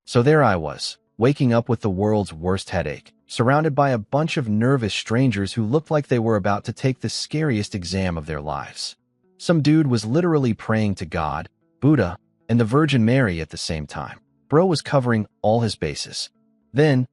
So there I was, waking up with the world's worst headache, surrounded by a bunch of nervous strangers who looked like they were about to take the scariest exam of their lives. Some dude was literally praying to God, Buddha, and the Virgin Mary at the same time. Bro was covering all his bases. Then,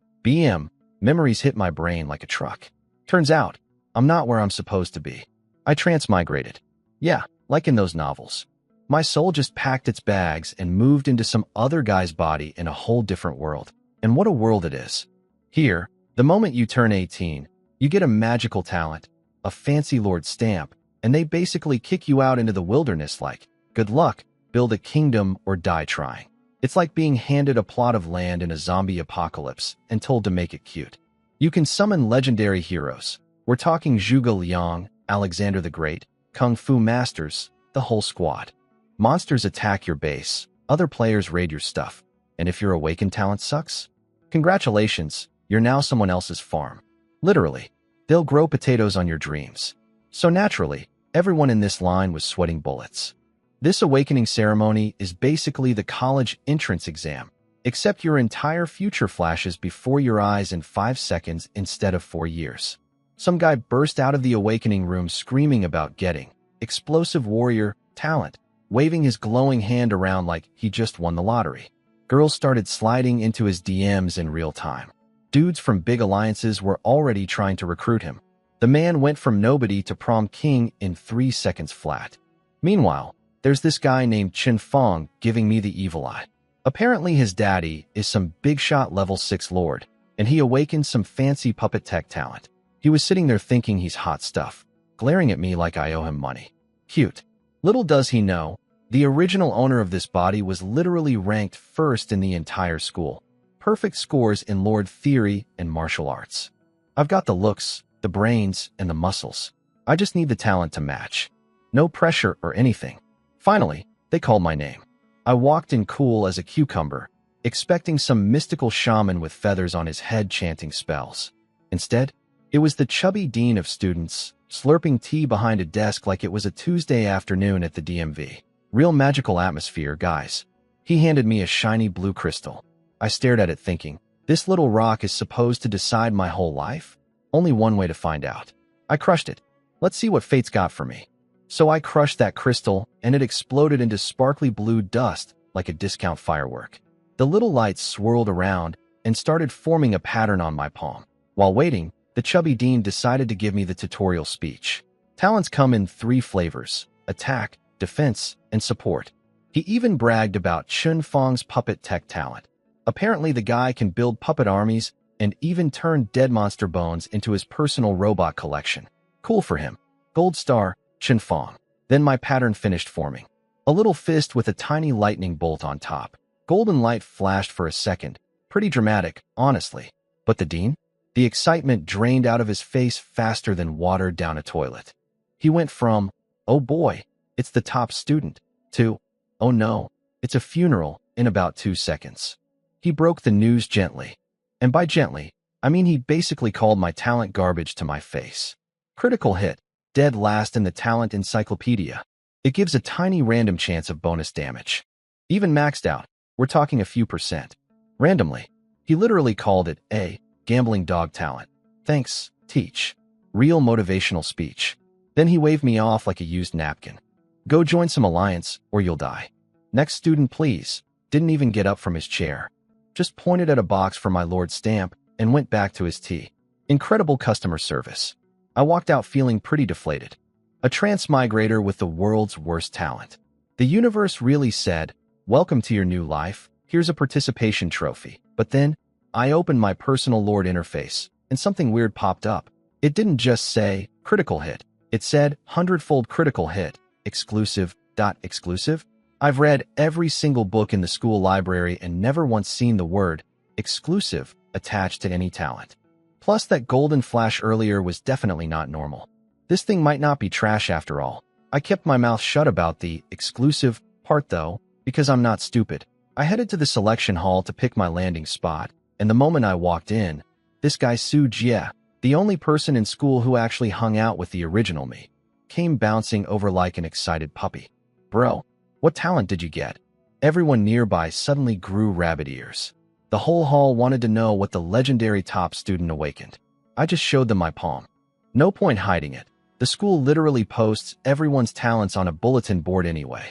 memories hit my brain like a truck. Turns out, I'm not where I'm supposed to be. I transmigrated. Yeah, like in those novels. My soul just packed its bags and moved into some other guy's body in a whole different world. And what a world it is. Here, the moment you turn 18, you get a magical talent, a fancy lord stamp, and they basically kick you out into the wilderness like, good luck, build a kingdom or die trying. It's like being handed a plot of land in a zombie apocalypse and told to make it cute. You can summon legendary heroes. We're talking Zhuge Liang, Alexander the Great, Kung Fu masters, the whole squad. Monsters attack your base, other players raid your stuff, and if your awakened talent sucks, congratulations, you're now someone else's farm. Literally, they'll grow potatoes on your dreams. So naturally, everyone in this line was sweating bullets. This awakening ceremony is basically the college entrance exam, except your entire future flashes before your eyes in 5 seconds instead of 4 years. Some guy burst out of the awakening room screaming about getting explosive warrior talent, waving his glowing hand around like he just won the lottery. Girls started sliding into his DMs in real time. Dudes from big alliances were already trying to recruit him. The man went from nobody to prom king in 3 seconds flat. Meanwhile, there's this guy named Chen Fong giving me the evil eye. Apparently his daddy is some big shot level 6 lord, and he awakened some fancy puppet tech talent. He was sitting there thinking he's hot stuff, glaring at me like I owe him money. Cute. Little does he know, the original owner of this body was literally ranked first in the entire school. Perfect scores in Lord Theory and martial arts. I've got the looks, the brains, and the muscles. I just need the talent to match. No pressure or anything. Finally, they called my name. I walked in cool as a cucumber, expecting some mystical shaman with feathers on his head chanting spells. Instead, it was the chubby dean of students, slurping tea behind a desk like it was a Tuesday afternoon at the DMV. Real magical atmosphere, guys. He handed me a shiny blue crystal. I stared at it thinking, this little rock is supposed to decide my whole life? Only one way to find out. I crushed it. Let's see what fate's got for me. So I crushed that crystal, and it exploded into sparkly blue dust like a discount firework. The little lights swirled around and started forming a pattern on my palm. While waiting, the chubby dean decided to give me the tutorial speech. Talents come in 3 flavors: attack, defense, and support. He even bragged about Chen Fong's puppet tech talent. Apparently the guy can build puppet armies and even turn dead monster bones into his personal robot collection. Cool for him. Gold star, Chen Fong. Then my pattern finished forming. A little fist with a tiny lightning bolt on top. Golden light flashed for a second. Pretty dramatic, honestly. But the dean? The excitement drained out of his face faster than water down a toilet. He went from, oh boy, it's the top student, to, oh no, it's a funeral, in about 2 seconds. He broke the news gently. And by gently, I mean he basically called my talent garbage to my face. Critical hit, dead last in the talent encyclopedia. It gives a tiny random chance of bonus damage. Even maxed out, we're talking a few %. Randomly, he literally called it a gambling dog talent. Thanks, teach. Real motivational speech. Then he waved me off like a used napkin. Go join some alliance, or you'll die. Next student, please. Didn't even get up from his chair. Just pointed at a box for my lord's stamp and went back to his tea. Incredible customer service. I walked out feeling pretty deflated. A transmigrator with the world's worst talent. The universe really said, welcome to your new life, here's a participation trophy. But then, I opened my personal lord interface, and something weird popped up. It didn't just say, critical hit. It said, 100-fold critical hit. Exclusive. I've read every single book in the school library and never once seen the word exclusive attached to any talent. Plus, that golden flash earlier was definitely not normal. This thing might not be trash after all. I kept my mouth shut about the exclusive part though, because I'm not stupid. I headed to the selection hall to pick my landing spot, and the moment I walked in, this guy Su Jie, the only person in school who actually hung out with the original me, came bouncing over like an excited puppy. Bro, what talent did you get? Everyone nearby suddenly grew rabbit ears. The whole hall wanted to know what the legendary top student awakened. I just showed them my palm. No point hiding it. The school literally posts everyone's talents on a bulletin board anyway.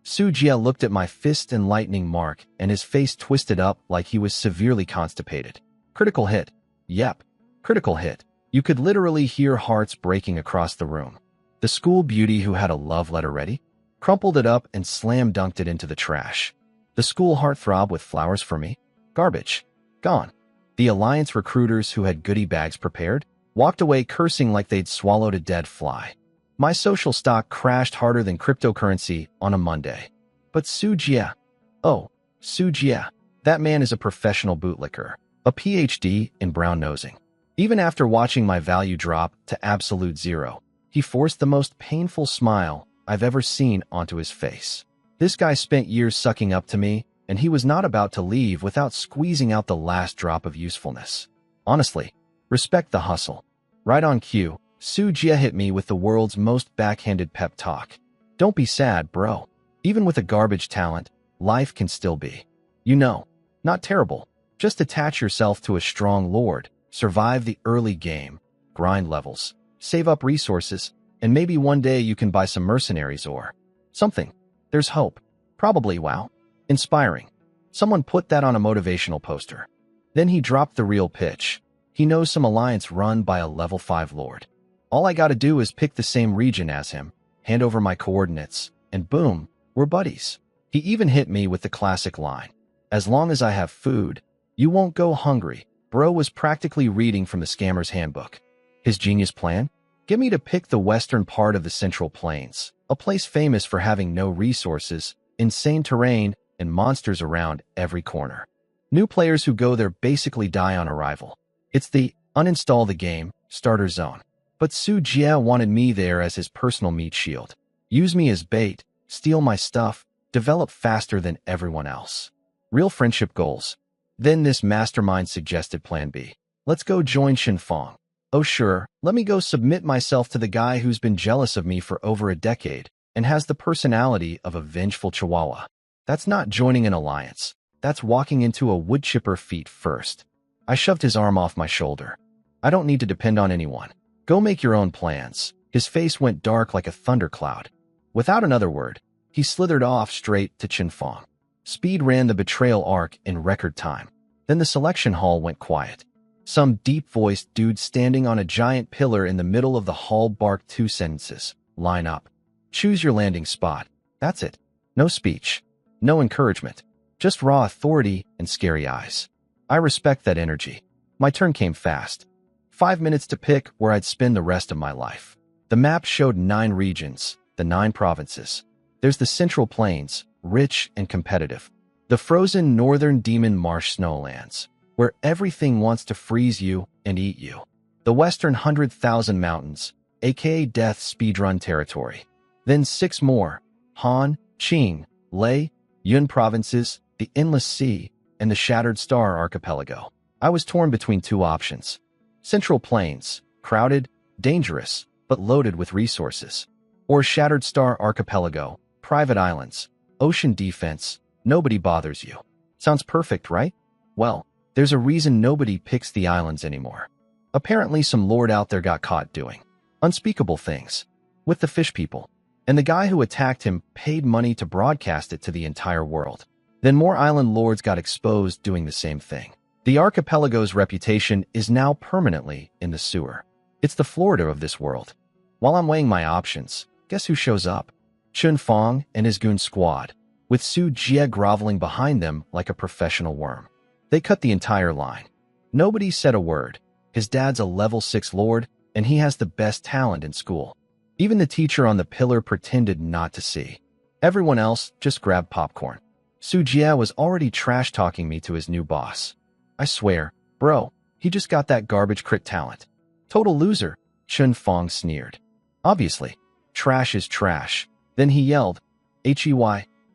Sujia looked at my fist and lightning mark, and his face twisted up like he was severely constipated. Critical hit. Yep. Critical hit. You could literally hear hearts breaking across the room. The school beauty who had a love letter ready crumpled it up and slam-dunked it into the trash. The school heartthrob with flowers for me? Garbage. Gone. The Alliance recruiters who had goodie bags prepared walked away cursing like they'd swallowed a dead fly. My social stock crashed harder than cryptocurrency on a Monday. But Sujia. Oh, Sujia. That man is a professional bootlicker. A PhD in brown nosing. Even after watching my value drop to absolute zero, he forced the most painful smile I've ever seen onto his face. This guy spent years sucking up to me, and he was not about to leave without squeezing out the last drop of usefulness. Honestly, respect the hustle. Right on cue, Sujia hit me with the world's most backhanded pep talk. Don't be sad, bro. Even with a garbage talent, life can still be, not terrible. Just attach yourself to a strong lord, survive the early game, grind levels, save up resources, and maybe one day you can buy some mercenaries or something. There's hope. Probably, wow. Inspiring. Someone put that on a motivational poster. Then he dropped the real pitch. He knows some alliance run by a level 5 lord. All I gotta do is pick the same region as him, hand over my coordinates, and boom, we're buddies. He even hit me with the classic line. As long as I have food, you won't go hungry. Bro was practically reading from the scammer's handbook. His genius plan? Get me to pick the western part of the Central Plains, a place famous for having no resources, insane terrain, and monsters around every corner. New players who go there basically die on arrival. It's the uninstall the game starter zone. But Sujia wanted me there as his personal meat shield. Use me as bait, steal my stuff, develop faster than everyone else. Real friendship goals. Then this mastermind suggested plan B. Let's go join Shinfong. Oh sure, let me go submit myself to the guy who's been jealous of me for over a decade and has the personality of a vengeful chihuahua. That's not joining an alliance. That's walking into a wood chipper feet first. I shoved his arm off my shoulder. I don't need to depend on anyone. Go make your own plans. His face went dark like a thundercloud. Without another word, he slithered off straight to Chinfong. Speed ran the betrayal arc in record time. Then the selection hall went quiet. Some deep-voiced dude standing on a giant pillar in the middle of the hall barked 2 sentences. Line up. Choose your landing spot. That's it. No speech. No encouragement. Just raw authority and scary eyes. I respect that energy. My turn came fast. 5 minutes to pick where I'd spend the rest of my life. The map showed 9 regions, the 9 provinces. There's the Central Plains, rich and competitive. The frozen northern Demon Marsh snowlands, where everything wants to freeze you and eat you. The western 100,000 mountains, aka death speedrun territory. Then 6 more, Han, Qing, Lei, Yun provinces, the Endless Sea, and the Shattered Star Archipelago. I was torn between 2 options. Central Plains, crowded, dangerous, but loaded with resources. Or Shattered Star Archipelago, private islands, ocean defense, nobody bothers you. Sounds perfect, right? Well, there's a reason nobody picks the islands anymore. Apparently some lord out there got caught doing unspeakable things with the fish people, and the guy who attacked him paid money to broadcast it to the entire world. Then more island lords got exposed doing the same thing. The archipelago's reputation is now permanently in the sewer. It's the Florida of this world. While I'm weighing my options, guess who shows up? Chun Fong and his goon squad, with Su Jie groveling behind them like a professional worm. They cut the entire line. Nobody said a word. His dad's a level 6 lord, and he has the best talent in school. Even the teacher on the pillar pretended not to see. Everyone else just grabbed popcorn. Su Jie was already trash-talking me to his new boss. I swear, bro, he just got that garbage crit talent. Total loser, Chun Fong sneered. Obviously, trash is trash. Then he yelled, "Hey,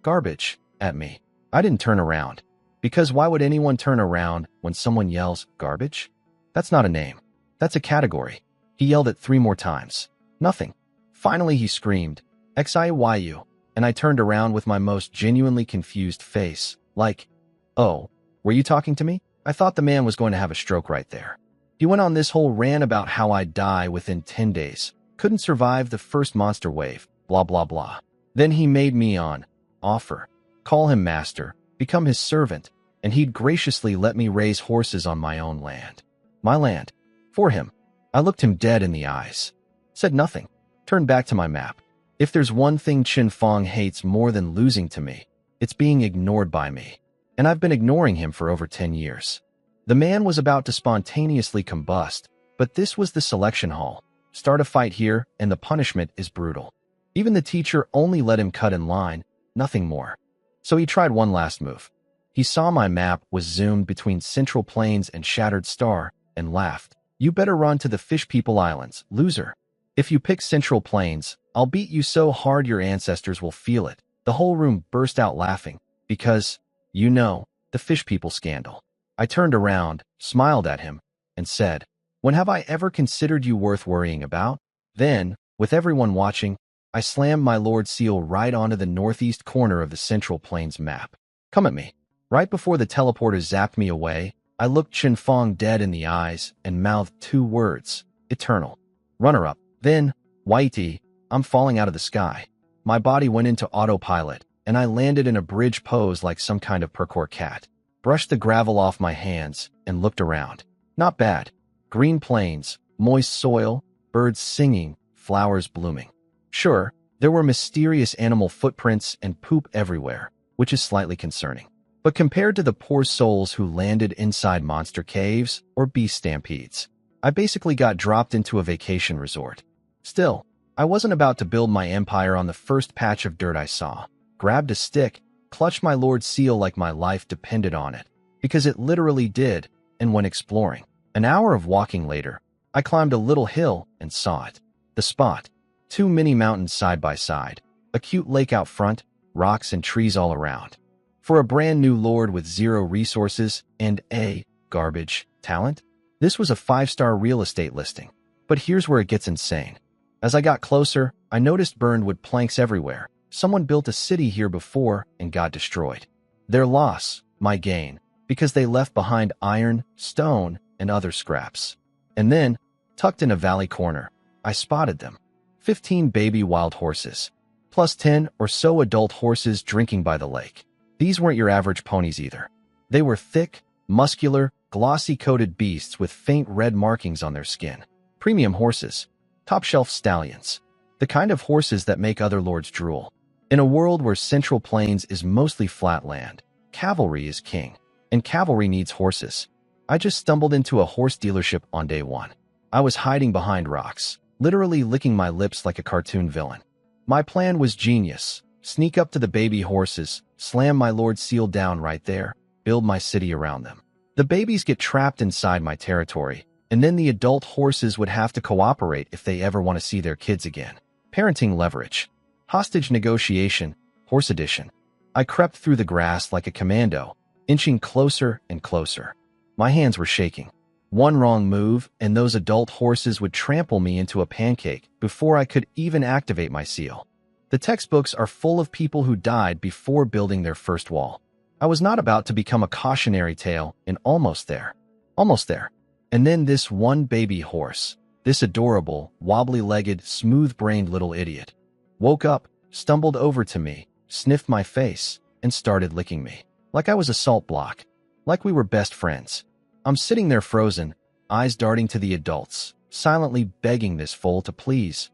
garbage," at me. I didn't turn around. Because why would anyone turn around when someone yells, garbage? That's not a name. That's a category. He yelled it 3 more times. Nothing. Finally he screamed, "Xiyu," and I turned around with my most genuinely confused face, like, oh, Were you talking to me? I thought the man was going to have a stroke right there. He went on this whole rant about how I'd die within 10 days, couldn't survive the first monster wave, blah blah blah. Then he made me an offer. Call him master, become his servant, and he'd graciously let me raise horses on my own land. My land. For him. I looked him dead in the eyes. Said nothing. Turned back to my map. If there's one thing Qin Feng hates more than losing to me, it's being ignored by me. And I've been ignoring him for over 10 years. The man was about to spontaneously combust, but this was the selection hall. Start a fight here, and the punishment is brutal. Even the teacher only let him cut in line, nothing more. So he tried one last move. He saw my map was zoomed between Central Plains and Shattered Star, and laughed. You better run to the Fish People Islands, loser. If you pick Central Plains, I'll beat you so hard your ancestors will feel it. The whole room burst out laughing, because, you know, the Fish People scandal. I turned around, smiled at him, and said, when have I ever considered you worth worrying about? Then, with everyone watching, I slammed my Lord Seal right onto the northeast corner of the Central Plains map. Come at me. Right before the teleporter zapped me away, I looked Qin Feng dead in the eyes and mouthed 2 words, eternal. Runner-up. Then, Whitey, I'm falling out of the sky. My body went into autopilot, and I landed in a bridge pose like some kind of parkour cat. Brushed the gravel off my hands, and looked around. Not bad. Green plains, moist soil, birds singing, flowers blooming. Sure, there were mysterious animal footprints and poop everywhere, which is slightly concerning. But compared to the poor souls who landed inside monster caves or beast stampedes, I basically got dropped into a vacation resort. Still, I wasn't about to build my empire on the first patch of dirt I saw. Grabbed a stick, clutched my Lord Seal like my life depended on it, because it literally did, and went exploring. An hour of walking later, I climbed a little hill and saw it. The spot. 2 mini mountains side by side, a cute lake out front, rocks and trees all around. For a brand new lord with 0 resources and garbage talent, this was a 5-star real estate listing. But here's where it gets insane. As I got closer, I noticed burned wood planks everywhere. Someone built a city here before and got destroyed. Their loss, my gain, because they left behind iron, stone, and other scraps. And then, tucked in a valley corner, I spotted them. 15 baby wild horses, plus 10 or so adult horses drinking by the lake. These weren't your average ponies either. They were thick, muscular, glossy-coated beasts with faint red markings on their skin. Premium horses. Top-shelf stallions. The kind of horses that make other lords drool. In a world where Central Plains is mostly flat land, cavalry is king. And cavalry needs horses. I just stumbled into a horse dealership on day 1. I was hiding behind rocks, literally licking my lips like a cartoon villain. My plan was genius. Sneak up to the baby horses, slam my Lord Seal down right there, build my city around them. The babies get trapped inside my territory, and then the adult horses would have to cooperate if they ever want to see their kids again. Parenting leverage. Hostage negotiation, horse edition. I crept through the grass like a commando, inching closer and closer. My hands were shaking. One wrong move, and those adult horses would trample me into a pancake before I could even activate my seal. The textbooks are full of people who died before building their first wall. I was not about to become a cautionary tale, and almost there. Almost there. And then this one baby horse, this adorable, wobbly-legged, smooth-brained little idiot, woke up, stumbled over to me, sniffed my face, and started licking me. Like I was a salt block. Like we were best friends. I'm sitting there frozen, eyes darting to the adults, silently begging this foal to please,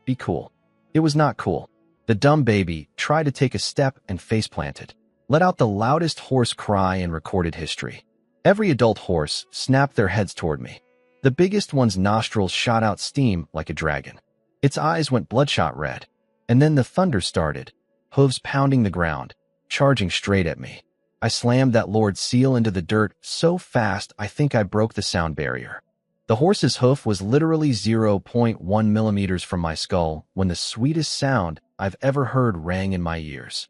be cool. It was not cool. The dumb baby tried to take a step and face-planted. Let out the loudest horse cry in recorded history. Every adult horse snapped their heads toward me. The biggest one's nostrils shot out steam like a dragon. Its eyes went bloodshot red. And then the thunder started, hooves pounding the ground, charging straight at me. I slammed that Lord Seal into the dirt so fast I think I broke the sound barrier. The horse's hoof was literally 0.1 millimeters from my skull when the sweetest sound I've ever heard rang in my ears.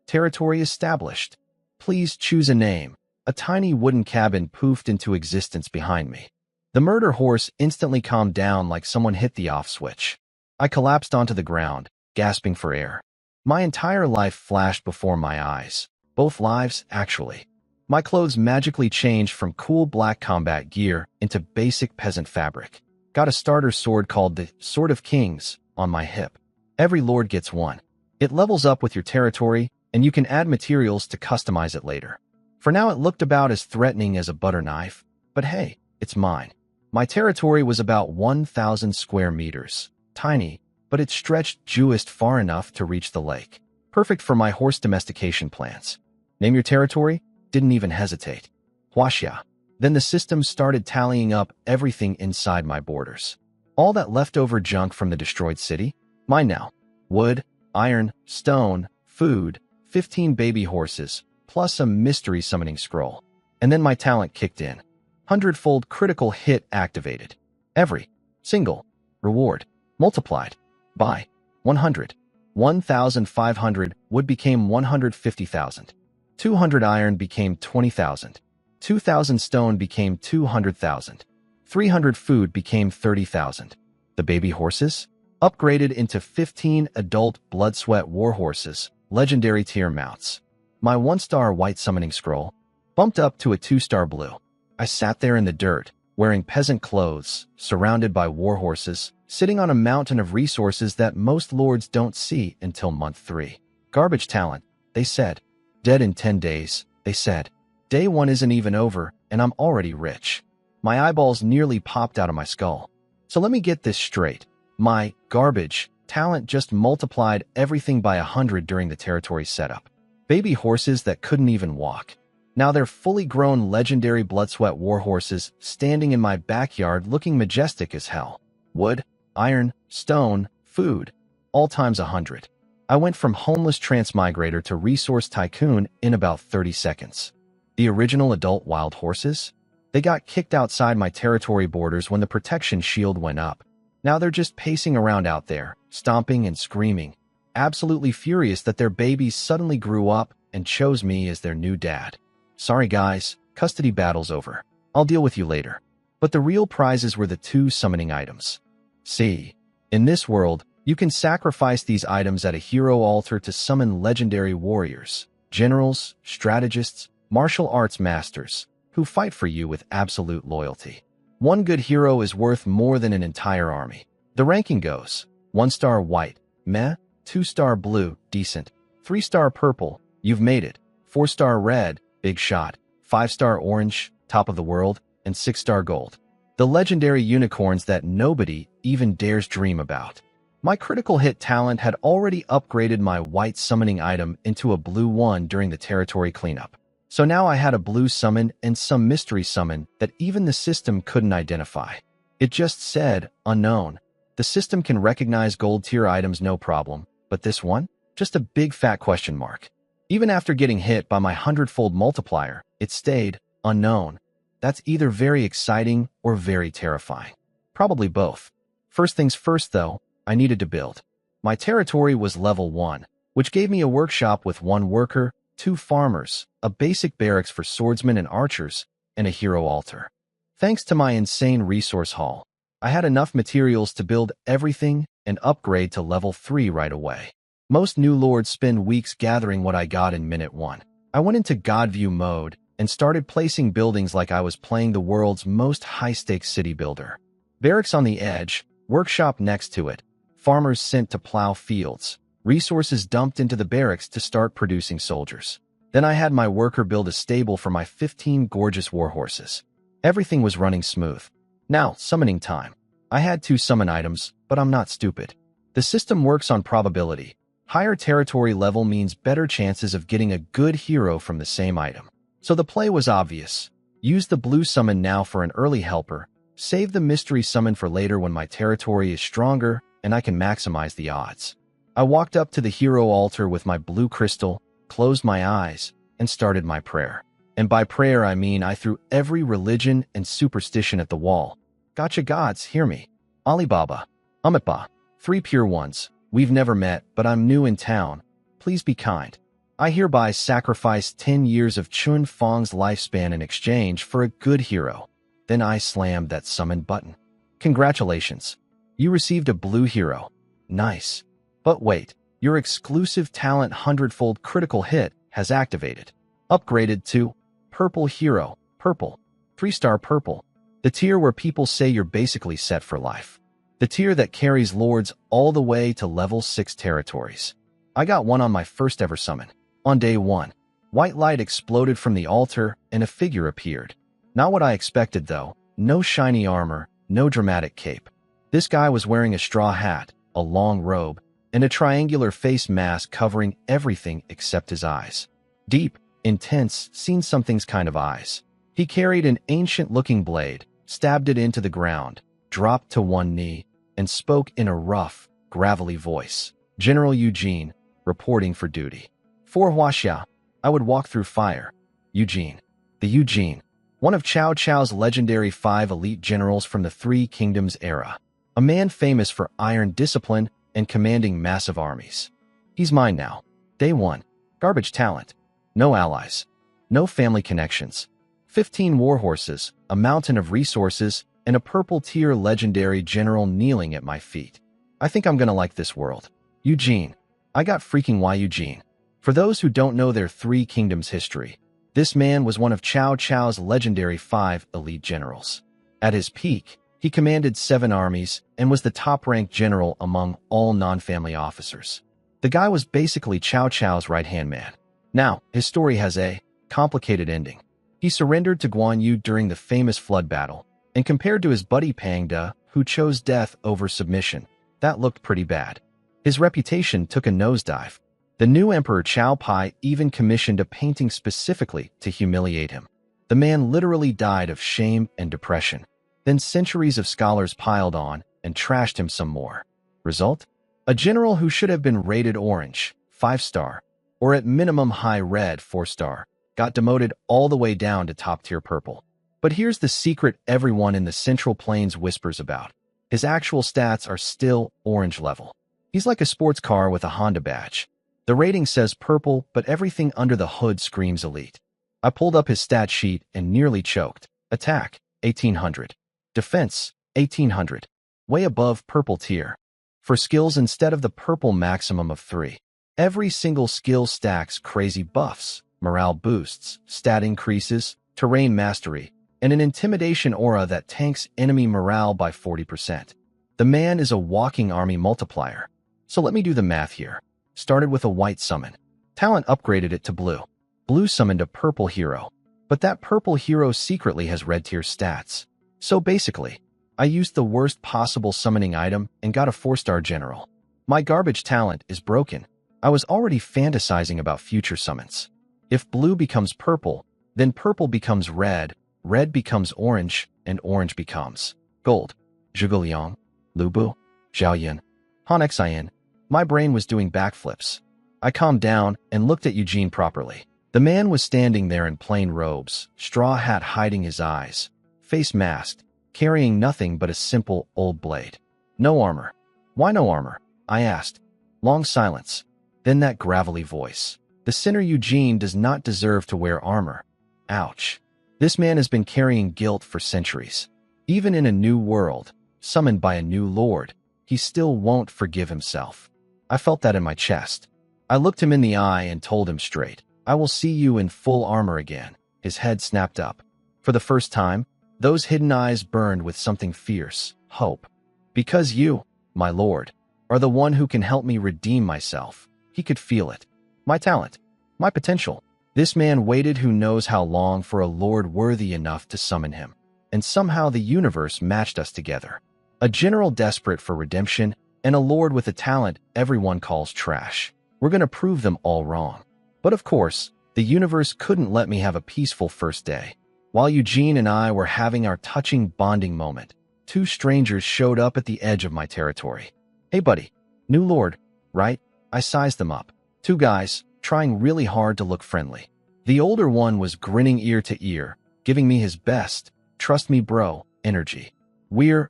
Territory established. Please choose a name. A tiny wooden cabin poofed into existence behind me. The murder horse instantly calmed down like someone hit the off switch. I collapsed onto the ground, gasping for air. My entire life flashed before my eyes. Both lives, actually. My clothes magically changed from cool black combat gear into basic peasant fabric. Got a starter sword called the Sword of Kings on my hip. Every lord gets one. It levels up with your territory, and you can add materials to customize it later. For now, it looked about as threatening as a butter knife, but hey, it's mine. My territory was about 1,000 square meters. Tiny, but it stretched just far enough to reach the lake. Perfect for my horse domestication plans. Name your territory? Didn't even hesitate. Huaxia. Then the system started tallying up everything inside my borders. All that leftover junk from the destroyed city? Mine now. Wood, iron, stone, food, 15 baby horses, plus a mystery summoning scroll. And then my talent kicked in. 100-fold critical hit activated. Every single reward multiplied by 100. 1,500 wood became 150,000. 200 iron became 20,000. 2,000 stone became 200,000. 300 food became 30,000. The baby horses? Upgraded into 15 adult blood sweat war horses, legendary tier mounts. My 1-star white summoning scroll bumped up to a 2-star blue. I sat there in the dirt, wearing peasant clothes, surrounded by war horses, sitting on a mountain of resources that most lords don't see until month 3. Garbage talent, they said. Dead in 10 days, they said. Day 1 isn't even over, and I'm already rich. My eyeballs nearly popped out of my skull. So let me get this straight. My garbage talent just multiplied everything by 100 during the territory setup. Baby horses that couldn't even walk. Now they're fully grown legendary blood sweat war horses standing in my backyard looking majestic as hell. Wood, iron, stone, food, all times 100. I went from homeless transmigrator to resource tycoon in about 30 seconds. The original adult wild horses? They got kicked outside my territory borders when the protection shield went up. Now they're just pacing around out there, stomping and screaming, absolutely furious that their babies suddenly grew up and chose me as their new dad. Sorry guys, custody battle's over. I'll deal with you later. But the real prizes were the 2 summoning items. See, in this world, you can sacrifice these items at a hero altar to summon legendary warriors, generals, strategists, martial arts masters, who fight for you with absolute loyalty. One good hero is worth more than an entire army. The ranking goes: 1-star white, meh, 2-star blue, decent, 3-star purple, you've made it, 4-star red, big shot, 5-star orange, top of the world, and 6-star gold. The legendary unicorns that nobody even dares dream about. My critical hit talent had already upgraded my white summoning item into a blue one during the territory cleanup. So now I had a blue summon and some mystery summon that even the system couldn't identify. It just said, unknown. The system can recognize gold tier items no problem, but this one? Just a big fat question mark. Even after getting hit by my 100-fold multiplier, it stayed unknown. That's either very exciting or very terrifying. Probably both. First things first though, I needed to build. My territory was level 1, which gave me a workshop with 1 worker, 2 farmers, a basic barracks for swordsmen and archers, and a hero altar. Thanks to my insane resource haul, I had enough materials to build everything and upgrade to level 3 right away. Most new lords spend weeks gathering what I got in minute 1. I went into God View mode and started placing buildings like I was playing the world's most high-stakes city builder. Barracks on the edge, workshop next to it, farmers sent to plow fields, resources dumped into the barracks to start producing soldiers. Then I had my worker build a stable for my 15 gorgeous war horses. Everything was running smooth. Now, summoning time. I had 2 summon items, but I'm not stupid. The system works on probability. Higher territory level means better chances of getting a good hero from the same item. So the play was obvious. Use the blue summon now for an early helper, save the mystery summon for later when my territory is stronger and I can maximize the odds. I walked up to the hero altar with my blue crystal, closed my eyes, and started my prayer. And by prayer I mean I threw every religion and superstition at the wall. Gotcha gods, hear me. Alibaba, Amitba, 3 pure ones. We've never met, but I'm new in town. Please be kind. I hereby sacrifice 10 years of Chun Fong's lifespan in exchange for a good hero. Then I slammed that summon button. Congratulations. You received a blue hero. Nice. But wait, your exclusive talent 100-fold critical hit has activated. Upgraded to Purple hero, purple. 3-star purple. The tier where people say you're basically set for life. The tier that carries lords all the way to level 6 territories. I got one on my first ever summon. On day 1, white light exploded from the altar and a figure appeared. Not what I expected though. No shiny armor, no dramatic cape. This guy was wearing a straw hat, a long robe, and a triangular face mask covering everything except his eyes. Deep, intense, seen something's kind of eyes. He carried an ancient-looking blade, stabbed it into the ground, dropped to one knee, and spoke in a rough, gravelly voice. General Eugene, reporting for duty. For Huaxia, I would walk through fire. Eugene. The Eugene. One of Cao Cao's legendary 5 elite generals from the Three Kingdoms era. A man famous for iron discipline and commanding massive armies. He's mine now. Day 1. Garbage talent. No allies. No family connections. 15 warhorses, a mountain of resources, and a purple tier legendary general kneeling at my feet. I think I'm gonna like this world. Eugene. I got freaking why Eugene. For those who don't know their Three Kingdoms history, this man was one of Cao Cao's legendary 5 elite generals. At his peak, he commanded 7 armies and was the top-ranked general among all non-family officers. The guy was basically Cao Cao's right-hand man. Now, his story has a complicated ending. He surrendered to Guan Yu during the famous flood battle, and compared to his buddy Pang De, who chose death over submission, that looked pretty bad. His reputation took a nosedive. The new Emperor Cao Pai even commissioned a painting specifically to humiliate him. The man literally died of shame and depression. Then centuries of scholars piled on and trashed him some more. Result? A general who should have been rated orange, 5-star, or at minimum high red, 4-star, got demoted all the way down to top-tier purple. But here's the secret everyone in the Central Plains whispers about. His actual stats are still orange level. He's like a sports car with a Honda badge. The rating says purple, but everything under the hood screams elite. I pulled up his stat sheet and nearly choked. Attack, 1800. Defense, 1800. Way above purple tier. For skills instead of the purple maximum of 3. Every single skill stacks crazy buffs, morale boosts, stat increases, terrain mastery, and an intimidation aura that tanks enemy morale by 40%. The man is a walking army multiplier. So let me do the math here. Started with a white summon. Talent upgraded it to blue. Blue summoned a purple hero. But that purple hero secretly has red tier stats. So basically, I used the worst possible summoning item and got a 4-star general. My garbage talent is broken. I was already fantasizing about future summons. If blue becomes purple, then purple becomes red, red becomes orange, and orange becomes gold. Zhuge Liang, Lubu, Zhaoyan, Han Xian. My brain was doing backflips. I calmed down and looked at Eugene properly. The man was standing there in plain robes, straw hat hiding his eyes, face masked, carrying nothing but a simple old blade. No armor. Why no armor? I asked. Long silence. Then that gravelly voice. The sinner Eugene does not deserve to wear armor. Ouch. This man has been carrying guilt for centuries. Even in a new world, summoned by a new lord, he still won't forgive himself. I felt that in my chest. I looked him in the eye and told him straight, I will see you in full armor again. His head snapped up. For the first time, those hidden eyes burned with something fierce, hope. Because you, my lord, are the one who can help me redeem myself. He could feel it. My talent. My potential. This man waited who knows how long for a lord worthy enough to summon him. And somehow the universe matched us together. A general desperate for redemption, and a lord with a talent everyone calls trash. We're gonna prove them all wrong. But of course, the universe couldn't let me have a peaceful first day. While Eugene and I were having our touching bonding moment, 2 strangers showed up at the edge of my territory. Hey buddy, new lord, right? I sized them up. 2 guys, trying really hard to look friendly. The older one was grinning ear to ear, giving me his best, trust me bro, energy. We're,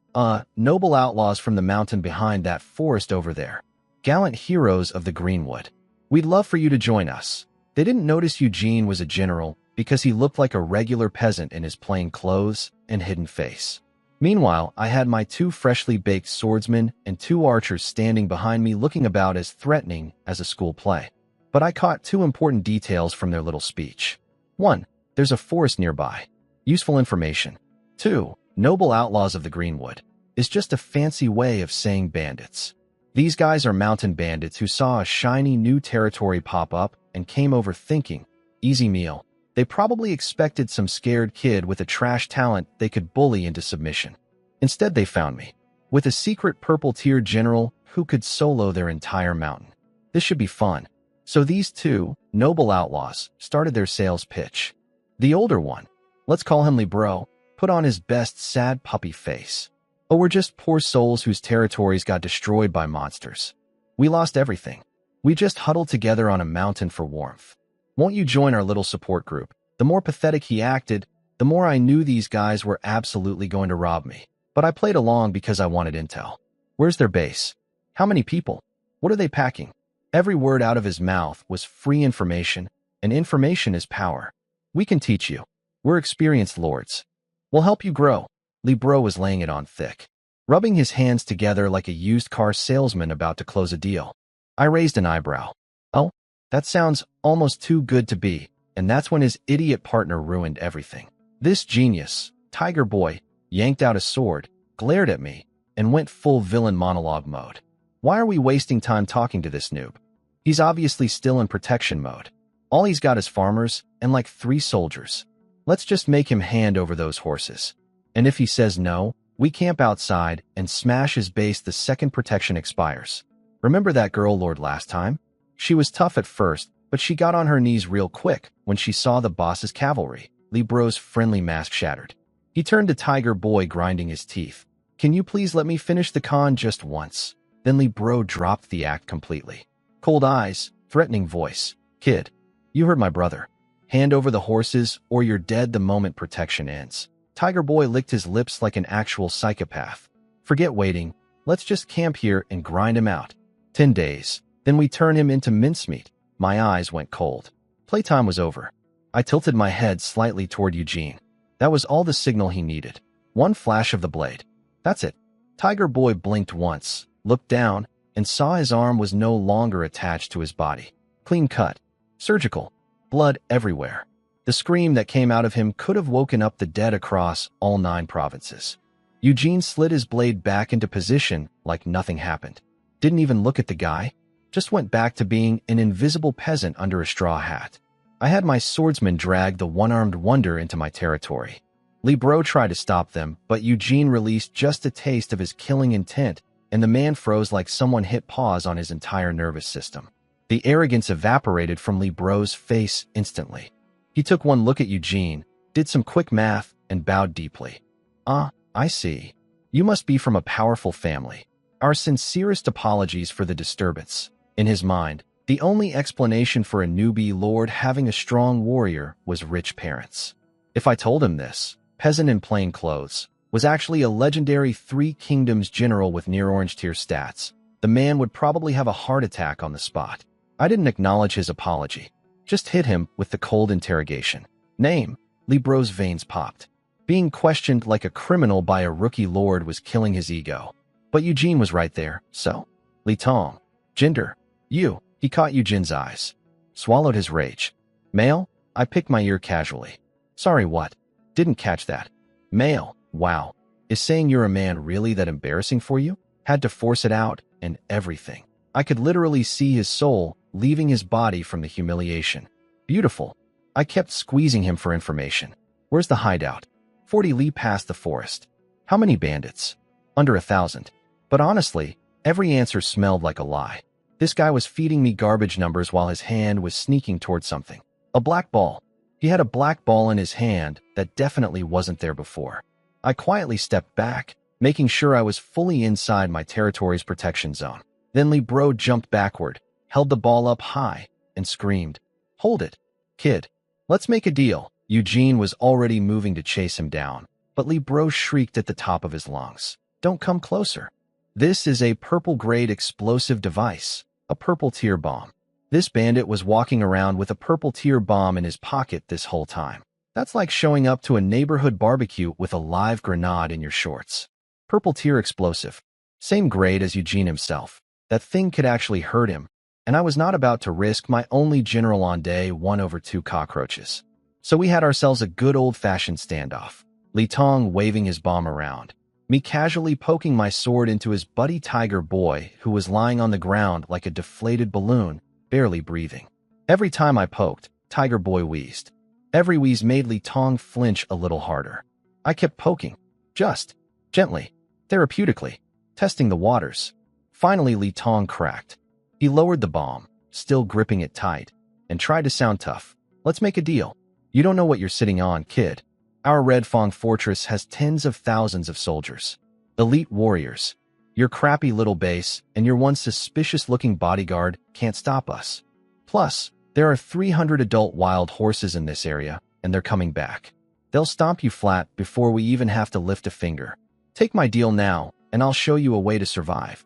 noble outlaws from the mountain behind that forest over there. Gallant heroes of the Greenwood. We'd love for you to join us. They didn't notice Eugene was a general because he looked like a regular peasant in his plain clothes and hidden face. Meanwhile, I had my 2 freshly baked swordsmen and 2 archers standing behind me looking about as threatening as a school play. But I caught 2 important details from their little speech. 1. There's a forest nearby. Useful information. 2. Noble outlaws of the Greenwood is just a fancy way of saying bandits. These guys are mountain bandits who saw a shiny new territory pop up and came over thinking, easy meal. They probably expected some scared kid with a trash talent they could bully into submission. Instead, they found me, with a secret purple tier general who could solo their entire mountain. This should be fun. So these 2 noble outlaws started their sales pitch. The older one, let's call him Libro, put on his best sad puppy face. Oh, we're just poor souls whose territories got destroyed by monsters. We lost everything. We just huddled together on a mountain for warmth. Won't you join our little support group? The more pathetic he acted, the more I knew these guys were absolutely going to rob me. But I played along because I wanted intel. Where's their base? How many people? What are they packing? Every word out of his mouth was free information, and information is power. We can teach you. We're experienced lords. We'll help you grow. Libro was laying it on thick, rubbing his hands together like a used car salesman about to close a deal. I raised an eyebrow. Oh, that sounds almost too good to be, and that's when his idiot partner ruined everything. This genius, Tiger Boy, yanked out a sword, glared at me, and went full villain monologue mode. Why are we wasting time talking to this noob? He's obviously still in protection mode. All he's got is farmers and like 3 soldiers. Let's just make him hand over those horses. And if he says no, we camp outside and smash his base the second protection expires. Remember that girl lord last time? She was tough at first, but she got on her knees real quick when she saw the boss's cavalry. Libro's friendly mask shattered. He turned to Tiger Boy, grinding his teeth. Can you please let me finish the con just once? Then Libro dropped the act completely. Cold eyes, threatening voice. Kid, you heard my brother. Hand over the horses or you're dead the moment protection ends. Tiger Boy licked his lips like an actual psychopath. Forget waiting. Let's just camp here and grind him out. 10 days. Then we turn him into mincemeat. My eyes went cold. Playtime was over. I tilted my head slightly toward Eugene. That was all the signal he needed. One flash of the blade. That's it. Tiger Boy blinked once, looked down, and saw his arm was no longer attached to his body. Clean cut. Surgical. Blood everywhere. The scream that came out of him could have woken up the dead across all 9 provinces. Eugene slid his blade back into position like nothing happened. Didn't even look at the guy. Just went back to being an invisible peasant under a straw hat. I had my swordsman drag the one-armed wonder into my territory. Libro tried to stop them, but Eugene released just a taste of his killing intent, and the man froze like someone hit pause on his entire nervous system. The arrogance evaporated from Libro's face instantly. He took one look at Eugene, did some quick math, and bowed deeply. Ah, I see. You must be from a powerful family. Our sincerest apologies for the disturbance. In his mind, the only explanation for a newbie lord having a strong warrior was rich parents. If I told him this, peasant in plain clothes, was actually a legendary 3 kingdoms general with near orange tier stats, the man would probably have a heart attack on the spot. I didn't acknowledge his apology. Just hit him with the cold interrogation. Name. Libro's veins popped. Being questioned like a criminal by a rookie lord was killing his ego. But Eugene was right there, so. Li Tong. Gender. You. He caught Eugene's eyes. Swallowed his rage. Male? I picked my ear casually. Sorry, what? Didn't catch that. Male. Wow. Is saying you're a man really that embarrassing for you? Had to force it out, and everything. I could literally see his soul leaving his body from the humiliation. Beautiful. I kept squeezing him for information. Where's the hideout? 40 li past the forest. How many bandits? Under 1,000. But honestly, every answer smelled like a lie. This guy was feeding me garbage numbers while his hand was sneaking towards something. A black ball. He had a black ball in his hand that definitely wasn't there before. I quietly stepped back, making sure I was fully inside my territory's protection zone. Then Libro jumped backward, held the ball up high, and screamed, "Hold it, kid. Let's make a deal." Eugene was already moving to chase him down, but Libro shrieked at the top of his lungs, "Don't come closer. This is a purple-grade explosive device, a purple tier bomb." This bandit was walking around with a purple tier bomb in his pocket this whole time. That's like showing up to a neighborhood barbecue with a live grenade in your shorts. Purple tier explosive. Same grade as Eugene himself. That thing could actually hurt him, and I was not about to risk my only general on day 1 over 2 cockroaches. So we had ourselves a good old-fashioned standoff. Li Tong waving his bomb around, me casually poking my sword into his buddy Tiger Boy, who was lying on the ground like a deflated balloon, barely breathing. Every time I poked, Tiger Boy wheezed. Every wheeze made Li Tong flinch a little harder. I kept poking, just, gently, therapeutically, testing the waters. Finally, Li Tong cracked. He lowered the bomb, still gripping it tight, and tried to sound tough. Let's make a deal. You don't know what you're sitting on, kid. Our Red Fong fortress has tens of thousands of soldiers. Elite warriors. Your crappy little base and your one suspicious-looking bodyguard can't stop us. Plus, there are 300 adult wild horses in this area, and they're coming back. They'll stomp you flat before we even have to lift a finger. Take my deal now, and I'll show you a way to survive.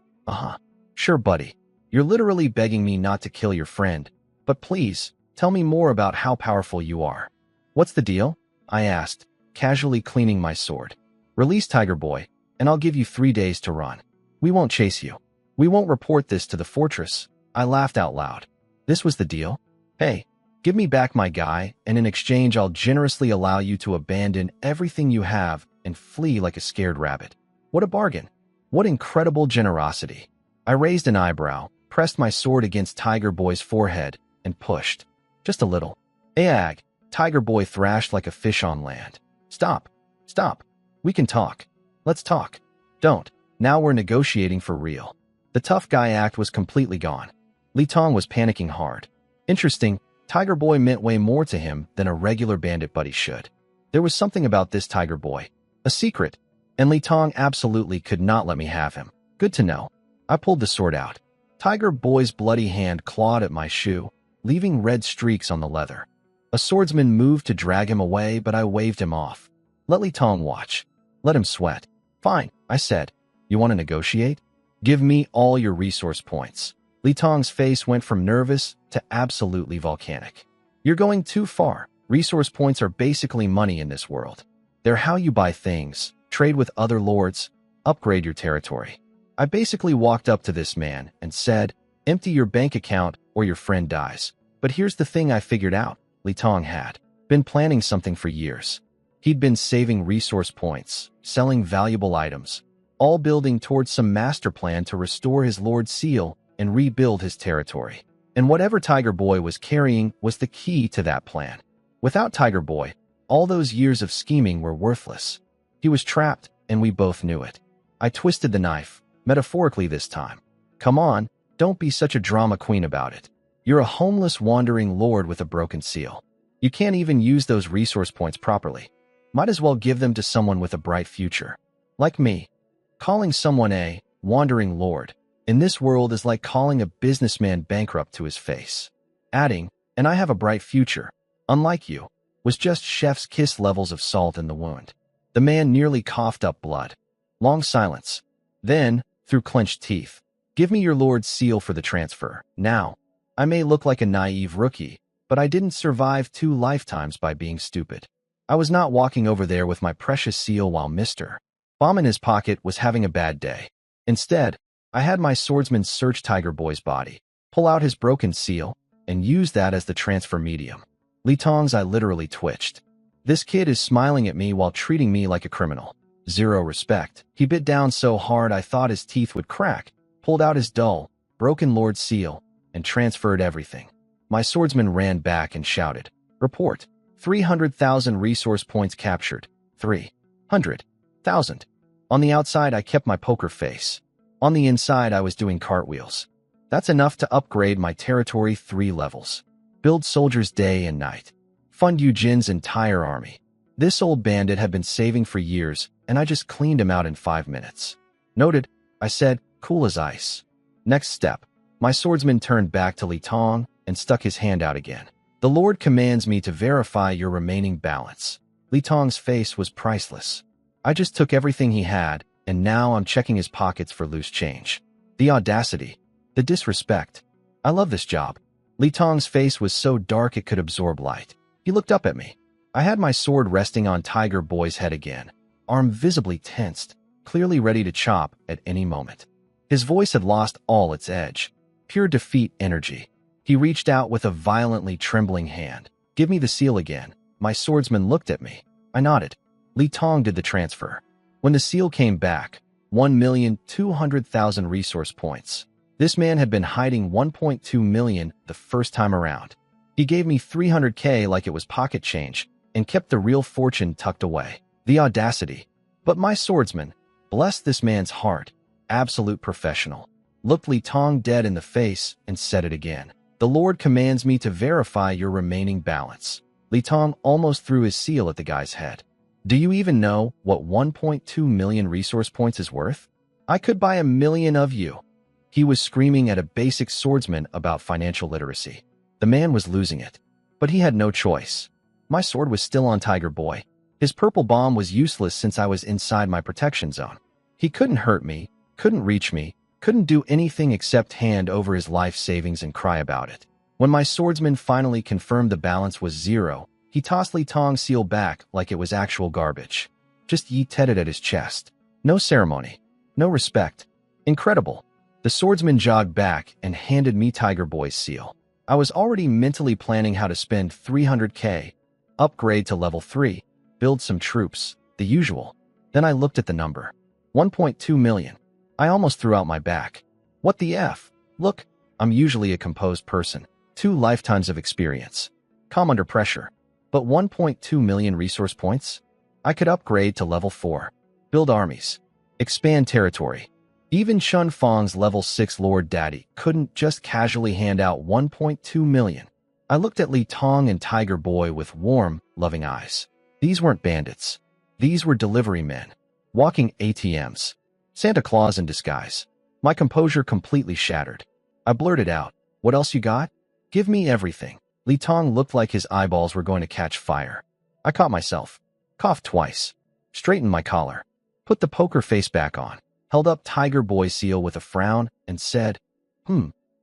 Sure, buddy. You're literally begging me not to kill your friend. But please, tell me more about how powerful you are. What's the deal? I asked, casually cleaning my sword. Release Tiger Boy, and I'll give you 3 days to run. We won't chase you. We won't report this to the fortress. I laughed out loud. This was the deal? Hey, give me back my guy, and in exchange I'll generously allow you to abandon everything you have and flee like a scared rabbit. What a bargain. What incredible generosity. I raised an eyebrow, pressed my sword against Tiger Boy's forehead, and pushed. Just a little. Ag, Tiger Boy thrashed like a fish on land. Stop. Stop. We can talk. Let's talk. Don't. Now we're negotiating for real. The tough guy act was completely gone. Li Tong was panicking hard. Interesting, Tiger Boy meant way more to him than a regular bandit buddy should. There was something about this Tiger Boy. A secret. And Li Tong absolutely could not let me have him. Good to know. I pulled the sword out. Tiger Boy's bloody hand clawed at my shoe, leaving red streaks on the leather. A swordsman moved to drag him away, but I waved him off. Let Li Tong watch. Let him sweat. Fine, I said. You want to negotiate? Give me all your resource points. Li Tong's face went from nervous to absolutely volcanic. You're going too far. Resource points are basically money in this world. They're how you buy things, trade with other lords, upgrade your territory. I basically walked up to this man and said, empty your bank account or your friend dies. But here's the thing I figured out. Li Tong had been planning something for years. He'd been saving resource points, selling valuable items, all building towards some master plan to restore his lord's seal and rebuild his territory. And whatever Tiger Boy was carrying was the key to that plan. Without Tiger Boy, all those years of scheming were worthless. He was trapped, and we both knew it. I twisted the knife, metaphorically this time. Come on, don't be such a drama queen about it. You're a homeless wandering lord with a broken seal. You can't even use those resource points properly. Might as well give them to someone with a bright future. Like me. Calling someone a wandering lord in this world is like calling a businessman bankrupt to his face. Adding, and I have a bright future, unlike you, was just chef's kiss levels of salt in the wound. The man nearly coughed up blood. Long silence. Then, through clenched teeth, give me your lord's seal for the transfer, now. I may look like a naive rookie, but I didn't survive 2 lifetimes by being stupid. I was not walking over there with my precious seal while Mr. Bomb in his pocket was having a bad day. Instead, I had my swordsman search Tiger Boy's body, pull out his broken seal, and use that as the transfer medium. Li Tong's eye literally twitched. This kid is smiling at me while treating me like a criminal. Zero respect. He bit down so hard I thought his teeth would crack, pulled out his dull, broken lord seal, and transferred everything. My swordsman ran back and shouted, report. 300,000 resource points captured. 300,000. On the outside, I kept my poker face. On the inside, I was doing cartwheels. That's enough to upgrade my territory 3 levels. Build soldiers day and night. Fund Eugen's entire army. This old bandit had been saving for years, and I just cleaned him out in 5 minutes. Noted, I said, cool as ice. Next step. My swordsman turned back to Li Tong and stuck his hand out again. The Lord commands me to verify your remaining balance. Li Tong's face was priceless. I just took everything he had, and now I'm checking his pockets for loose change. The audacity. The disrespect. I love this job. Li Tong's face was so dark it could absorb light. He looked up at me. I had my sword resting on Tiger Boy's head again, arm visibly tensed, clearly ready to chop at any moment. His voice had lost all its edge. Pure defeat energy. He reached out with a violently trembling hand. Give me the seal again. My swordsman looked at me. I nodded. Li Tong did the transfer. When the seal came back, 1,200,000 resource points. This man had been hiding 1.2 million the first time around. He gave me 300k like it was pocket change and kept the real fortune tucked away. The audacity. But my swordsman, bless this man's heart, absolute professional, looked Li Tong dead in the face and said it again. The Lord commands me to verify your remaining balance. Li Tong almost threw his seal at the guy's head. Do you even know what 1.2 million resource points is worth? I could buy 1 million of you. He was screaming at a basic swordsman about financial literacy. The man was losing it, but he had no choice. My sword was still on Tiger Boy. His purple bomb was useless since I was inside my protection zone. He couldn't hurt me, couldn't reach me, couldn't do anything except hand over his life savings and cry about it. When my swordsman finally confirmed the balance was 0, he tossed Li Tong's seal back like it was actual garbage. Just yeeted it at his chest. No ceremony. No respect. Incredible. The swordsman jogged back and handed me Tiger Boy's seal. I was already mentally planning how to spend 300k, upgrade to level 3, build some troops, the usual. Then I looked at the number. 1.2 million. I almost threw out my back. What the F? Look, I'm usually a composed person. 2 lifetimes of experience. Calm under pressure. But 1.2 million resource points? I could upgrade to level 4. Build armies. Expand territory. Even Chun Fong's level 6 Lord Daddy couldn't just casually hand out 1.2 million. I looked at Li Tong and Tiger Boy with warm, loving eyes. These weren't bandits. These were delivery men. Walking ATMs. Santa Claus in disguise. My composure completely shattered. I blurted out, "What else you got? Give me everything." Li Tong looked like his eyeballs were going to catch fire. I caught myself. Coughed twice. Straightened my collar. Put the poker face back on. Held up Tiger Boy's seal with a frown and said,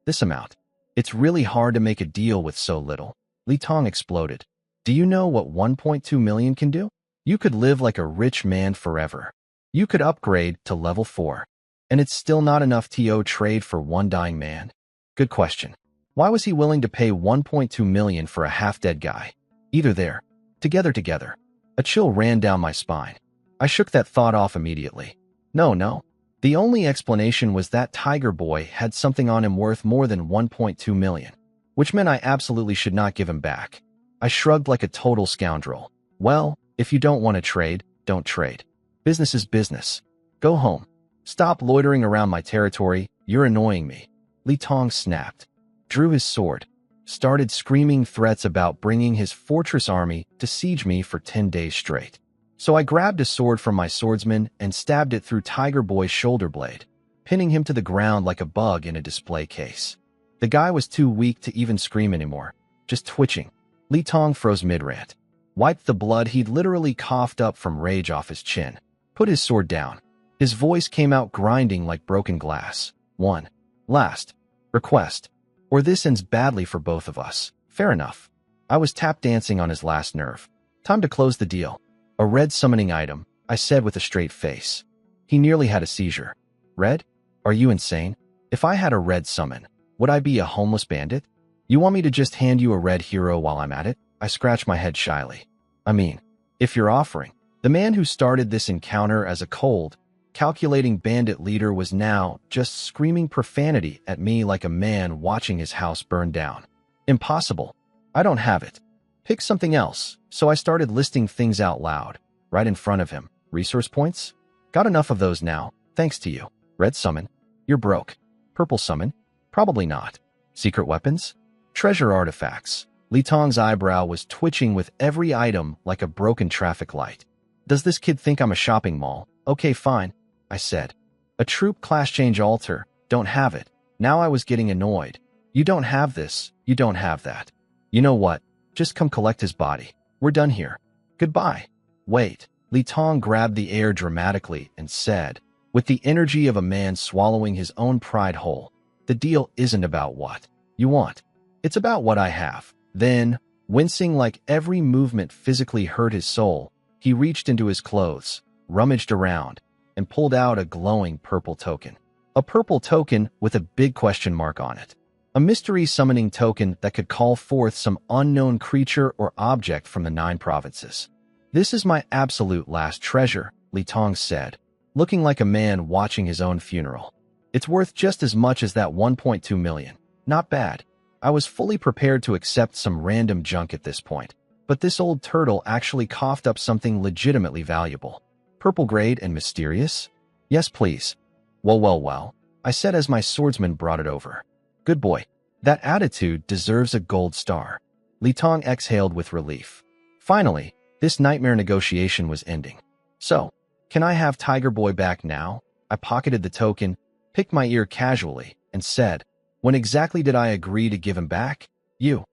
this amount. It's really hard to make a deal with so little. Li Tong exploded. Do you know what 1.2 million can do? You could live like a rich man forever. You could upgrade to level 4. And it's still not enough to trade for one dying man? Good question. Why was he willing to pay 1.2 million for a half-dead guy? Either there. Together. A chill ran down my spine. I shook that thought off immediately. No. The only explanation was that Tiger Boy had something on him worth more than 1.2 million, which meant I absolutely should not give him back. I shrugged like a total scoundrel. Well, if you don't want to trade, don't trade. Business is business. Go home. Stop loitering around my territory. You're annoying me. Li Tong snapped, drew his sword, started screaming threats about bringing his fortress army to siege me for 10 days straight. So I grabbed a sword from my swordsman and stabbed it through Tiger Boy's shoulder blade, pinning him to the ground like a bug in a display case. The guy was too weak to even scream anymore, just twitching. Li Tong froze mid-rant, wiped the blood he'd literally coughed up from rage off his chin, put his sword down. His voice came out grinding like broken glass. One last request, or this ends badly for both of us. Fair enough. I was tap dancing on his last nerve. Time to close the deal. A red summoning item, I said with a straight face. He nearly had a seizure. Red? Are you insane? If I had a red summon, would I be a homeless bandit? You want me to just hand you a red hero while I'm at it? I scratched my head shyly. I mean, if you're offering. The man who started this encounter as a cold, calculating bandit leader was now just screaming profanity at me like a man watching his house burn down. Impossible. I don't have it. Pick something else. So I started listing things out loud, right in front of him. Resource points? Got enough of those now, thanks to you. Red summon? You're broke. Purple summon? Probably not. Secret weapons? Treasure artifacts. Li Tong's eyebrow was twitching with every item like a broken traffic light. Does this kid think I'm a shopping mall? Okay, fine, I said. A troop class change altar. Don't have it. Now I was getting annoyed. You don't have this. You don't have that. You know what? Just come collect his body. We're done here. Goodbye. Wait. Li Tong grabbed the air dramatically and said, with the energy of a man swallowing his own pride whole, the deal isn't about what you want. It's about what I have. Then, wincing like every movement physically hurt his soul, he reached into his clothes, rummaged around, and pulled out a glowing purple token. A purple token with a big question mark on it. A mystery summoning token that could call forth some unknown creature or object from the 9 provinces. This is my absolute last treasure, Li Tong said, looking like a man watching his own funeral. It's worth just as much as that 1.2 million. Not bad. I was fully prepared to accept some random junk at this point, but this old turtle actually coughed up something legitimately valuable. Purple grade and mysterious? Yes, please. Well, I said as my swordsman brought it over. Good boy. That attitude deserves a gold star. Li Tong exhaled with relief. Finally, this nightmare negotiation was ending. So, can I have Tiger Boy back now? I pocketed the token, picked my ear casually, and said, when exactly did I agree to give him back? You.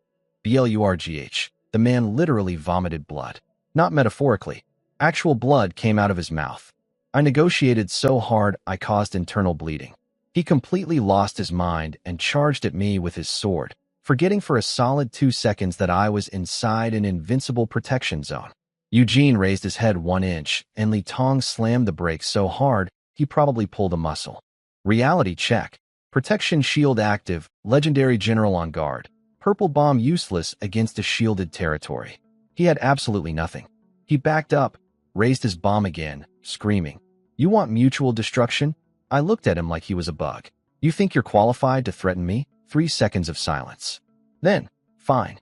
Blurgh. The man literally vomited blood. Not metaphorically. Actual blood came out of his mouth. I negotiated so hard I caused internal bleeding. He completely lost his mind and charged at me with his sword, forgetting for a solid 2 seconds that I was inside an invincible protection zone. Eugene raised his head 1 inch, and Li Tong slammed the brakes so hard he probably pulled a muscle. Reality check. Protection shield active, legendary general on guard. Purple bomb useless against a shielded territory. He had absolutely nothing. He backed up, raised his bomb again, screaming, "You want mutual destruction?" I looked at him like he was a bug. "You think you're qualified to threaten me?" 3 seconds of silence. Then, fine.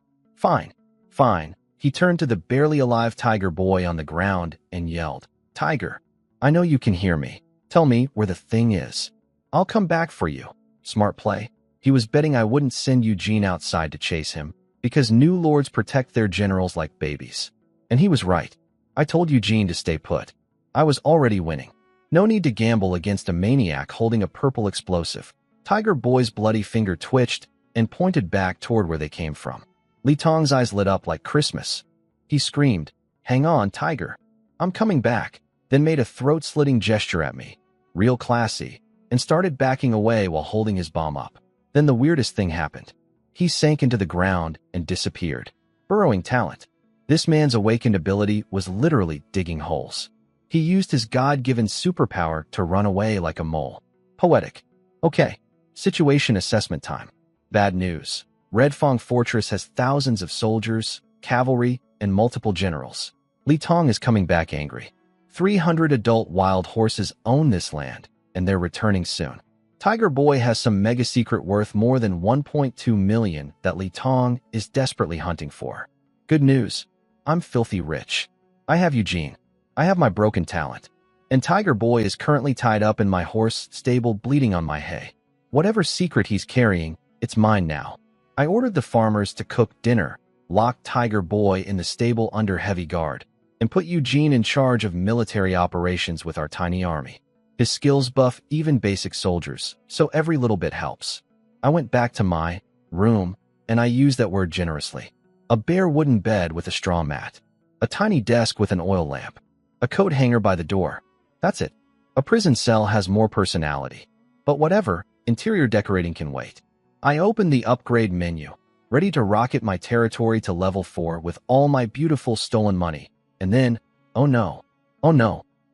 He turned to the barely alive Tiger Boy on the ground and yelled, "Tiger, I know you can hear me. Tell me where the thing is. I'll come back for you." Smart play. He was betting I wouldn't send Eugene outside to chase him, because new lords protect their generals like babies. And he was right. I told Eugene to stay put. I was already winning. No need to gamble against a maniac holding a purple explosive. Tiger Boy's bloody finger twitched and pointed back toward where they came from. Li Tong's eyes lit up like Christmas. He screamed, "Hang on, Tiger. I'm coming back," then made a throat-slitting gesture at me, real classy, and started backing away while holding his bomb up. Then the weirdest thing happened. He sank into the ground and disappeared. Burrowing talent. This man's awakened ability was literally digging holes. He used his God-given superpower to run away like a mole. Poetic. Okay, situation assessment time. Bad news. Red Fang Fortress has thousands of soldiers, cavalry, and multiple generals. Li Tong is coming back angry. 300 adult wild horses own this land, and they're returning soon. Tiger Boy has some mega secret worth more than 1.2 million that Li Tong is desperately hunting for. Good news. I'm filthy rich. I have Eugene. I have my broken talent. And Tiger Boy is currently tied up in my horse stable bleeding on my hay. Whatever secret he's carrying, it's mine now. I ordered the farmers to cook dinner, locked Tiger Boy in the stable under heavy guard, and put Eugene in charge of military operations with our tiny army. His skills buff even basic soldiers, so every little bit helps. I went back to my room, and I used that word generously. A bare wooden bed with a straw mat. A tiny desk with an oil lamp. A coat hanger by the door. That's it. A prison cell has more personality. But whatever, interior decorating can wait. I opened the upgrade menu, ready to rocket my territory to level 4 with all my beautiful stolen money. And then, oh no,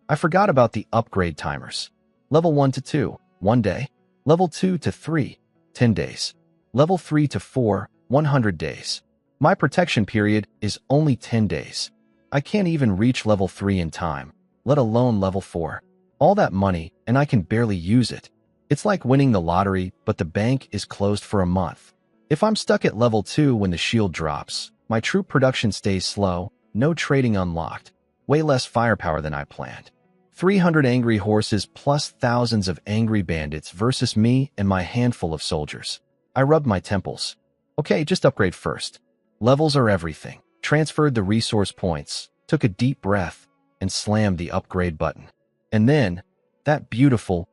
I forgot about the upgrade timers. Level 1 to 2, 1 day. Level 2 to 3, 10 days. Level 3 to 4, 100 days. My protection period is only 10 days. I can't even reach level 3 in time, let alone level 4. All that money, and I can barely use it. It's like winning the lottery, but the bank is closed for a month. If I'm stuck at level 2 when the shield drops, my troop production stays slow, no trading unlocked, way less firepower than I planned. 300 angry horses plus thousands of angry bandits versus me and my handful of soldiers. I rubbed my temples. Okay, just upgrade first. Levels are everything. Transferred the resource points, took a deep breath, and slammed the upgrade button. And then, that beautiful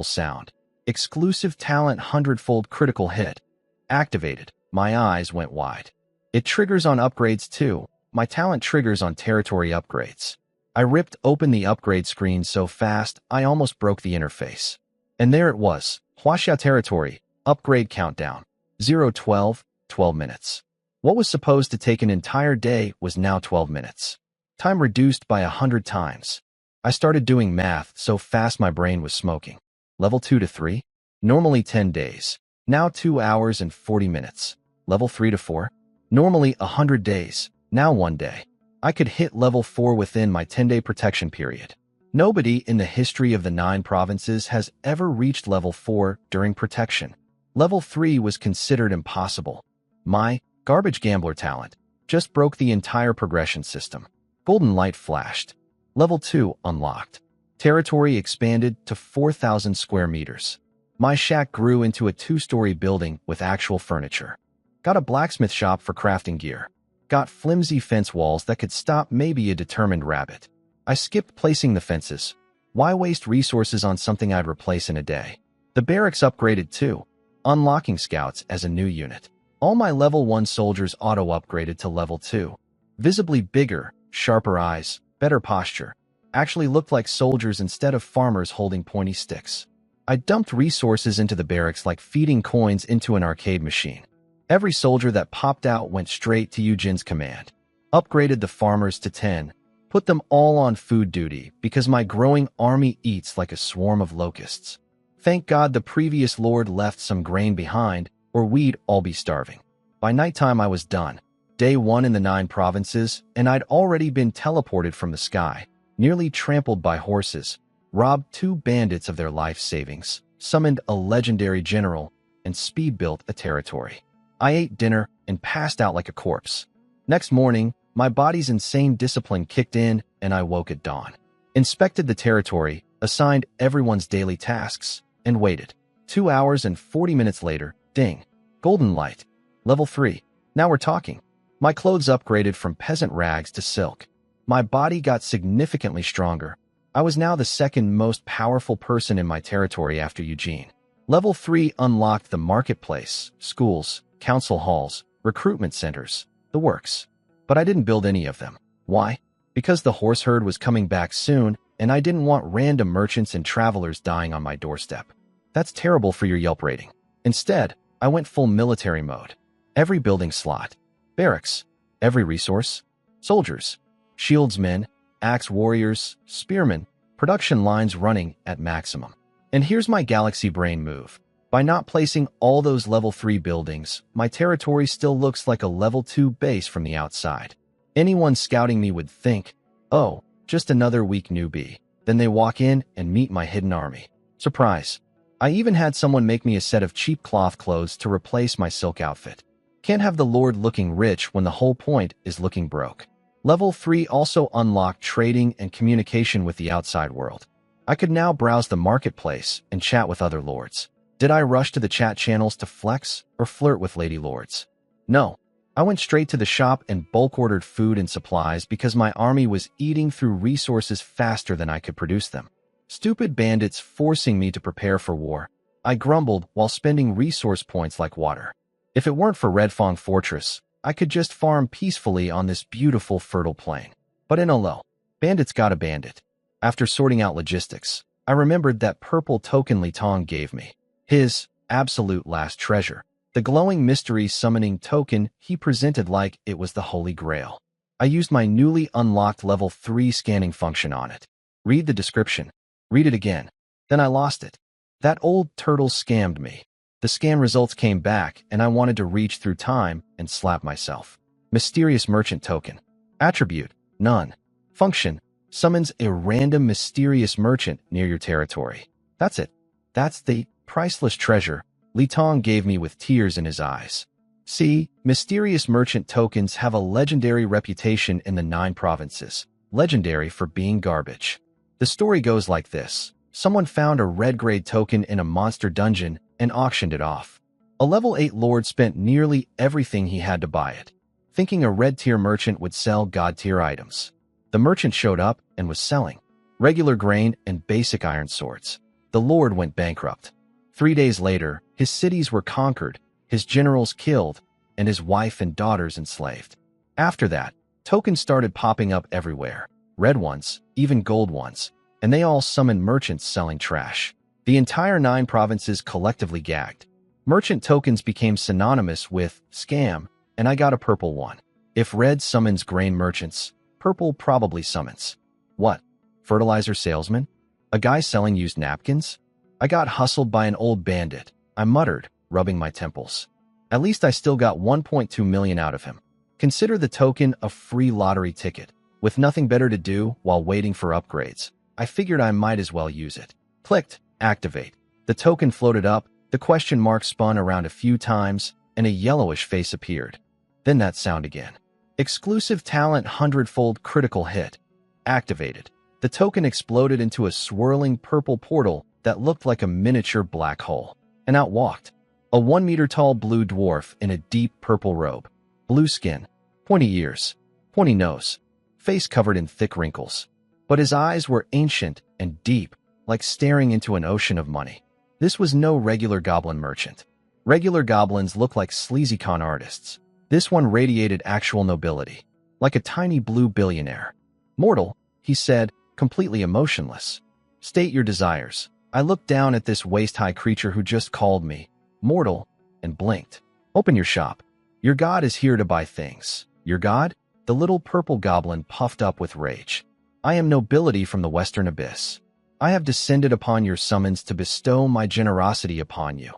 sound. Exclusive talent 100-fold critical hit. Activated. My eyes went wide. It triggers on upgrades too. My talent triggers on territory upgrades. I ripped open the upgrade screen so fast I almost broke the interface. And there it was. Huaxia territory. Upgrade countdown. 0-12, 12 minutes. What was supposed to take an entire day was now 12 minutes. Time reduced by 100 times. I started doing math so fast my brain was smoking. Level 2 to 3? Normally 10 days. Now 2 hours and 40 minutes. Level 3 to 4. Normally 100 days, now 1 day. I could hit level 4 within my 10-day protection period. Nobody in the history of the 9 provinces has ever reached level 4 during protection. Level 3 was considered impossible. My garbage gambler talent just broke the entire progression system. Golden light flashed. Level 2 unlocked. Territory expanded to 4,000 square meters. My shack grew into a 2-story building with actual furniture. Got a blacksmith shop for crafting gear. Got flimsy fence walls that could stop maybe a determined rabbit. I skipped placing the fences. Why waste resources on something I'd replace in a day? The barracks upgraded too, unlocking scouts as a new unit. All my level 1 soldiers auto-upgraded to level 2. Visibly bigger, sharper eyes, better posture. Actually looked like soldiers instead of farmers holding pointy sticks. I dumped resources into the barracks like feeding coins into an arcade machine. Every soldier that popped out went straight to Eugen's command. Upgraded the farmers to 10. Put them all on food duty because my growing army eats like a swarm of locusts. Thank God the previous lord left some grain behind, or we'd all be starving. By nighttime I was done. Day 1 in the 9 provinces, and I'd already been teleported from the sky, nearly trampled by horses, robbed 2 bandits of their life savings, summoned a legendary general, and speed-built a territory. I ate dinner and passed out like a corpse. Next morning, my body's insane discipline kicked in and I woke at dawn. Inspected the territory, assigned everyone's daily tasks, and waited. 2 hours and 40 minutes later, ding. Golden light. Level 3. Now we're talking. My clothes upgraded from peasant rags to silk. My body got significantly stronger. I was now the 2nd most powerful person in my territory after Eugene. Level 3 unlocked the marketplace, schools, council halls, recruitment centers, the works. But I didn't build any of them. Why? Because the horse herd was coming back soon, and I didn't want random merchants and travelers dying on my doorstep. That's terrible for your Yelp rating. Instead, I went full military mode. Every building slot, barracks, every resource, soldiers, shieldsmen, axe warriors, spearmen, production lines running at maximum. And here's my galaxy brain move. By not placing all those level 3 buildings, my territory still looks like a level 2 base from the outside. Anyone scouting me would think, oh, just another weak newbie. Then they walk in and meet my hidden army. Surprise. I even had someone make me a set of cheap cloth clothes to replace my silk outfit. Can't have the Lord looking rich when the whole point is looking broke. Level 3 also unlocked trading and communication with the outside world. I could now browse the marketplace and chat with other lords. Did I rush to the chat channels to flex or flirt with lady lords? No. I went straight to the shop and bulk ordered food and supplies because my army was eating through resources faster than I could produce them. Stupid bandits forcing me to prepare for war. I grumbled while spending resource points like water. If it weren't for Red Fong Fortress, I could just farm peacefully on this beautiful fertile plain. But in a low, bandits got a bandit. After sorting out logistics, I remembered that purple token Li Tong gave me. His absolute last treasure. The glowing mystery summoning token he presented like it was the Holy Grail. I used my newly unlocked level 3 scanning function on it. Read the description. Read it again. Then I lost it. That old turtle scammed me. The scan results came back and I wanted to reach through time and slap myself. Mysterious merchant token. Attribute, none. Function, summons a random mysterious merchant near your territory. That's it. That's the priceless treasure Li Tong gave me with tears in his eyes. See, mysterious merchant tokens have a legendary reputation in the 9 provinces. Legendary for being garbage. The story goes like this. Someone found a red grade token in a monster dungeon and auctioned it off. A level 8 lord spent nearly everything he had to buy it, thinking a red tier merchant would sell god tier items. The merchant showed up and was selling regular grain and basic iron swords. The lord went bankrupt. 3 days later, his cities were conquered, his generals killed, and his wife and daughters enslaved. After that, tokens started popping up everywhere. Red ones, even gold ones, and they all summoned merchants selling trash. The entire 9 provinces collectively gagged. Merchant tokens became synonymous with scam, and I got a purple one. If red summons grain merchants, purple probably summons. What? Fertilizer salesman? A guy selling used napkins? I got hustled by an old bandit. I muttered, rubbing my temples. At least I still got 1.2 million out of him. Consider the token a free lottery ticket. With nothing better to do while waiting for upgrades, I figured I might as well use it. Clicked, activate. The token floated up, the question mark spun around a few times, and a yellowish face appeared. Then that sound again. Exclusive talent 100-fold critical hit. Activated. The token exploded into a swirling purple portal that looked like a miniature black hole. And out walked a 1-meter-tall blue dwarf in a deep purple robe. Blue skin, pointy ears, pointy nose, face covered in thick wrinkles. But his eyes were ancient and deep, like staring into an ocean of money. This was no regular goblin merchant. Regular goblins look like sleazy con artists. This one radiated actual nobility, like a tiny blue billionaire. "Mortal," he said, completely emotionless. "State your desires." I looked down at this waist-high creature who just called me mortal and blinked. "Open your shop. Your god is here to buy things." "Your god?" The little purple goblin puffed up with rage. "I am nobility from the western abyss. I have descended upon your summons to bestow my generosity upon you."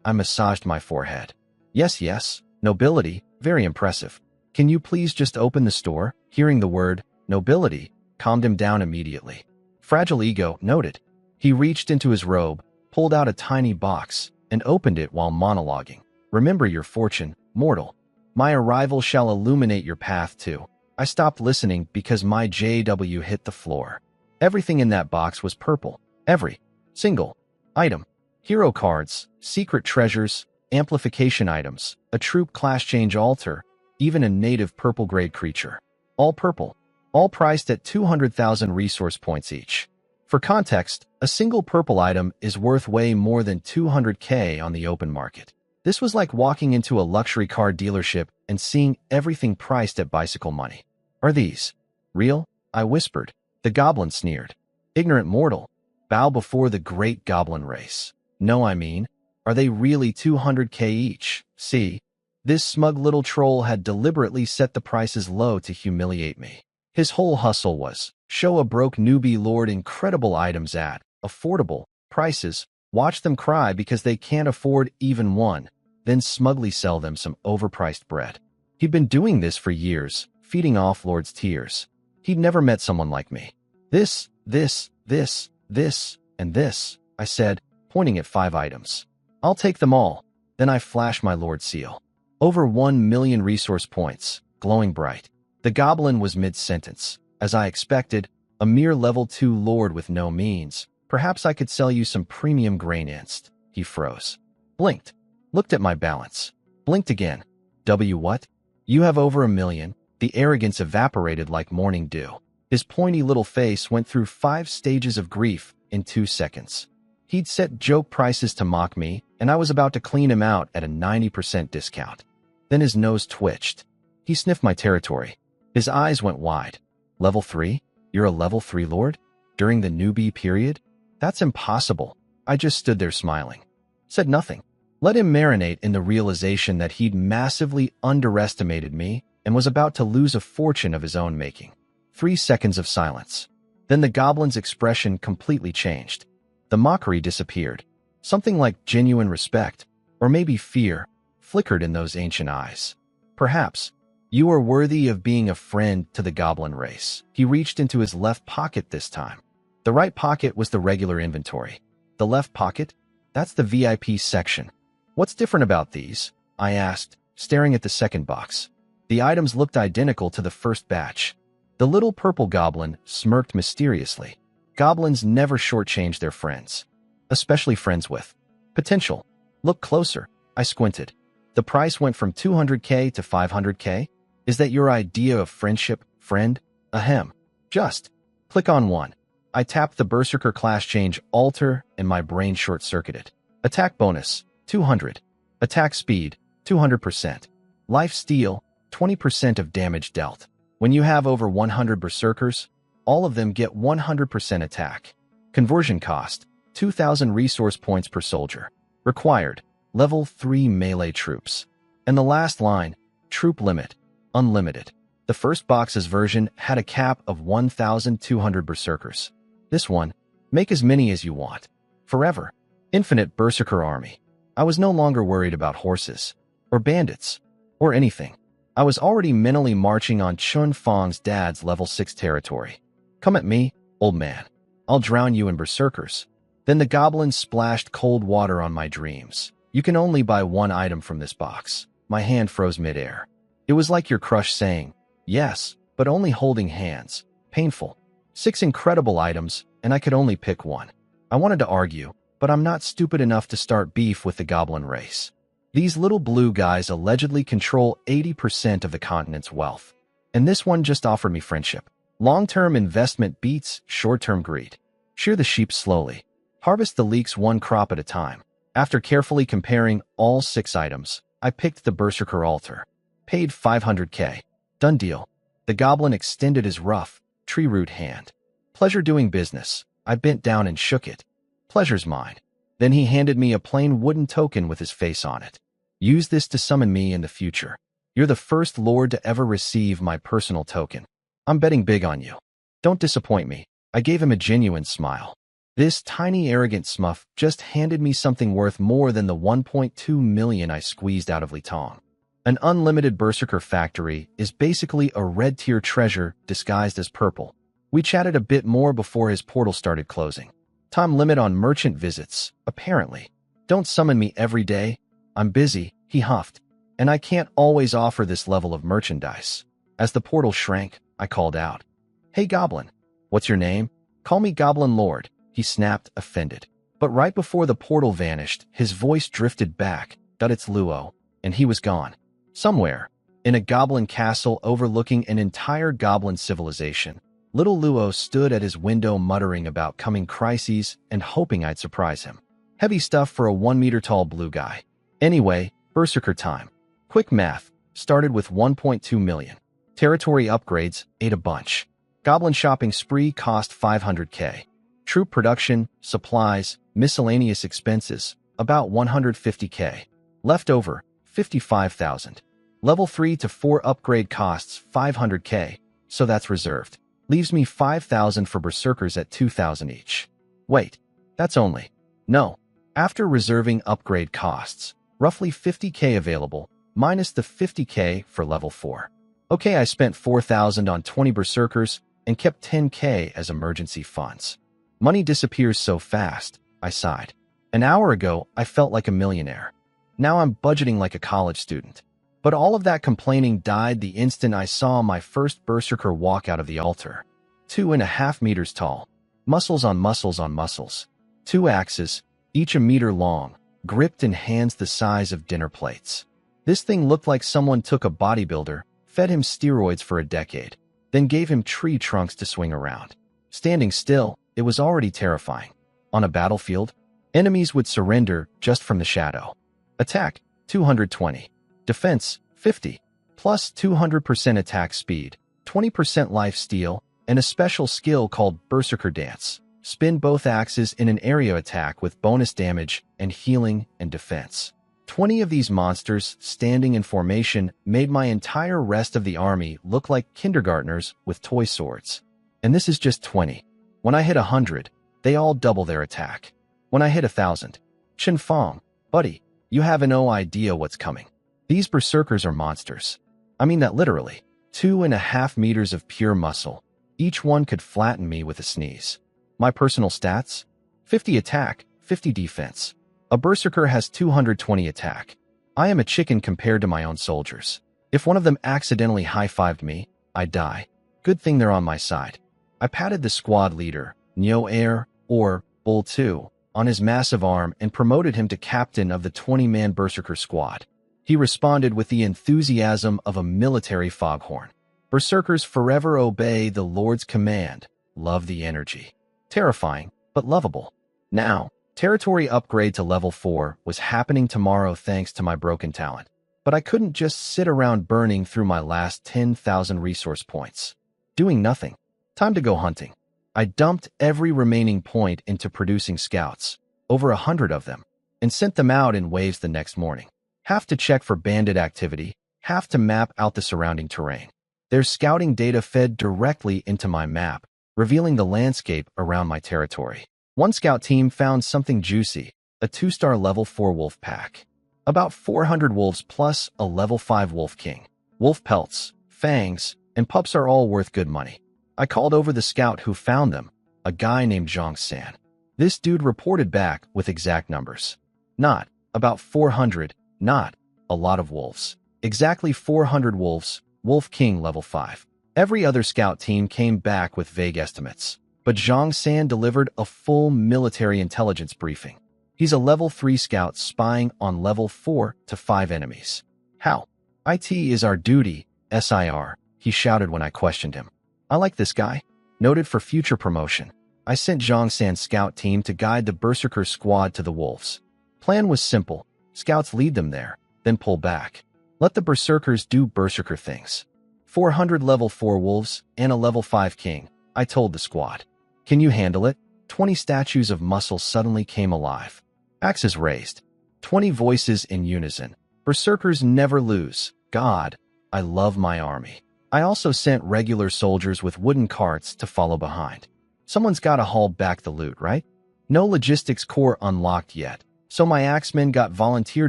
I massaged my forehead. Yes, nobility, very impressive. Can you please just open the store?" Hearing the word nobility calmed him down immediately. Fragile ego, noted. He reached into his robe, pulled out a tiny box, and opened it while monologuing. "Remember your fortune, mortal. My arrival shall illuminate your path too." I stopped listening because my JW hit the floor. Everything in that box was purple. Every single item. Hero cards, secret treasures, amplification items, a troop class change altar, even a native purple-grade creature. All purple. All priced at 200,000 resource points each. For context, a single purple item is worth way more than 200k on the open market. This was like walking into a luxury car dealership and seeing everything priced at bicycle money. "Are these real?" I whispered. The goblin sneered. "Ignorant mortal, bow before the great goblin race." "No, I mean, are they really 200k each?" See, this smug little troll had deliberately set the prices low to humiliate me. His whole hustle was, show a broke newbie lord incredible items at affordable prices, watch them cry because they can't afford even one, then smugly sell them some overpriced bread. He'd been doing this for years, feeding off lords' tears. He'd never met someone like me. This, and this, I said, pointing at 5 items. "I'll take them all." Then I flashed my lord seal. Over 1 million resource points, glowing bright. The goblin was mid-sentence. As I expected, a mere level 2 lord with no means. "Perhaps I could sell you some premium grain inst." He froze. Blinked. Looked at my balance. Blinked again. What? You have over 1 million. The arrogance evaporated like morning dew. His pointy little face went through 5 stages of grief in 2 seconds. He'd set joke prices to mock me, and I was about to clean him out at a 90% discount. Then his nose twitched. He sniffed my territory. His eyes went wide. "Level 3? You're a level 3 lord? During the newbie period? That's impossible." I just stood there smiling. Said nothing. Let him marinate in the realization that he'd massively underestimated me and was about to lose a fortune of his own making. 3 seconds of silence. Then the goblin's expression completely changed. The mockery disappeared. Something like genuine respect, or maybe fear, flickered in those ancient eyes. "Perhaps you are worthy of being a friend to the goblin race." He reached into his left pocket this time. The right pocket was the regular inventory. The left pocket? That's the VIP section. "What's different about these?" I asked, staring at the second box. The items looked identical to the first batch. The little purple goblin smirked mysteriously. Goblins never shortchange their friends, especially friends with potential. "Look closer." I squinted. "The price went from 200k to 500k? Is that your idea of friendship, friend?" "Ahem. Just click on one." I tapped the Berserker class change altar and my brain short-circuited. Attack bonus, 200. Attack speed, 200%. Life steal, 20% of damage dealt. When you have over 100 Berserkers, all of them get 100% attack. Conversion cost, 2,000 resource points per soldier. Required, level 3 melee troops. And the last line, troop limit, unlimited. The first box's version had a cap of 1,200 Berserkers. This one, make as many as you want. Forever. Infinite Berserker army. I was no longer worried about horses, or bandits, or anything. I was already mentally marching on Chun Fong's dad's level 6 territory. Come at me, old man. I'll drown you in berserkers. Then the goblin splashed cold water on my dreams. You can only buy one item from this box. My hand froze midair. It was like your crush saying, yes, but only holding hands. Painful. 6 incredible items, and I could only pick one. I wanted to argue, but I'm not stupid enough to start beef with the goblin race. These little blue guys allegedly control 80% of the continent's wealth. And this one just offered me friendship. Long-term investment beats short-term greed. Shear the sheep slowly. Harvest the leeks one crop at a time. After carefully comparing all 6 items, I picked the Berserker altar. Paid 500k. Done deal. The goblin extended his rough, tree-root hand. Pleasure doing business. I bent down and shook it. Pleasure's mine. Then he handed me a plain wooden token with his face on it. Use this to summon me in the future. You're the first lord to ever receive my personal token. I'm betting big on you. Don't disappoint me. I gave him a genuine smile. This tiny arrogant smuff just handed me something worth more than the 1.2 million I squeezed out of Li Tong. An unlimited Berserker factory is basically a red-tier treasure disguised as purple. We chatted a bit more before his portal started closing. Time limit on merchant visits, apparently. Don't summon me every day. I'm busy, he huffed, and I can't always offer this level of merchandise. As the portal shrank, I called out, Hey Goblin, what's your name? Call me Goblin Lord, he snapped, offended. But right before the portal vanished, his voice drifted back, It's Luo, and he was gone. Somewhere, in a goblin castle overlooking an entire goblin civilization, little Luo stood at his window muttering about coming crises and hoping I'd surprise him. Heavy stuff for a 1-meter-tall blue guy. Anyway, Berserker time. Quick math, started with 1.2 million. Territory upgrades, ate a bunch. Goblin shopping spree cost 500k. Troop production, supplies, miscellaneous expenses, about 150k. Leftover, 55,000. Level 3 to 4 upgrade costs 500k, so that's reserved. Leaves me 5,000 for berserkers at 2,000 each. Wait, that's only. No. After reserving upgrade costs, roughly 50k available, minus the 50k for level 4. Okay, I spent 4,000 on 20 berserkers and kept 10k as emergency funds. Money disappears so fast, I sighed. An hour ago, I felt like a millionaire. Now I'm budgeting like a college student. But all of that complaining died the instant I saw my first berserker walk out of the altar. 2.5 meters tall. Muscles on muscles on muscles. 2 axes, each a meter long, gripped in hands the size of dinner plates. This thing looked like someone took a bodybuilder, fed him steroids for a decade, then gave him tree trunks to swing around. Standing still, it was already terrifying. On a battlefield, enemies would surrender just from the shadow. Attack, 220. Defense, 50. Plus 200% attack speed, 20% life steal, and a special skill called Berserker Dance. Spin both axes in an area attack with bonus damage and healing and defense. 20 of these monsters, standing in formation, made my entire rest of the army look like kindergartners with toy swords. And this is just 20. When I hit 100, they all double their attack. When I hit 1,000, Chen Fong, buddy, you have no idea what's coming. These berserkers are monsters. I mean that literally. 2.5 meters of pure muscle. Each one could flatten me with a sneeze. My personal stats? 50 attack, 50 defense. A berserker has 220 attack. I am a chicken compared to my own soldiers. If one of them accidentally high-fived me, I'd die. Good thing they're on my side. I patted the squad leader, Nyo Air, or Bull 2, on his massive arm and promoted him to captain of the 20-man berserker squad. He responded with the enthusiasm of a military foghorn. Berserkers forever obey the Lord's command. Love the energy. Terrifying, but lovable. Now, territory upgrade to level 4 was happening tomorrow thanks to my broken talent. But I couldn't just sit around burning through my last 10,000 resource points. Doing nothing. Time to go hunting. I dumped every remaining point into producing scouts, over 100 of them, and sent them out in waves the next morning. Half to check for bandit activity, half to map out the surrounding terrain. Their scouting data fed directly into my map, revealing the landscape around my territory. One scout team found something juicy, a 2-star level 4 wolf pack. About 400 wolves plus a level 5 wolf king. Wolf pelts, fangs, and pups are all worth good money. I called over the scout who found them, a guy named Zhang-san. This dude reported back with exact numbers. Not about 400, not a lot of wolves. Exactly 400 wolves, Wolf King level 5. Every other scout team came back with vague estimates, but Zhang-san delivered a full military intelligence briefing. He's a level 3 scout spying on level 4 to 5 enemies. How? IT is our duty, SIR, he shouted when I questioned him. I like this guy. Noted for future promotion. I sent Zhang-san's scout team to guide the Berserker squad to the wolves. Plan was simple. Scouts lead them there, then pull back. Let the Berserkers do Berserker things. 400 level 4 wolves and a level 5 king, I told the squad. Can you handle it? 20 statues of muscle suddenly came alive. Axes raised. 20 voices in unison. Berserkers never lose. God, I love my army. I also sent regular soldiers with wooden carts to follow behind. Someone's gotta haul back the loot, right? No logistics core unlocked yet, so my axemen got volunteer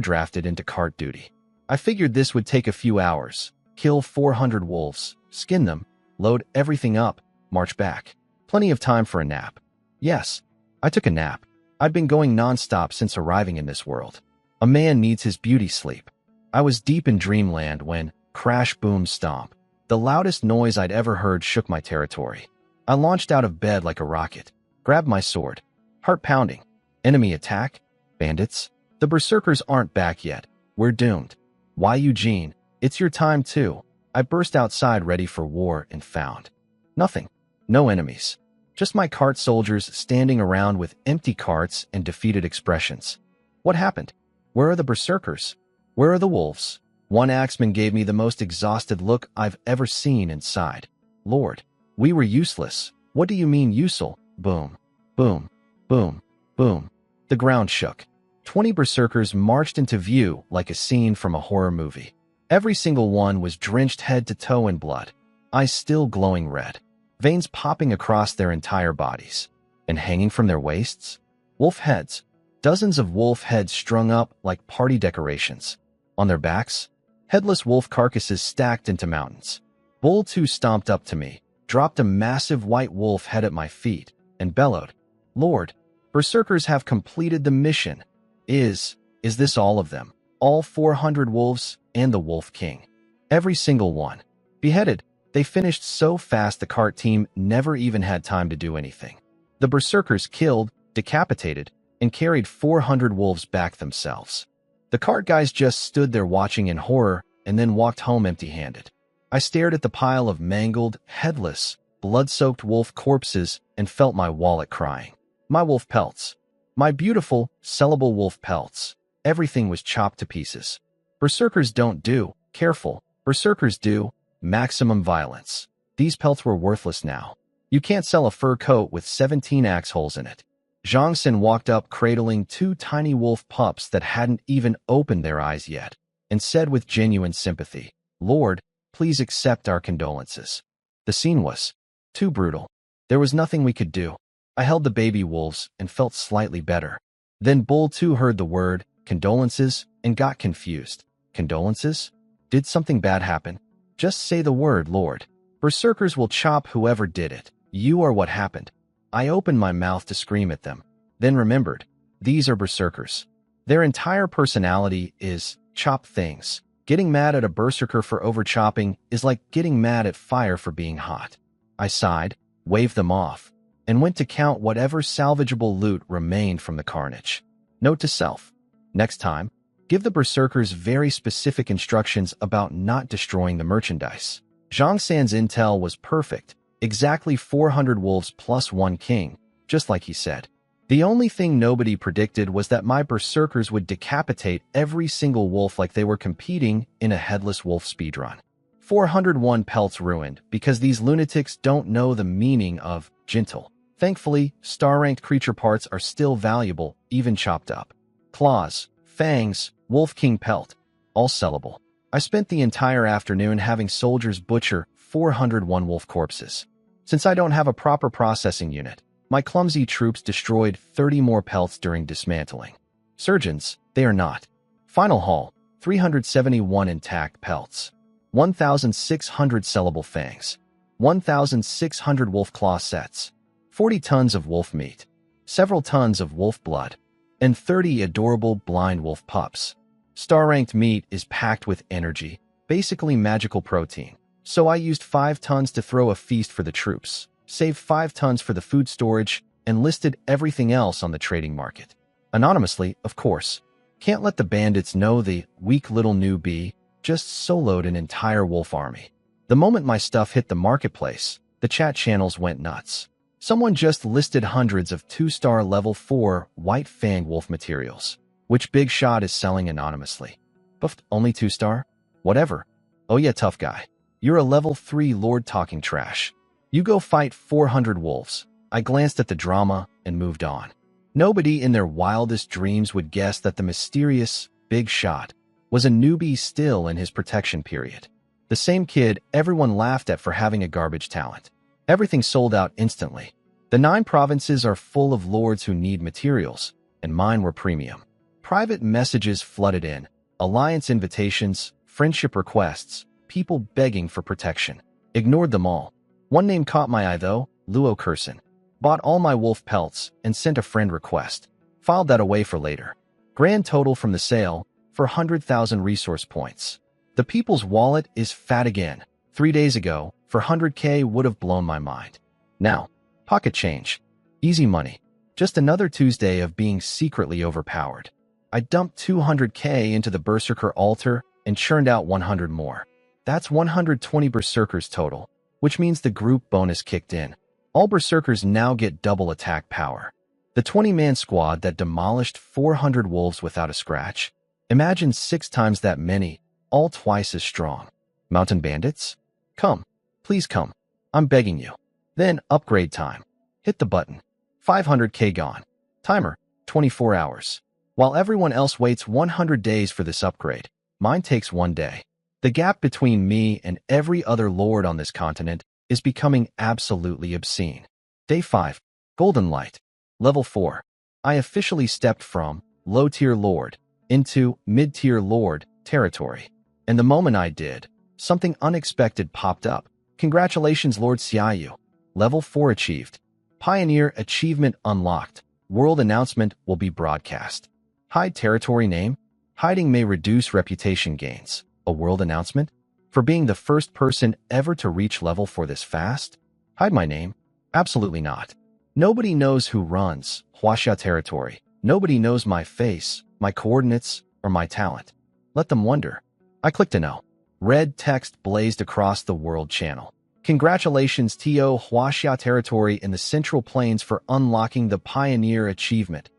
drafted into cart duty. I figured this would take a few hours. Kill 400 wolves, skin them, load everything up, march back. Plenty of time for a nap. Yes, I took a nap. I'd been going non-stop since arriving in this world. A man needs his beauty sleep. I was deep in dreamland when, crash boom stomp, the loudest noise I'd ever heard shook my territory. I launched out of bed like a rocket, grabbed my sword. Heart pounding. Enemy attack? Bandits? The Berserkers aren't back yet. We're doomed. Why, Eugene? It's your time too. I burst outside ready for war and found nothing. No enemies. Just my cart soldiers standing around with empty carts and defeated expressions. What happened? Where are the Berserkers? Where are the wolves? One axeman gave me the most exhausted look I've ever seen and sighed. Lord, we were useless. What do you mean useful? Boom. Boom. Boom. Boom. The ground shook. 20 Berserkers marched into view like a scene from a horror movie. Every single one was drenched head to toe in blood, eyes still glowing red, veins popping across their entire bodies. And hanging from their waists? Wolf heads. Dozens of wolf heads strung up like party decorations. On their backs, headless wolf carcasses stacked into mountains. Bull 2 stomped up to me, dropped a massive white wolf head at my feet, and bellowed, Lord, Berserkers have completed the mission. Is this all of them? All 400 wolves and the Wolf King. Every single one. Beheaded, they finished so fast the cart team never even had time to do anything. The Berserkers killed, decapitated, and carried 400 wolves back themselves. The cart guys just stood there watching in horror and then walked home empty-handed. I stared at the pile of mangled, headless, blood-soaked wolf corpses and felt my wallet crying. My wolf pelts. My beautiful, sellable wolf pelts. Everything was chopped to pieces. Berserkers don't do, careful, Berserkers do, maximum violence. These pelts were worthless now. You can't sell a fur coat with 17 axe holes in it. Zhang-san walked up cradling 2 tiny wolf pups that hadn't even opened their eyes yet, and said with genuine sympathy, Lord, please accept our condolences. The scene was too brutal. There was nothing we could do. I held the baby wolves and felt slightly better. Then Bull 2 heard the word, condolences, and got confused. Condolences? Did something bad happen? Just say the word, Lord. Berserkers will chop whoever did it. You are what happened. I opened my mouth to scream at them, then remembered, these are Berserkers. Their entire personality is chop things. Getting mad at a Berserker for over-chopping is like getting mad at fire for being hot. I sighed, waved them off, and went to count whatever salvageable loot remained from the carnage. Note to self. Next time, give the Berserkers very specific instructions about not destroying the merchandise. Zhang-san's intel was perfect. Exactly 400 wolves plus 1 king, just like he said. The only thing nobody predicted was that my Berserkers would decapitate every single wolf like they were competing in a headless wolf speedrun. 401 pelts ruined because these lunatics don't know the meaning of gentle. Thankfully, star-ranked creature parts are still valuable, even chopped up. Claws, fangs, Wolf King pelt, all sellable. I spent the entire afternoon having soldiers butcher 401 wolf corpses. Since I don't have a proper processing unit, my clumsy troops destroyed 30 more pelts during dismantling. Surgeons, they are not. Final haul, 371 intact pelts. 1,600 sellable fangs. 1,600 wolf claw sets. 40 tons of wolf meat. Several tons of wolf blood. And 30 adorable blind wolf pups. Star-ranked meat is packed with energy, basically magical protein. So I used 5 tons to throw a feast for the troops, saved 5 tons for the food storage, and listed everything else on the trading market. Anonymously, of course. Can't let the bandits know the weak little newbie just soloed an entire wolf army. The moment my stuff hit the marketplace, the chat channels went nuts. Someone just listed hundreds of 2-star level 4 white fang wolf materials, which Big Shot is selling anonymously. Buffed, only 2-star? Whatever. Oh yeah, tough guy. You're a level 3 lord talking trash. You go fight 400 wolves. I glanced at the drama and moved on. Nobody in their wildest dreams would guess that the mysterious Big Shot was a newbie still in his protection period. The same kid everyone laughed at for having a garbage talent. Everything sold out instantly. The 9 provinces are full of lords who need materials, and mine were premium. Private messages flooded in, alliance invitations, friendship requests, people begging for protection. Ignored them all. One name caught my eye though, Luo Kurson. Bought all my wolf pelts and sent a friend request. Filed that away for later. Grand total from the sale, for 100,000 resource points. The people's wallet is fat again. 3 days ago, for 100k would have blown my mind. Now, pocket change. Easy money. Just another Tuesday of being secretly overpowered. I dumped 200k into the Berserker altar and churned out 100 more. That's 120 Berserkers total, which means the group bonus kicked in. All Berserkers now get double attack power. The 20-man squad that demolished 400 wolves without a scratch. Imagine 6 times that many, all twice as strong. Mountain bandits? Come. Please come. I'm begging you. Then, upgrade time. Hit the button. 500k gone. Timer, 24 hours. While everyone else waits 100 days for this upgrade, mine takes 1 day. The gap between me and every other lord on this continent is becoming absolutely obscene. Day 5. Golden Light. Level 4. I officially stepped from low-tier lord into mid-tier lord territory. And the moment I did, something unexpected popped up. Congratulations, Lord Xiaoyu. Level 4 achieved. Pioneer achievement unlocked. World announcement will be broadcast. Hide territory name. Hiding may reduce reputation gains. A world announcement? For being the first person ever to reach level 4 this fast? Hide my name? Absolutely not. Nobody knows who runs Huaxia territory. Nobody knows my face, my coordinates, or my talent. Let them wonder. I clicked to know. Red text blazed across the world channel. Congratulations to Huaxia territory in the Central Plains for unlocking the Pioneer achievement.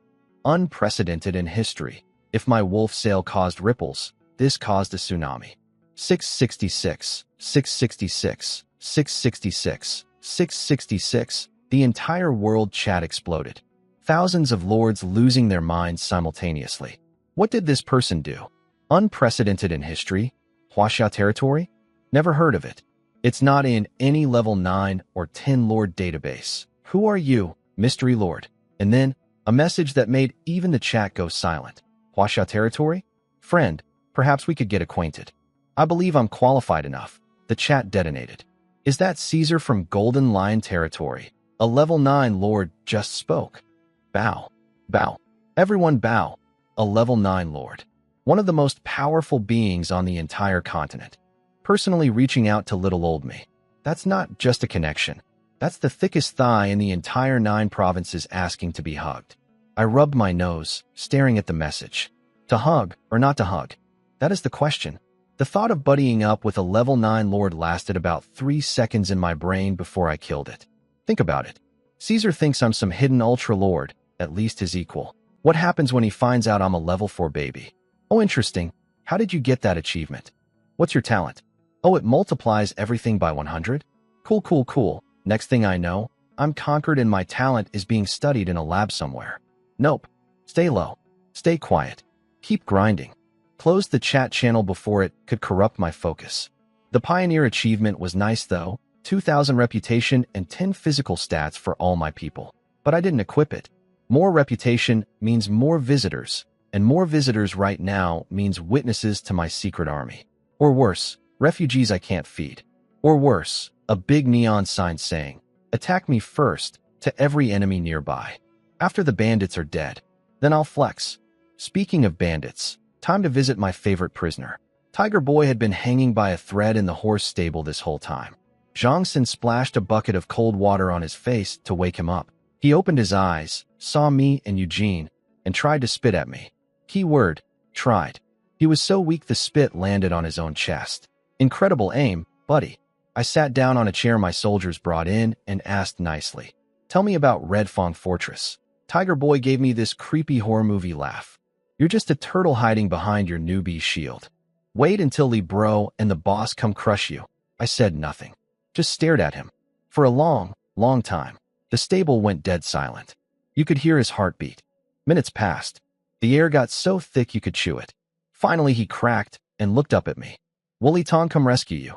Unprecedented in history. If my wolf sale caused ripples, this caused a tsunami. 666, 666, 666, 666. The entire world chat exploded. Thousands of lords losing their minds simultaneously. What did this person do? Unprecedented in history? Huaxia territory? Never heard of it. It's not in any level 9 or 10 lord database. Who are you, mystery lord? And then, a message that made even the chat go silent. Huaxia territory? Friend, perhaps we could get acquainted. I believe I'm qualified enough. The chat detonated. Is that Caesar from Golden Lion territory? A level 9 lord just spoke. Bow. Bow. Everyone bow. A level 9 lord. One of the most powerful beings on the entire continent. Personally reaching out to little old me. That's not just a connection. That's the thickest thigh in the entire 9 provinces asking to be hugged. I rubbed my nose, staring at the message. To hug or not to hug? That is the question. The thought of buddying up with a level 9 lord lasted about 3 seconds in my brain before I killed it. Think about it. Caesar thinks I'm some hidden ultra lord, at least his equal. What happens when he finds out I'm a level 4 baby? Oh, interesting. How did you get that achievement? What's your talent? Oh, it multiplies everything by 100? Cool, cool, cool. Next thing I know, I'm conquered and my talent is being studied in a lab somewhere. Nope. Stay low. Stay quiet. Keep grinding. Closed the chat channel before it could corrupt my focus. The Pioneer achievement was nice though. 2,000 reputation and 10 physical stats for all my people. But I didn't equip it. More reputation means more visitors, and more visitors right now means witnesses to my secret army. Or worse, refugees I can't feed. Or worse, a big neon sign saying, "Attack me first," to every enemy nearby. After the bandits are dead, then I'll flex. Speaking of bandits, time to visit my favorite prisoner. Tiger Boy had been hanging by a thread in the horse stable this whole time. Jongsin splashed a bucket of cold water on his face to wake him up. He opened his eyes, saw me and Eugene, and tried to spit at me. Keyword, tried. He was so weak the spit landed on his own chest. Incredible aim, buddy. I sat down on a chair my soldiers brought in and asked nicely, "Tell me about Red Fong Fortress." Tiger Boy gave me this creepy horror movie laugh. "You're just a turtle hiding behind your newbie shield. Wait until Lee Bro and the boss come crush you." I said nothing, just stared at him. For a long, long time, the stable went dead silent. You could hear his heartbeat. Minutes passed. The air got so thick you could chew it. Finally he cracked and looked up at me. "Will Lee Tong come rescue you?"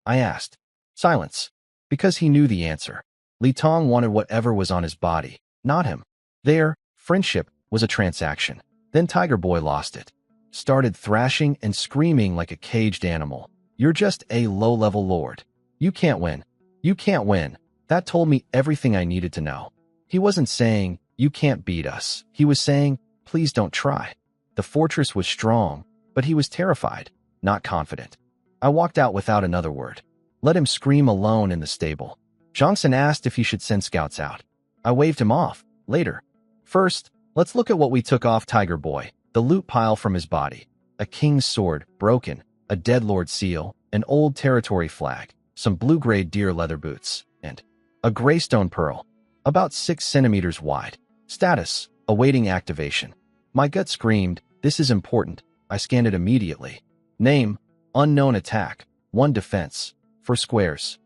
I asked. Silence. Because he knew the answer. Lee Tong wanted whatever was on his body, not him. Their friendship was a transaction. Then Tiger Boy lost it. Started thrashing and screaming like a caged animal. "You're just a low-level lord. You can't win. You can't win." That told me everything I needed to know. He wasn't saying, "You can't beat us." He was saying, "Please don't try." The fortress was strong, but he was terrified, not confident. I walked out without another word. Let him scream alone in the stable. Jongsin asked if he should send scouts out. I waved him off. Later. First, let's look at what we took off Tiger Boy. The loot pile from his body. A king's sword, broken. A dead lord seal. An old territory flag. Some blue-grade deer leather boots. And a greystone pearl. About 6 centimeters wide. Status, awaiting activation. My gut screamed, "This is important." I scanned it immediately. Name, unknown attack. 1 defense. For squares.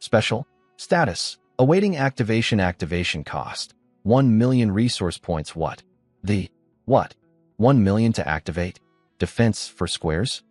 Special. Status, awaiting activation. Activation cost. 1 million resource points. What? What? 1 million to activate? Defense for squares?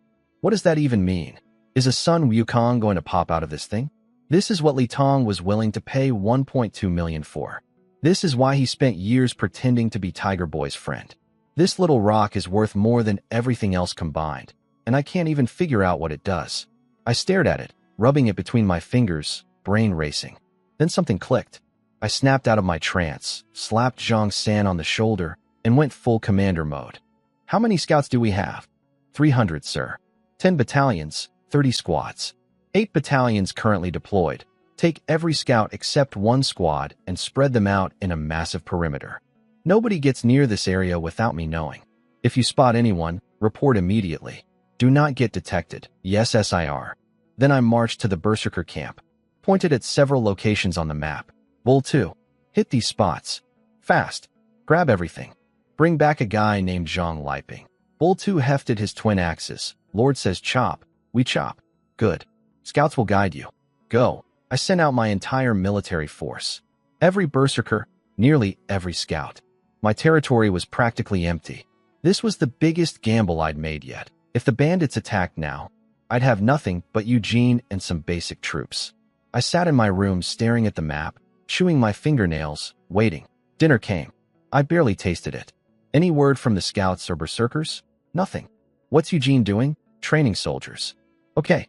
What does that even mean? Is a Sun Wukong going to pop out of this thing? This is what Lee Tong was willing to pay 1.2 million for. This is why he spent years pretending to be Tiger Boy's friend. This little rock is worth more than everything else combined, and I can't even figure out what it does. I stared at it, rubbing it between my fingers, brain racing. Then something clicked. I snapped out of my trance, slapped Zhang San on the shoulder, and went full commander mode. "How many scouts do we have?" 300, sir. 10 battalions, 30 squads. 8 battalions currently deployed. Take every scout except 1 squad and spread them out in a massive perimeter. Nobody gets near this area without me knowing. If you spot anyone, report immediately. Do not get detected. Yes, SIR. Then I marched to the Berserker camp. Pointed at several locations on the map. Bull 2. Hit these spots. Fast. Grab everything. Bring back a guy named Zhang Liping. Bull 2 hefted his twin axes. Lord says chop. We chop. Good. Scouts will guide you. Go. I sent out my entire military force. Every berserker, nearly every scout. My territory was practically empty. This was the biggest gamble I'd made yet. If the bandits attacked now, I'd have nothing but Eugene and some basic troops. I sat in my room staring at the map, chewing my fingernails, waiting. Dinner came. I barely tasted it. Any word from the scouts or berserkers? Nothing. What's Eugene doing? Training soldiers. Okay.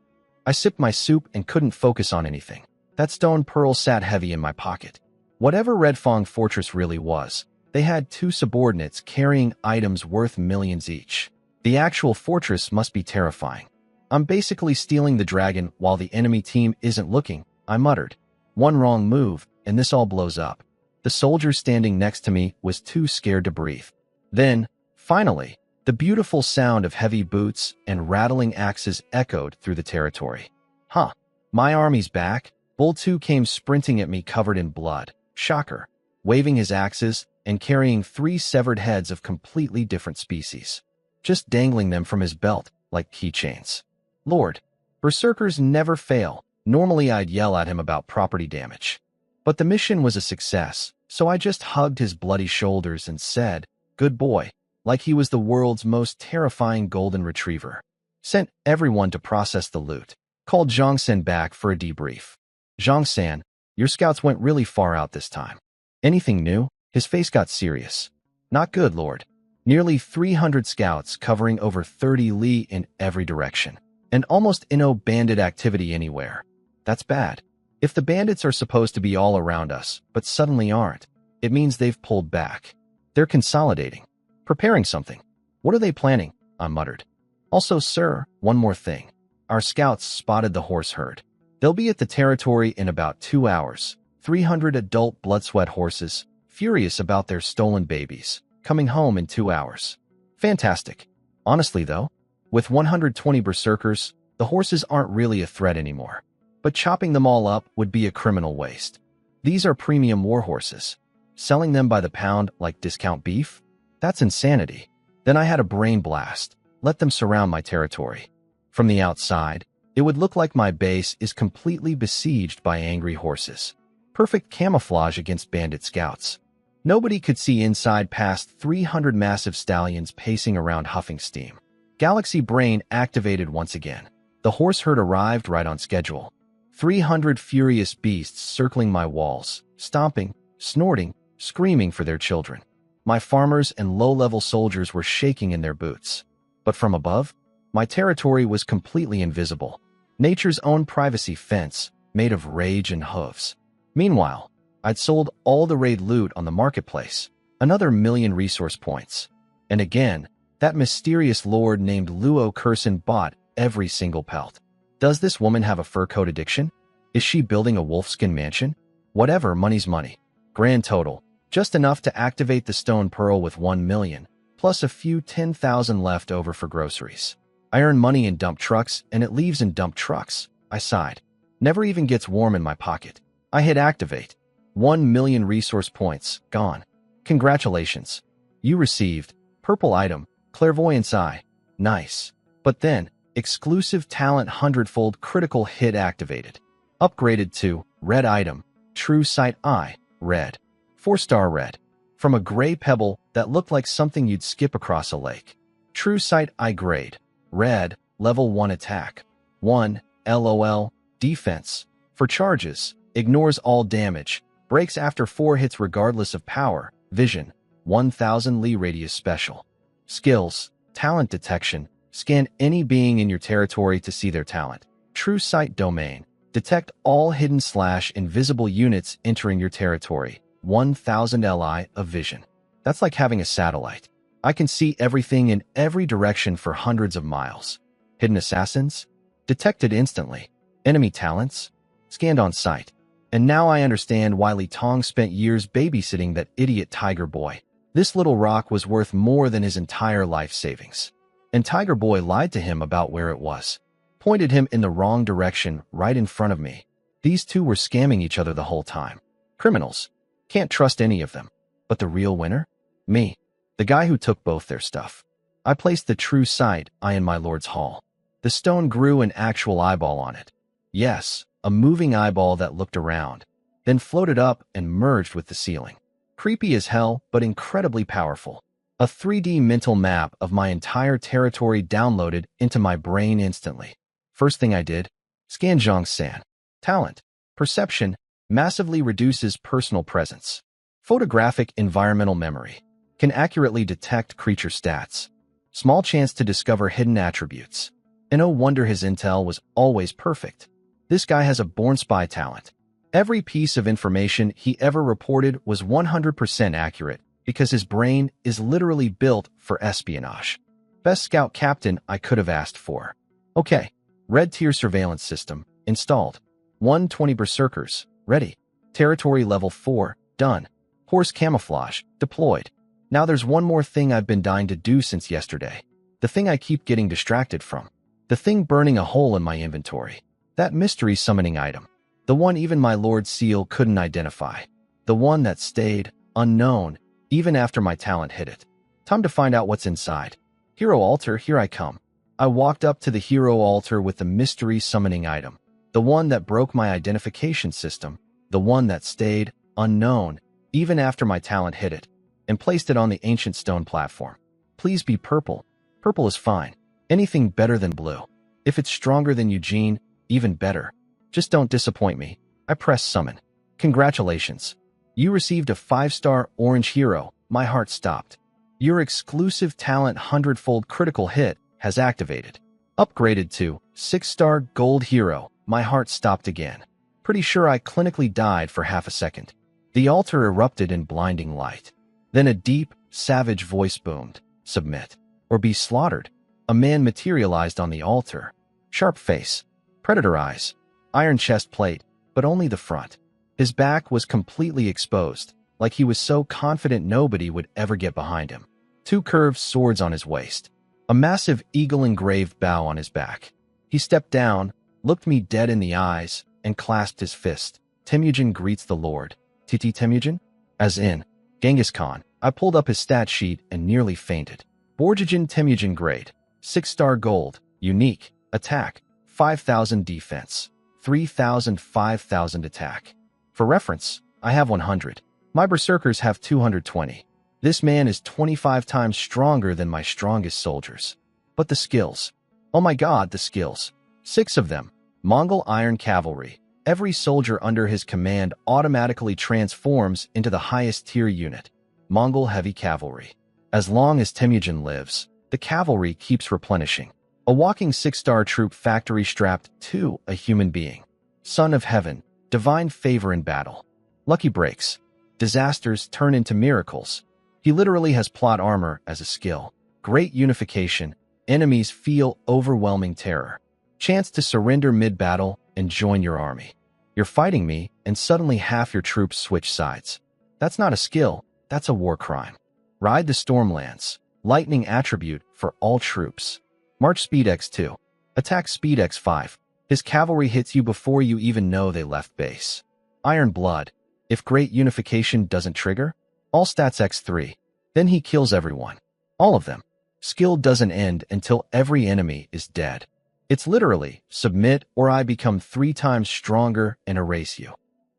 I sipped my soup and couldn't focus on anything. That stone pearl sat heavy in my pocket. Whatever Red Fong Fortress really was, they had 2 subordinates carrying items worth millions each. The actual fortress must be terrifying. I'm basically stealing the dragon while the enemy team isn't looking, I muttered. One wrong move, and this all blows up. The soldier standing next to me was too scared to breathe. Then, finally, the beautiful sound of heavy boots and rattling axes echoed through the territory. Huh. My army's back. Bull 2 came sprinting at me covered in blood. Shocker. Waving his axes and carrying 3 severed heads of completely different species. Just dangling them from his belt like keychains. Lord, berserkers never fail. Normally I'd yell at him about property damage. But the mission was a success, so I just hugged his bloody shoulders and said, "Good boy," like he was the world's most terrifying golden retriever. Sent everyone to process the loot. Called Zhang San back for a debrief. "Zhang San, your scouts went really far out this time. Anything new?" His face got serious. "Not good, Lord. Nearly 300 scouts covering over 30 li in every direction. And almost no bandit activity anywhere. That's bad. If the bandits are supposed to be all around us, but suddenly aren't, it means they've pulled back. They're consolidating. Preparing something. What are they planning? I muttered. Also, sir, one more thing. Our scouts spotted the horse herd. They'll be at the territory in about 2 hours. 300 adult blood-sweat horses, furious about their stolen babies, coming home in 2 hours. Fantastic. Honestly, though, with 120 berserkers, the horses aren't really a threat anymore. But chopping them all up would be a criminal waste. These are premium war horses. Selling them by the pound like discount beef? That's insanity. Then I had a brain blast. Let them surround my territory. From the outside, it would look like my base is completely besieged by angry horses. Perfect camouflage against bandit scouts. Nobody could see inside past 300 massive stallions pacing around huffing steam. Galaxy Brain activated once again. The horse herd arrived right on schedule. 300 furious beasts circling my walls, stomping, snorting, screaming for their children. My farmers and low-level soldiers were shaking in their boots. But from above, my territory was completely invisible. Nature's own privacy fence, made of rage and hooves. Meanwhile, I'd sold all the raid loot on the marketplace, another 1,000,000 resource points. And again, that mysterious lord named Luo Curson bought every single pelt. Does this woman have a fur coat addiction? Is she building a wolfskin mansion? Whatever, money's money. Grand total, just enough to activate the stone pearl with 1,000,000, plus a few 10,000 left over for groceries. I earn money in dump trucks, and it leaves in dump trucks. I sighed. Never even gets warm in my pocket. I hit activate. 1,000,000 resource points, gone. Congratulations. You received purple item, clairvoyance eye. Nice. But then, exclusive talent 100-fold critical hit activated. Upgraded to red item, true sight eye, red. 4-star red. From a gray pebble that looked like something you'd skip across a lake. True sight eye grade. Red, level 1 attack. 1, LOL, defense. For charges, ignores all damage. Breaks after 4 hits regardless of power. Vision, 1,000 li radius special. Skills, talent detection. Scan any being in your territory to see their talent. True sight domain. Detect all hidden/invisible units entering your territory. 1,000 li of vision. That's like having a satellite. I can see everything in every direction for hundreds of miles. Hidden assassins? Detected instantly. Enemy talents? Scanned on sight. And now I understand why Li Tong spent years babysitting that idiot Tiger Boy. This little rock was worth more than his entire life savings. And Tiger Boy lied to him about where it was. Pointed him in the wrong direction right in front of me. These two were scamming each other the whole time. Criminals. Can't trust any of them. But the real winner? Me. The guy who took both their stuff. I placed the true sight eye in my lord's hall. The stone grew an actual eyeball on it. Yes, a moving eyeball that looked around, then floated up and merged with the ceiling. Creepy as hell, but incredibly powerful. A 3D mental map of my entire territory downloaded into my brain instantly. First thing I did, scan Zhang-san. Talent. Perception. Massively reduces personal presence. Photographic environmental memory. Can accurately detect creature stats. Small chance to discover hidden attributes. And no wonder his intel was always perfect. This guy has a born spy talent. Every piece of information he ever reported was 100% accurate because his brain is literally built for espionage. Best scout captain I could have asked for. Okay, red tier surveillance system, installed. 120 berserkers, ready. Territory level 4, done. Horse camouflage, deployed. Now there's one more thing I've been dying to do since yesterday. The thing I keep getting distracted from. The thing burning a hole in my inventory. That mystery summoning item. The one even my Lord Seal couldn't identify. The one that stayed unknown even after my talent hit it. Time to find out what's inside. Hero altar, here I come. I walked up to the hero altar with the mystery summoning item. The one that broke my identification system. The one that stayed unknown even after my talent hit it. And placed it on the ancient stone platform. Please be purple. Purple is fine. Anything better than blue. If it's stronger than Eugene, even better. Just don't disappoint me. I press summon. Congratulations. You received a 5-star orange hero. My heart stopped. Your exclusive talent 100-fold critical hit has activated. Upgraded to 6-star gold hero. My heart stopped again. Pretty sure I clinically died for half a second. The altar erupted in blinding light. Then a deep, savage voice boomed. Submit, or be slaughtered. A man materialized on the altar. Sharp face, predator eyes, iron chest plate, but only the front. His back was completely exposed, like he was so confident nobody would ever get behind him. 2 curved swords on his waist. A massive eagle-engraved bow on his back. He stepped down, looked me dead in the eyes, and clasped his fist. Temujin greets the Lord. Titi Temujin? As in, Genghis Khan. I pulled up his stat sheet and nearly fainted. Borjigin Temujin grade. 6-star gold. Unique. Attack. 5,000 defense. 3,000 5,000 attack. For reference, I have 100. My berserkers have 220. This man is 25 times stronger than my strongest soldiers. But the skills. Oh my god, the skills. 6 of them. Mongol Iron Cavalry. Every soldier under his command automatically transforms into the highest tier unit. Mongol Heavy Cavalry. As long as Temujin lives, the cavalry keeps replenishing. A walking 6-star troop factory strapped to a human being. Son of Heaven. Divine favor in battle. Lucky breaks. Disasters turn into miracles. He literally has plot armor as a skill. Great unification. Enemies feel overwhelming terror. Chance to surrender mid-battle and join your army. You're fighting me, and suddenly half your troops switch sides. That's not a skill, that's a war crime. Ride the Stormlands. Lightning attribute for all troops. March speed x2. Attack speed x5. His cavalry hits you before you even know they left base. Iron Blood. If Great Unification doesn't trigger, all stats x3. Then he kills everyone. All of them. Skill doesn't end until every enemy is dead. It's literally, submit or I become 3 times stronger and erase you.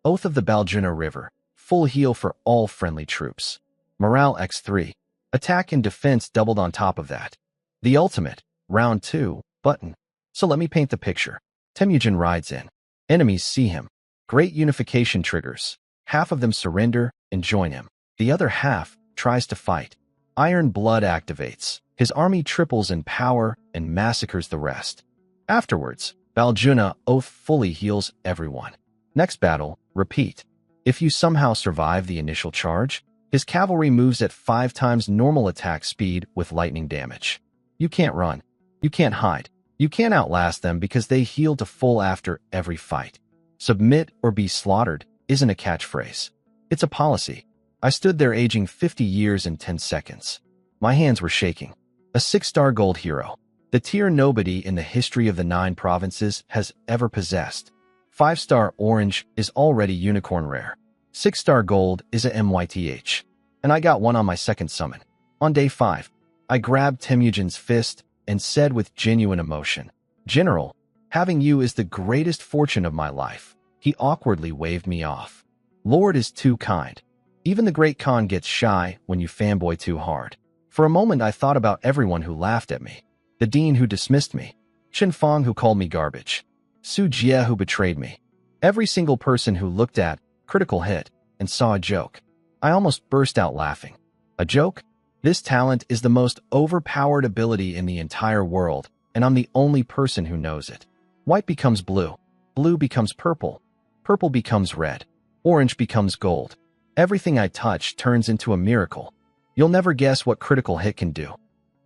Oath of the Baljuna River. Full heal for all friendly troops. Morale x3. Attack and defense doubled on top of that. The ultimate, round 2, button. So let me paint the picture. Temujin rides in. Enemies see him. Great Unification triggers. Half of them surrender and join him. The other half tries to fight. Iron Blood activates. His army triples in power and massacres the rest. Afterwards, Baljuna Oath fully heals everyone. Next battle, repeat. If you somehow survive the initial charge, his cavalry moves at 5 times normal attack speed with lightning damage. You can't run. You can't hide. You can't outlast them because they heal to full after every fight. Submit or be slaughtered isn't a catchphrase. It's a policy. I stood there aging 50 years in 10 seconds. My hands were shaking. A 6-star gold hero. The tier nobody in the history of the 9 provinces has ever possessed. 5-star orange is already unicorn rare. 6-star gold is a MYTH. And I got one on my second summon. On day 5, I grabbed Temujin's fist and said with genuine emotion, "General, having you is the greatest fortune of my life." He awkwardly waved me off. Lord is too kind. Even the great Khan gets shy when you fanboy too hard. For a moment I thought about everyone who laughed at me. The dean who dismissed me. Chen Fong who called me garbage. Su Jie who betrayed me. Every single person who looked at critical hit and saw a joke. I almost burst out laughing. A joke? This talent is the most overpowered ability in the entire world, and I'm the only person who knows it. White becomes blue. Blue becomes purple. Purple becomes red. Orange becomes gold. Everything I touch turns into a miracle. You'll never guess what critical hit can do.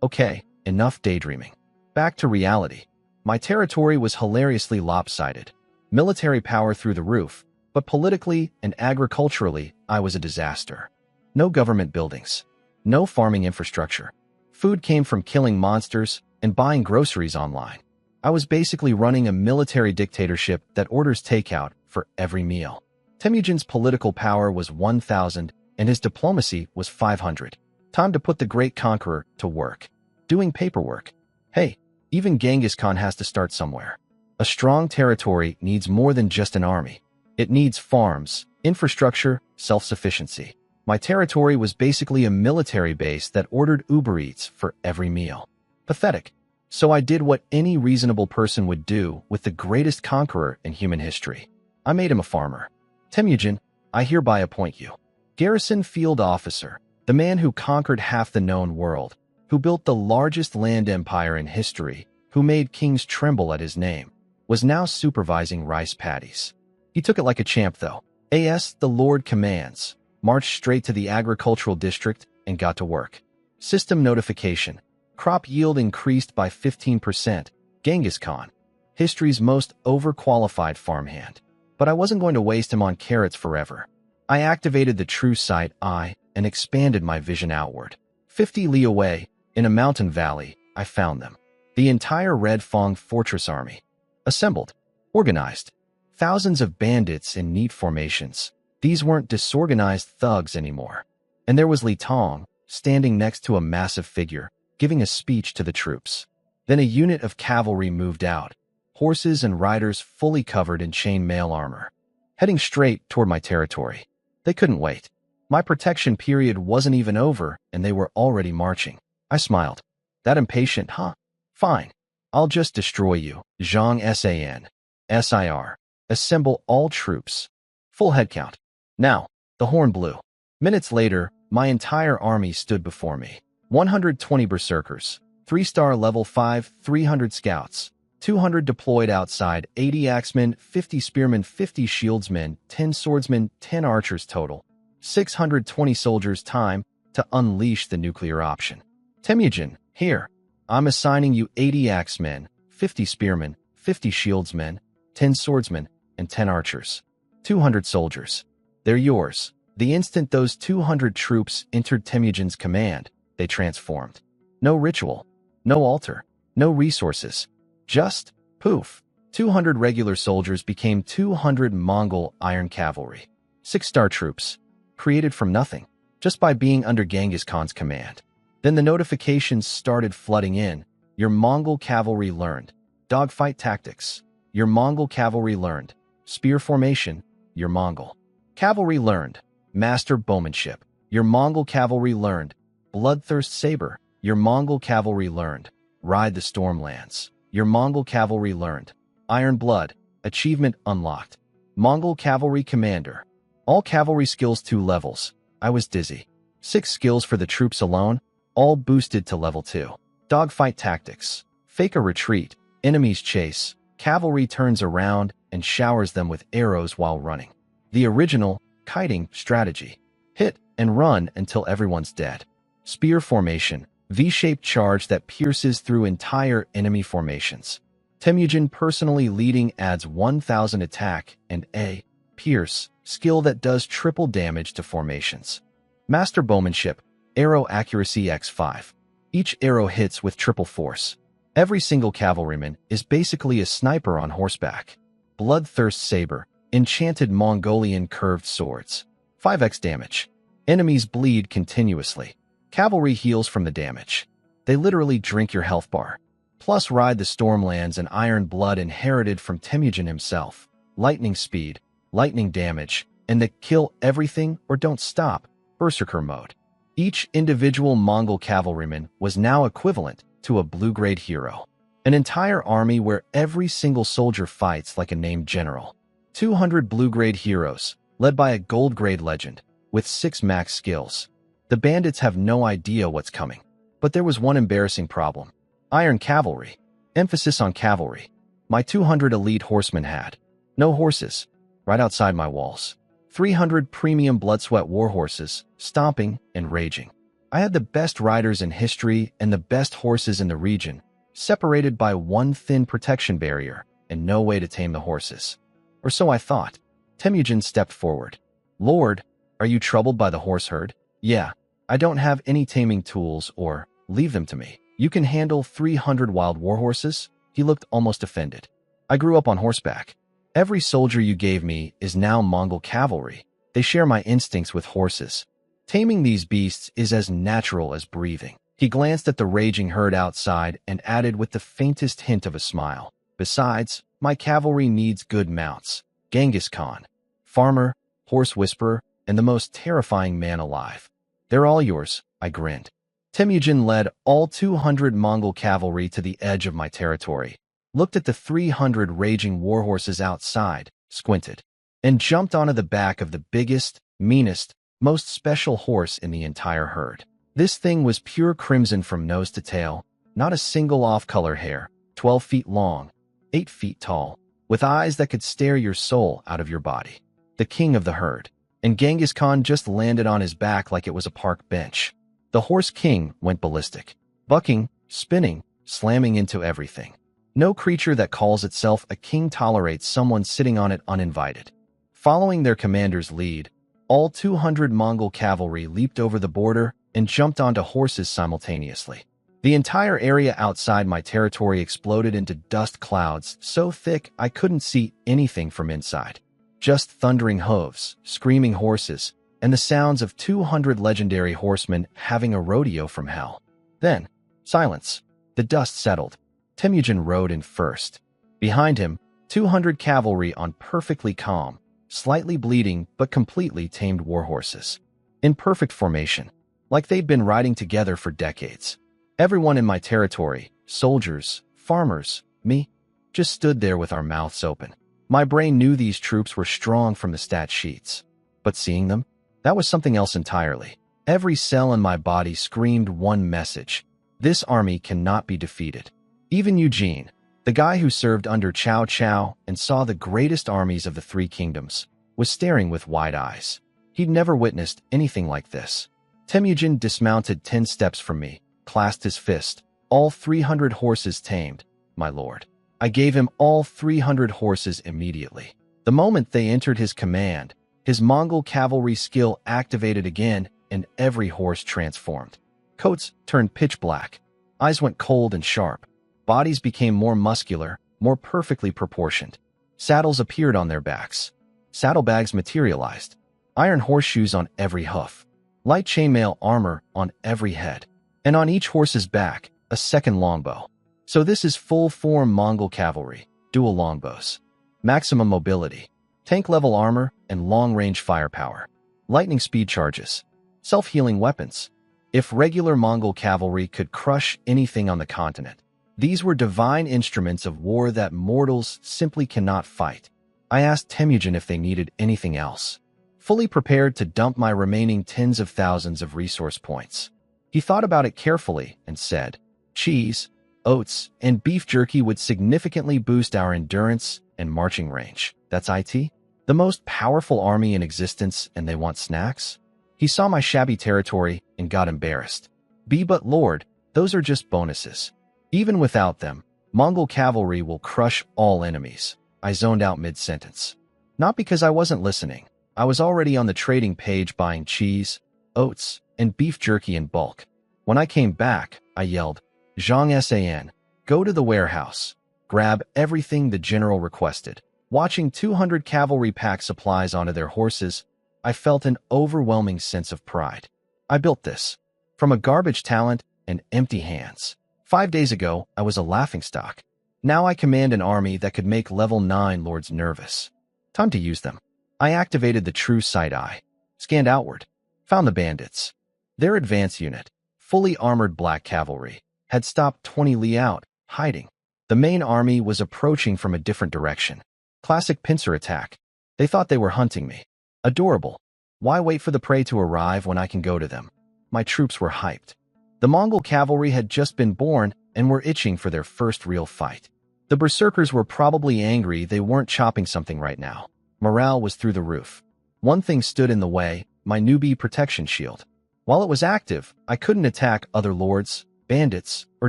Okay, enough daydreaming. Back to reality. My territory was hilariously lopsided. Military power through the roof, but politically and agriculturally, I was a disaster. No government buildings. No farming infrastructure. Food came from killing monsters and buying groceries online. I was basically running a military dictatorship that orders takeout for every meal. Temujin's political power was 1,000 and his diplomacy was 500. Time to put the great conqueror to work. Doing paperwork. Hey, even Genghis Khan has to start somewhere. A strong territory needs more than just an army. It needs farms, infrastructure, self-sufficiency. My territory was basically a military base that ordered Uber Eats for every meal. Pathetic. So I did what any reasonable person would do with the greatest conqueror in human history. I made him a farmer. Temujin, I hereby appoint you. Garrison Field Officer. The man who conquered half the known world, who built the largest land empire in history, who made kings tremble at his name, was now supervising rice paddies. He took it like a champ, though. The Lord commands, marched straight to the agricultural district and got to work. System notification. Crop yield increased by 15%. Genghis Khan, history's most overqualified farmhand. But I wasn't going to waste him on carrots forever. I activated the true sight eye and expanded my vision outward. 50 li away, in a mountain valley, I found them. The entire Red Fong fortress army. Assembled. Organized. Thousands of bandits in neat formations. These weren't disorganized thugs anymore. And there was Li Tong, standing next to a massive figure, giving a speech to the troops. Then a unit of cavalry moved out, horses and riders fully covered in chainmail armor, heading straight toward my territory. They couldn't wait. My protection period wasn't even over, and they were already marching. I smiled. That impatient, huh? Fine. I'll just destroy you. Zhang San. SIR. Assemble all troops. Full head count. Now, the horn blew. Minutes later, my entire army stood before me. 120 berserkers, 3-star level 5, 300 scouts, 200 deployed outside, 80 axemen, 50 spearmen, 50 shieldsmen, 10 swordsmen, 10 archers total. 620 soldiers. Time to unleash the nuclear option. Temujin, here. I'm assigning you 80 axemen, 50 spearmen, 50 shieldsmen, 10 swordsmen, and 10 archers. 200 soldiers. They're yours. The instant those 200 troops entered Temujin's command, they transformed. No ritual, no altar, no resources. Just, poof. 200 regular soldiers became 200 Mongol iron cavalry. 6-star troops. Created from nothing, just by being under Genghis Khan's command. Then the notifications started flooding in. Your Mongol cavalry learned. Dogfight tactics. Your Mongol cavalry learned. Spear formation. Your Mongol cavalry learned. Master bowmanship. Your Mongol cavalry learned. Bloodthirst saber. Your Mongol cavalry learned. Ride the Stormlands. Your Mongol cavalry learned. Iron Blood. Achievement unlocked. Mongol cavalry commander. All cavalry skills 2 levels. I was dizzy. 6 skills for the troops alone, all boosted to level 2. Dogfight tactics. Fake a retreat. Enemies chase. Cavalry turns around and showers them with arrows while running. The original kiting strategy. Hit and run until everyone's dead. Spear formation. V-shaped charge that pierces through entire enemy formations. Temujin personally leading adds 1000 attack and a pierce skill that does triple damage to formations. Master bowmanship. Arrow accuracy x5. Each arrow hits with triple force. Every single cavalryman is basically a sniper on horseback. Bloodthirst saber. Enchanted Mongolian curved swords. 5x damage. Enemies bleed continuously. Cavalry heals from the damage. They literally drink your health bar. Plus ride the Stormlands and Iron Blood inherited from Temujin himself. Lightning speed, lightning damage, and the kill everything or don't stop, Berserker mode. Each individual Mongol cavalryman was now equivalent to a blue-grade hero. An entire army where every single soldier fights like a named general. 200 blue-grade heroes, led by a gold-grade legend, with 6 max skills. The bandits have no idea what's coming. But there was one embarrassing problem. Iron cavalry. Emphasis on cavalry. My 200 elite horsemen had no horses, right outside my walls. 300 premium blood sweat war horses, stomping and raging. I had the best riders in history and the best horses in the region, separated by one thin protection barrier and no way to tame the horses. Or so I thought. Temujin stepped forward. Lord, are you troubled by the horse herd? Yeah, I don't have any taming tools or leave them to me. You can handle 300 wild war horses? He looked almost offended. I grew up on horseback. Every soldier you gave me is now Mongol cavalry. They share my instincts with horses. Taming these beasts is as natural as breathing. He glanced at the raging herd outside and added with the faintest hint of a smile. Besides, my cavalry needs good mounts. Genghis Khan, farmer, horse whisperer, and the most terrifying man alive. They're all yours, I grinned. Temujin led all 200 Mongol cavalry to the edge of my territory, looked at the 300 raging warhorses outside, squinted, and jumped onto the back of the biggest, meanest, most special horse in the entire herd. This thing was pure crimson from nose to tail, not a single off-color hair, 12 feet long, 8 feet tall, with eyes that could stare your soul out of your body. The king of the herd. And Genghis Khan just landed on his back like it was a park bench. The horse king went ballistic, bucking, spinning, slamming into everything. No creature that calls itself a king tolerates someone sitting on it uninvited. Following their commander's lead, all 200 Mongol cavalry leaped over the border and jumped onto horses simultaneously. The entire area outside my territory exploded into dust clouds so thick I couldn't see anything from inside. Just thundering hooves, screaming horses, and the sounds of 200 legendary horsemen having a rodeo from hell. Then, silence. The dust settled. Temujin rode in first. Behind him, 200 cavalry on perfectly calm, slightly bleeding but completely tamed warhorses. In perfect formation, like they'd been riding together for decades. Everyone in my territory, soldiers, farmers, me, just stood there with our mouths open. My brain knew these troops were strong from the stat sheets. But seeing them, that was something else entirely. Every cell in my body screamed one message. This army cannot be defeated. Even Eugene, the guy who served under Cao Cao and saw the greatest armies of the three kingdoms, was staring with wide eyes. He'd never witnessed anything like this. Temujin dismounted 10 steps from me, clasped his fist. All 300 horses tamed, my lord. I gave him all 300 horses immediately. The moment they entered his command, his Mongol cavalry skill activated again and every horse transformed. Coats turned pitch black. Eyes went cold and sharp. Bodies became more muscular, more perfectly proportioned. Saddles appeared on their backs. Saddlebags materialized. Iron horseshoes on every hoof. Light chainmail armor on every head. And on each horse's back, a second longbow. So this is full-form Mongol cavalry, dual longbows. Maximum mobility. Tank-level armor and long-range firepower. Lightning speed charges. Self-healing weapons. If regular Mongol cavalry could crush anything on the continent, these were divine instruments of war that mortals simply cannot fight. I asked Temujin if they needed anything else, fully prepared to dump my remaining tens of thousands of resource points. He thought about it carefully and said, cheese, oats, and beef jerky would significantly boost our endurance and marching range. That's it? The most powerful army in existence, and they want snacks? He saw my shabby territory and got embarrassed. But lord, those are just bonuses. Even without them, Mongol cavalry will crush all enemies. I zoned out mid-sentence. Not because I wasn't listening. I was already on the trading page buying cheese, oats, and beef jerky in bulk. When I came back, I yelled, Zhang San, go to the warehouse. Grab everything the general requested. Watching 200 cavalry pack supplies onto their horses, I felt an overwhelming sense of pride. I built this. From a garbage talent and empty hands. 5 days ago, I was a laughingstock. Now I command an army that could make level 9 lords nervous. Time to use them. I activated the true sight eye. Scanned outward. Found the bandits. Their advance unit, fully armored black cavalry, had stopped 20 li out, hiding. The main army was approaching from a different direction. Classic pincer attack. They thought they were hunting me. Adorable. Why wait for the prey to arrive when I can go to them? My troops were hyped. The Mongol cavalry had just been born and were itching for their first real fight. The berserkers were probably angry they weren't chopping something right now. Morale was through the roof. One thing stood in the way, my newbie protection shield. While it was active, I couldn't attack other lords, bandits, or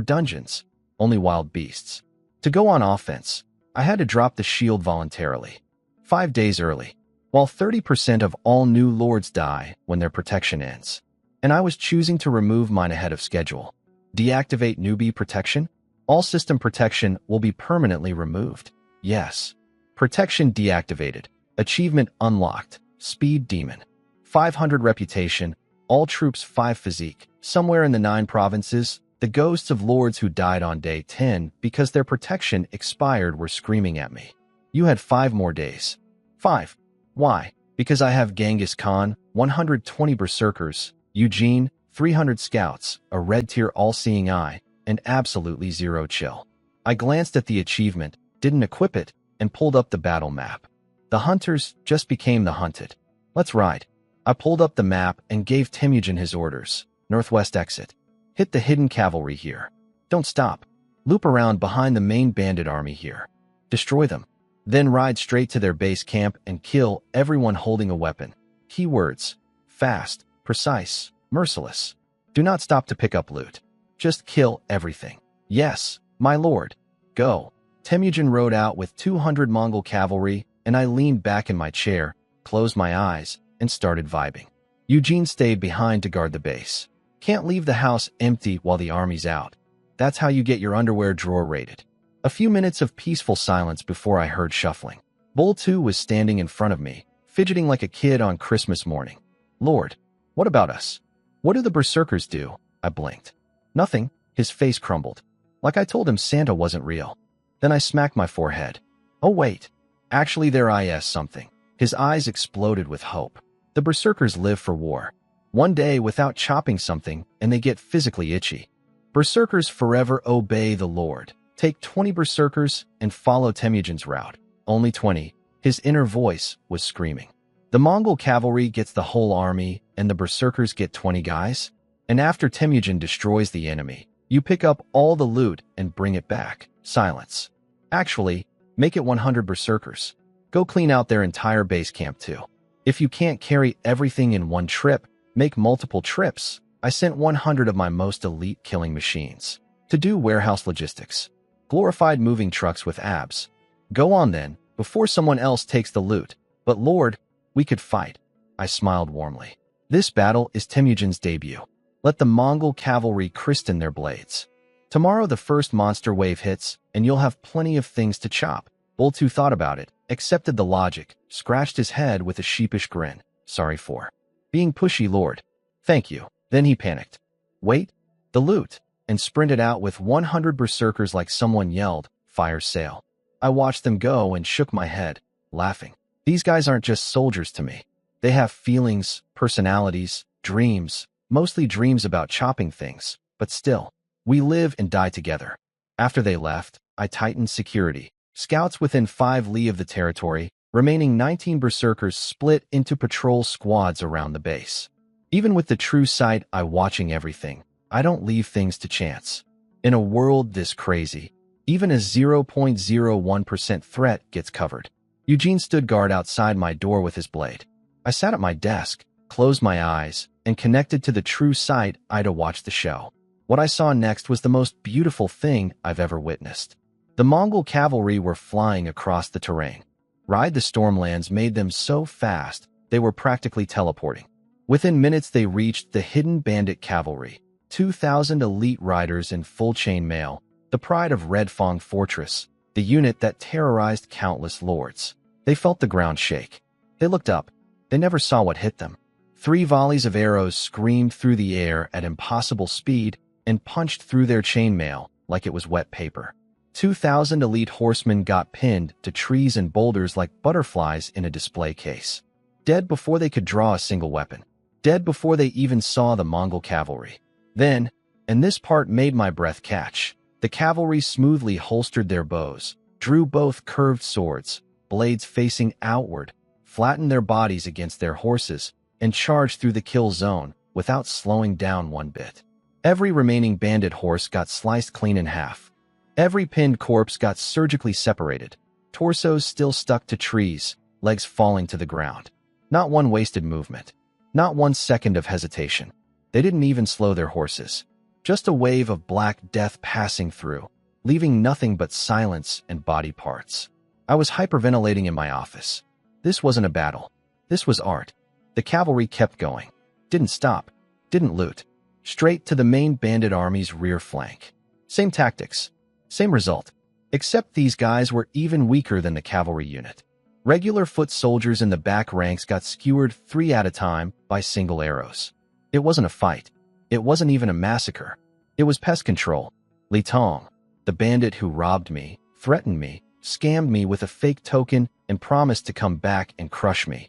dungeons, only wild beasts. To go on offense, I had to drop the shield voluntarily. 5 days early, while 30% of all new lords die when their protection ends. And I was choosing to remove mine ahead of schedule. Deactivate newbie protection? All system protection will be permanently removed. Yes. Protection deactivated. Achievement unlocked. Speed demon. 500 reputation. All troops 5 physique. Somewhere in the 9 provinces, the ghosts of lords who died on day 10 because their protection expired were screaming at me. You had 5 more days. 5. Why? Because I have Genghis Khan, 120 berserkers, Eugene, 300 scouts, a red tier all-seeing eye, and absolutely zero chill. I glanced at the achievement, didn't equip it, and pulled up the battle map. The hunters just became the hunted. Let's ride. I pulled up the map and gave Temujin his orders. Northwest exit. Hit the hidden cavalry here. Don't stop. Loop around behind the main bandit army here. Destroy them. Then ride straight to their base camp and kill everyone holding a weapon. Keywords: fast, precise, merciless. Do not stop to pick up loot. Just kill everything. Yes, my lord. Go. Temujin rode out with 200 Mongol cavalry, and I leaned back in my chair, closed my eyes, and started vibing. Eugene stayed behind to guard the base. Can't leave the house empty while the army's out. That's how you get your underwear drawer raided. A few minutes of peaceful silence before I heard shuffling. Bull 2 was standing in front of me, fidgeting like a kid on Christmas morning. Lord, what about us? What do the berserkers do? I blinked. Nothing. His face crumbled. Like I told him Santa wasn't real. Then I smacked my forehead. Oh wait. Actually there is something. His eyes exploded with hope. The berserkers live for war. One day without chopping something, and they get physically itchy. Berserkers forever obey the Lord. Take 20 berserkers and follow Temujin's route. Only 20. His inner voice was screaming. The Mongol cavalry gets the whole army, and the berserkers get 20 guys? And after Temujin destroys the enemy, you pick up all the loot and bring it back. Silence. Actually, make it 100 berserkers. Go clean out their entire base camp too. If you can't carry everything in one trip, make multiple trips. I sent 100 of my most elite killing machines to do warehouse logistics. Glorified moving trucks with abs. Go on then, before someone else takes the loot. But Lord, we could fight. I smiled warmly. This battle is Temujin's debut. Let the Mongol cavalry christen their blades. Tomorrow the first monster wave hits, and you'll have plenty of things to chop. Bull 2 thought about it, accepted the logic, scratched his head with a sheepish grin. Sorry for being pushy, Lord. Thank you. Then he panicked. Wait, the loot, and sprinted out with 100 berserkers like someone yelled, fire sale. I watched them go and shook my head, laughing. These guys aren't just soldiers to me. They have feelings, personalities, dreams, mostly dreams about chopping things, but still, we live and die together. After they left, I tightened security. Scouts within 5 li of the territory, remaining 19 berserkers split into patrol squads around the base. Even with the true sight eye watching everything, I don't leave things to chance. In a world this crazy, even a 0.01% threat gets covered. Eugene stood guard outside my door with his blade. I sat at my desk, closed my eyes, and connected to the true sight eye to watch the show. What I saw next was the most beautiful thing I've ever witnessed. The Mongol cavalry were flying across the terrain. Ride the Stormlands made them so fast, they were practically teleporting. Within minutes they reached the hidden bandit cavalry, 2,000 elite riders in full chainmail, the pride of Red Fong Fortress, the unit that terrorized countless lords. They felt the ground shake. They looked up. They never saw what hit them. 3 volleys of arrows screamed through the air at impossible speed and punched through their chainmail like it was wet paper. 2,000 elite horsemen got pinned to trees and boulders like butterflies in a display case. Dead before they could draw a single weapon. Dead before they even saw the Mongol cavalry. Then, and this part made my breath catch, the cavalry smoothly holstered their bows, drew both curved swords, blades facing outward, flattened their bodies against their horses, and charged through the kill zone without slowing down one bit. Every remaining bandit horse got sliced clean in half. Every pinned corpse got surgically separated, torsos still stuck to trees, legs falling to the ground. Not one wasted movement. Not 1 second of hesitation. They didn't even slow their horses. Just a wave of black death passing through, leaving nothing but silence and body parts. I was hyperventilating in my office. This wasn't a battle. This was art. The cavalry kept going. Didn't stop. Didn't loot. Straight to the main bandit army's rear flank. Same tactics. Same result. Except these guys were even weaker than the cavalry unit. Regular foot soldiers in the back ranks got skewered 3 at a time by single arrows. It wasn't a fight. It wasn't even a massacre. It was pest control. Li Tong, the bandit who robbed me, threatened me, scammed me with a fake token, and promised to come back and crush me.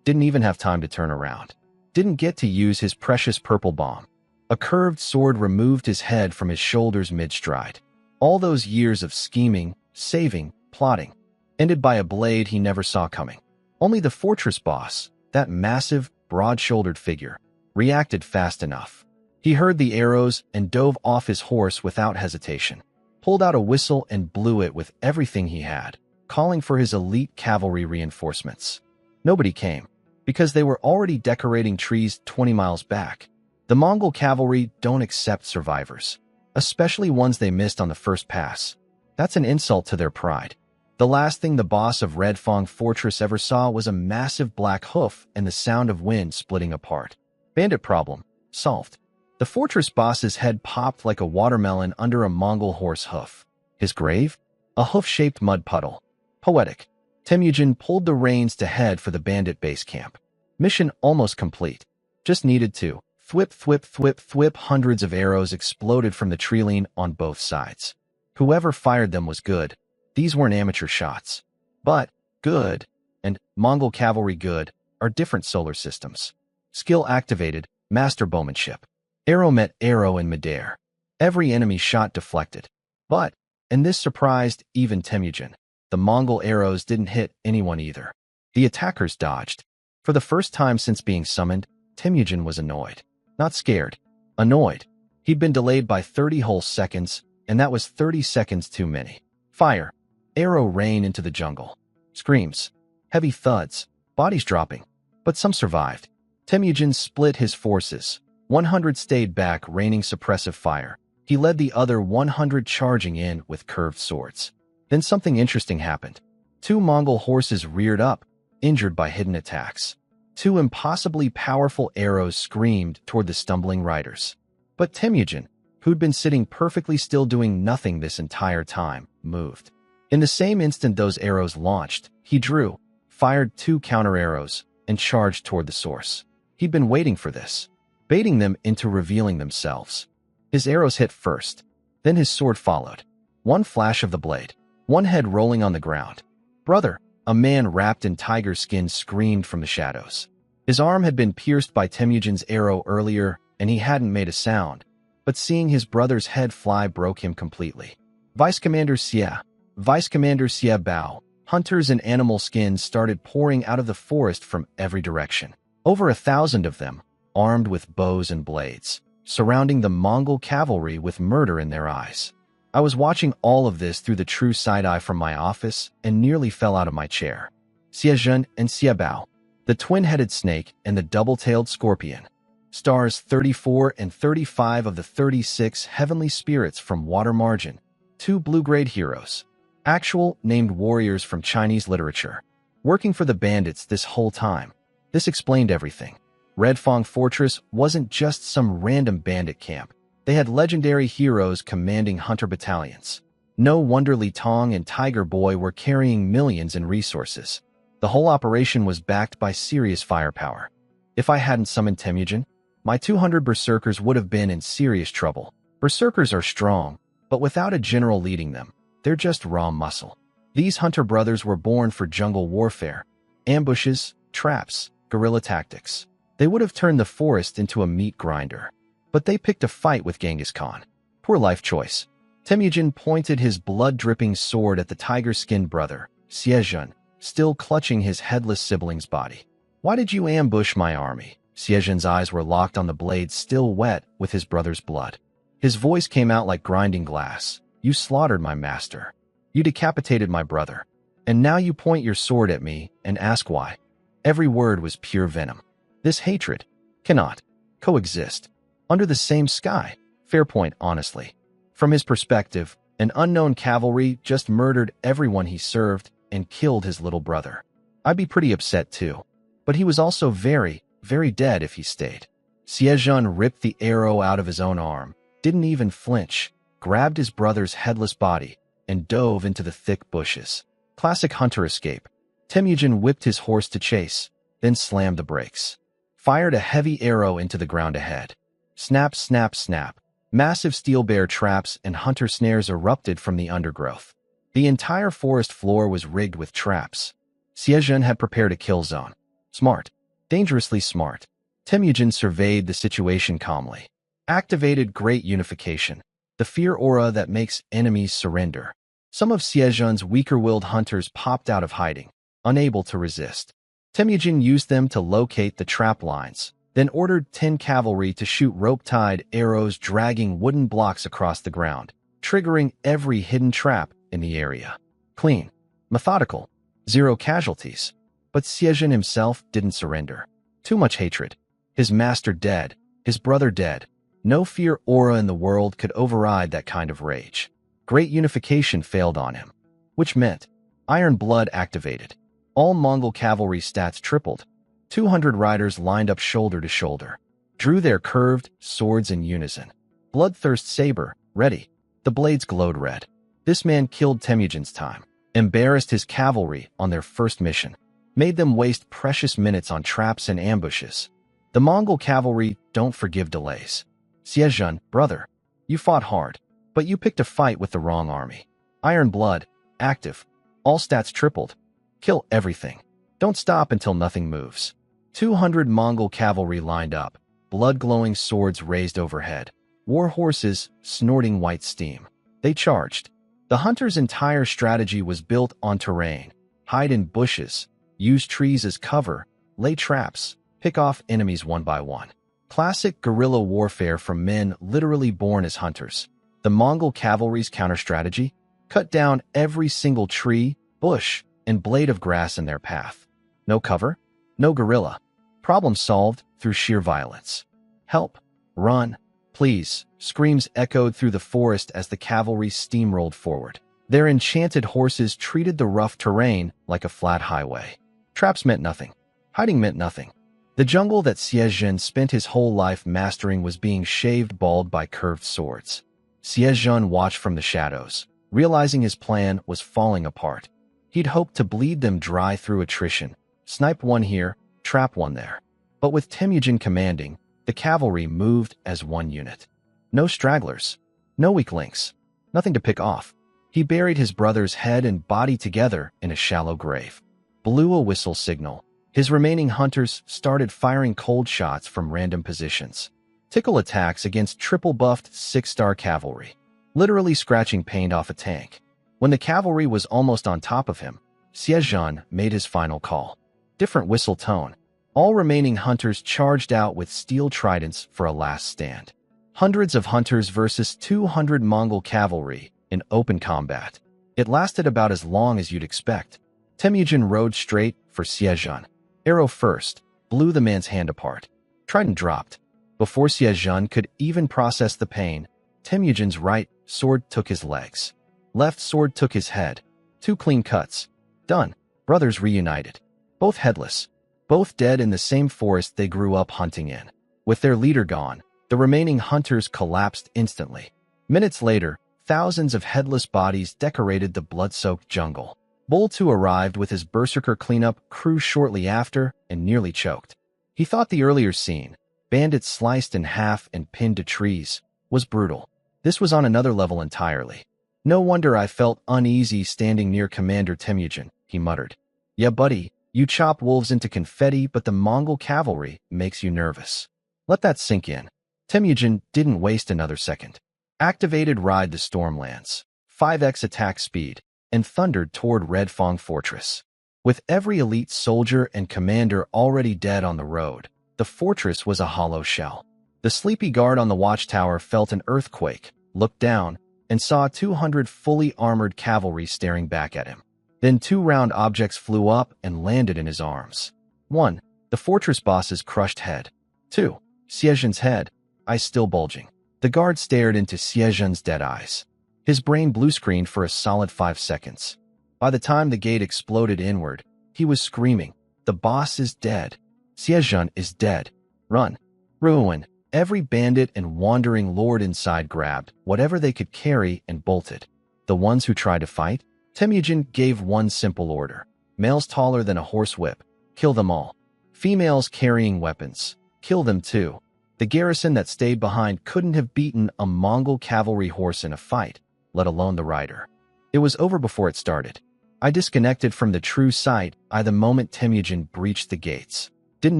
Didn't even have time to turn around. Didn't get to use his precious purple bomb. A curved sword removed his head from his shoulders mid-stride. All those years of scheming, saving, plotting, ended by a blade he never saw coming. Only the fortress boss, that massive, broad-shouldered figure, reacted fast enough. He heard the arrows and dove off his horse without hesitation, pulled out a whistle and blew it with everything he had, calling for his elite cavalry reinforcements. Nobody came, because they were already decorating trees 20 miles back. The Mongol cavalry don't accept survivors, especially ones they missed on the first pass. That's an insult to their pride. The last thing the boss of Red Fang Fortress ever saw was a massive black hoof and the sound of wind splitting apart. Bandit problem solved. The fortress boss's head popped like a watermelon under a Mongol horse hoof. His grave? A hoof-shaped mud puddle. Poetic. Temujin pulled the reins to head for the bandit base camp. Mission almost complete. Just needed to. Thwip, thwip, thwip, thwip. Hundreds of arrows exploded from the treeline on both sides. Whoever fired them was good. These weren't amateur shots. But good and Mongol cavalry good are different solar systems. Skill activated, master bowmanship. Arrow met arrow in midair. Every enemy shot deflected. But, and this surprised even Temujin, the Mongol arrows didn't hit anyone either. The attackers dodged. For the first time since being summoned, Temujin was annoyed. Not scared. Annoyed. He'd been delayed by 30 whole seconds, and that was 30 seconds too many. Fire. Arrow rain into the jungle. Screams. Heavy thuds. Bodies dropping. But some survived. Temujin split his forces. 100 stayed back, raining suppressive fire. He led the other 100 charging in with curved swords. Then something interesting happened. 2 Mongol horses reared up, injured by hidden attacks. 2 impossibly powerful arrows screamed toward the stumbling riders. But Temujin, who'd been sitting perfectly still doing nothing this entire time, moved. In the same instant those arrows launched, he drew, fired 2 counter arrows, and charged toward the source. He'd been waiting for this, baiting them into revealing themselves. His arrows hit first, then his sword followed. One flash of the blade, one head rolling on the ground. Brother, a man wrapped in tiger skin screamed from the shadows. His arm had been pierced by Temujin's arrow earlier, and he hadn't made a sound, but seeing his brother's head fly broke him completely. Vice Commander Xie Bao. Hunters in animal skins started pouring out of the forest from every direction. Over 1,000 of them, armed with bows and blades, surrounding the Mongol cavalry with murder in their eyes. I was watching all of this through the true side-eye from my office and nearly fell out of my chair. Xiezhen and Xiebao, the twin-headed snake and the double-tailed scorpion. Stars 34 and 35 of the 36 heavenly spirits from Water Margin. 2 blue-grade heroes. Actual, named warriors from Chinese literature. Working for the bandits this whole time. This explained everything. Red Fang Fortress wasn't just some random bandit camp. They had legendary heroes commanding hunter battalions. No wonder Li Tong and Tiger Boy were carrying millions in resources. The whole operation was backed by serious firepower. If I hadn't summoned Temujin, my 200 berserkers would have been in serious trouble. Berserkers are strong, but without a general leading them, they're just raw muscle. These hunter brothers were born for jungle warfare. Ambushes, traps, guerrilla tactics. They would have turned the forest into a meat grinder. But they picked a fight with Genghis Khan. Poor life choice. Temujin pointed his blood-dripping sword at the tiger-skinned brother, Xiezhen, still clutching his headless sibling's body. Why did you ambush my army? Xiezhen's eyes were locked on the blade still wet with his brother's blood. His voice came out like grinding glass. You slaughtered my master. You decapitated my brother. And now you point your sword at me and ask why. Every word was pure venom. This hatred cannot coexist under the same sky. Fair point, honestly. From his perspective, an unknown cavalry just murdered everyone he served and killed his little brother. I'd be pretty upset too. But he was also very, very dead if he stayed. Xiezhen ripped the arrow out of his own arm, didn't even flinch, grabbed his brother's headless body, and dove into the thick bushes. Classic hunter escape. Temujin whipped his horse to chase, then slammed the brakes. Fired a heavy arrow into the ground ahead. Snap, snap, snap. Massive steel bear traps and hunter snares erupted from the undergrowth. The entire forest floor was rigged with traps. Xiezhen had prepared a kill zone. Smart. Dangerously smart. Temujin surveyed the situation calmly. Activated Great Unification, the fear aura that makes enemies surrender. Some of Xiezhen's weaker-willed hunters popped out of hiding, unable to resist. Temujin used them to locate the trap lines, then ordered 10 cavalry to shoot rope-tied arrows dragging wooden blocks across the ground, triggering every hidden trap in the area. Clean, methodical, zero casualties. But Siejin himself didn't surrender. Too much hatred. His master dead, his brother dead. No fear aura in the world could override that kind of rage. Great unification failed on him, which meant Iron Blood activated. All Mongol cavalry stats tripled. 200 riders lined up shoulder to shoulder, drew their curved swords in unison. Bloodthirst saber, ready. The blades glowed red. This man killed Temujin's time, embarrassed his cavalry on their first mission, made them waste precious minutes on traps and ambushes. The Mongol cavalry don't forgive delays. Siejun, brother, you fought hard, but you picked a fight with the wrong army. Iron Blood, active. All stats tripled. Kill everything. Don't stop until nothing moves. 200 Mongol cavalry lined up, blood-glowing swords raised overhead. War horses snorting white steam. They charged. The hunters' entire strategy was built on terrain. Hide in bushes, use trees as cover, lay traps, pick off enemies one by one. Classic guerrilla warfare from men literally born as hunters. The Mongol cavalry's counter-strategy? Cut down every single tree, bush, and blade of grass in their path. No cover? No guerrilla. Problem solved through sheer violence. Help! Run! Please! Screams echoed through the forest as the cavalry steamrolled forward. Their enchanted horses treated the rough terrain like a flat highway. Traps meant nothing. Hiding meant nothing. The jungle that Siejun spent his whole life mastering was being shaved bald by curved swords. Siejun watched from the shadows, realizing his plan was falling apart. He'd hoped to bleed them dry through attrition, snipe one here, trap one there. But with Temujin commanding, the cavalry moved as one unit. No stragglers, no weak links, nothing to pick off. He buried his brother's head and body together in a shallow grave. Blew a whistle signal. His remaining hunters started firing cold shots from random positions. Tickle attacks against triple-buffed 6-star cavalry, literally scratching paint off a tank. When the cavalry was almost on top of him, Siejun made his final call. Different whistle tone. All remaining hunters charged out with steel tridents for a last stand. Hundreds of hunters versus 200 Mongol cavalry in open combat. It lasted about as long as you'd expect. Temujin rode straight for Siejun. Arrow first, blew the man's hand apart. Trident dropped. Before Siejun could even process the pain, Temujin's right sword took his legs. Left sword took his head. 2 clean cuts. Done. Brothers reunited. Both headless. Both dead in the same forest they grew up hunting in. With their leader gone, the remaining hunters collapsed instantly. Minutes later, thousands of headless bodies decorated the blood-soaked jungle. Bull 2 arrived with his berserker cleanup crew shortly after and nearly choked. He thought the earlier scene, bandits sliced in half and pinned to trees, was brutal. This was on another level entirely. No wonder I felt uneasy standing near Commander Temujin, he muttered. Yeah, buddy, you chop wolves into confetti, but the Mongol cavalry makes you nervous. Let that sink in. Temujin didn't waste another second. Activated Ride the Stormlands, 5x attack speed, and thundered toward Red Fong Fortress. With every elite soldier and commander already dead on the road, the fortress was a hollow shell. The sleepy guard on the watchtower felt an earthquake, looked down, and saw 200 fully armored cavalry staring back at him. Then 2 round objects flew up and landed in his arms. 1. The fortress boss's crushed head. 2. Siejun's head, eyes still bulging. The guard stared into Siejun's dead eyes. His brain blue-screened for a solid 5 seconds. By the time the gate exploded inward, he was screaming, "The boss is dead. Siejun is dead. Run." Ruin. Every bandit and wandering lord inside grabbed whatever they could carry and bolted. The ones who tried to fight? Temujin gave one simple order. Males taller than a horsewhip, kill them all. Females carrying weapons, kill them too. The garrison that stayed behind couldn't have beaten a Mongol cavalry horse in a fight, let alone the rider. It was over before it started. I disconnected from the true sight the moment Temujin breached the gates. Didn't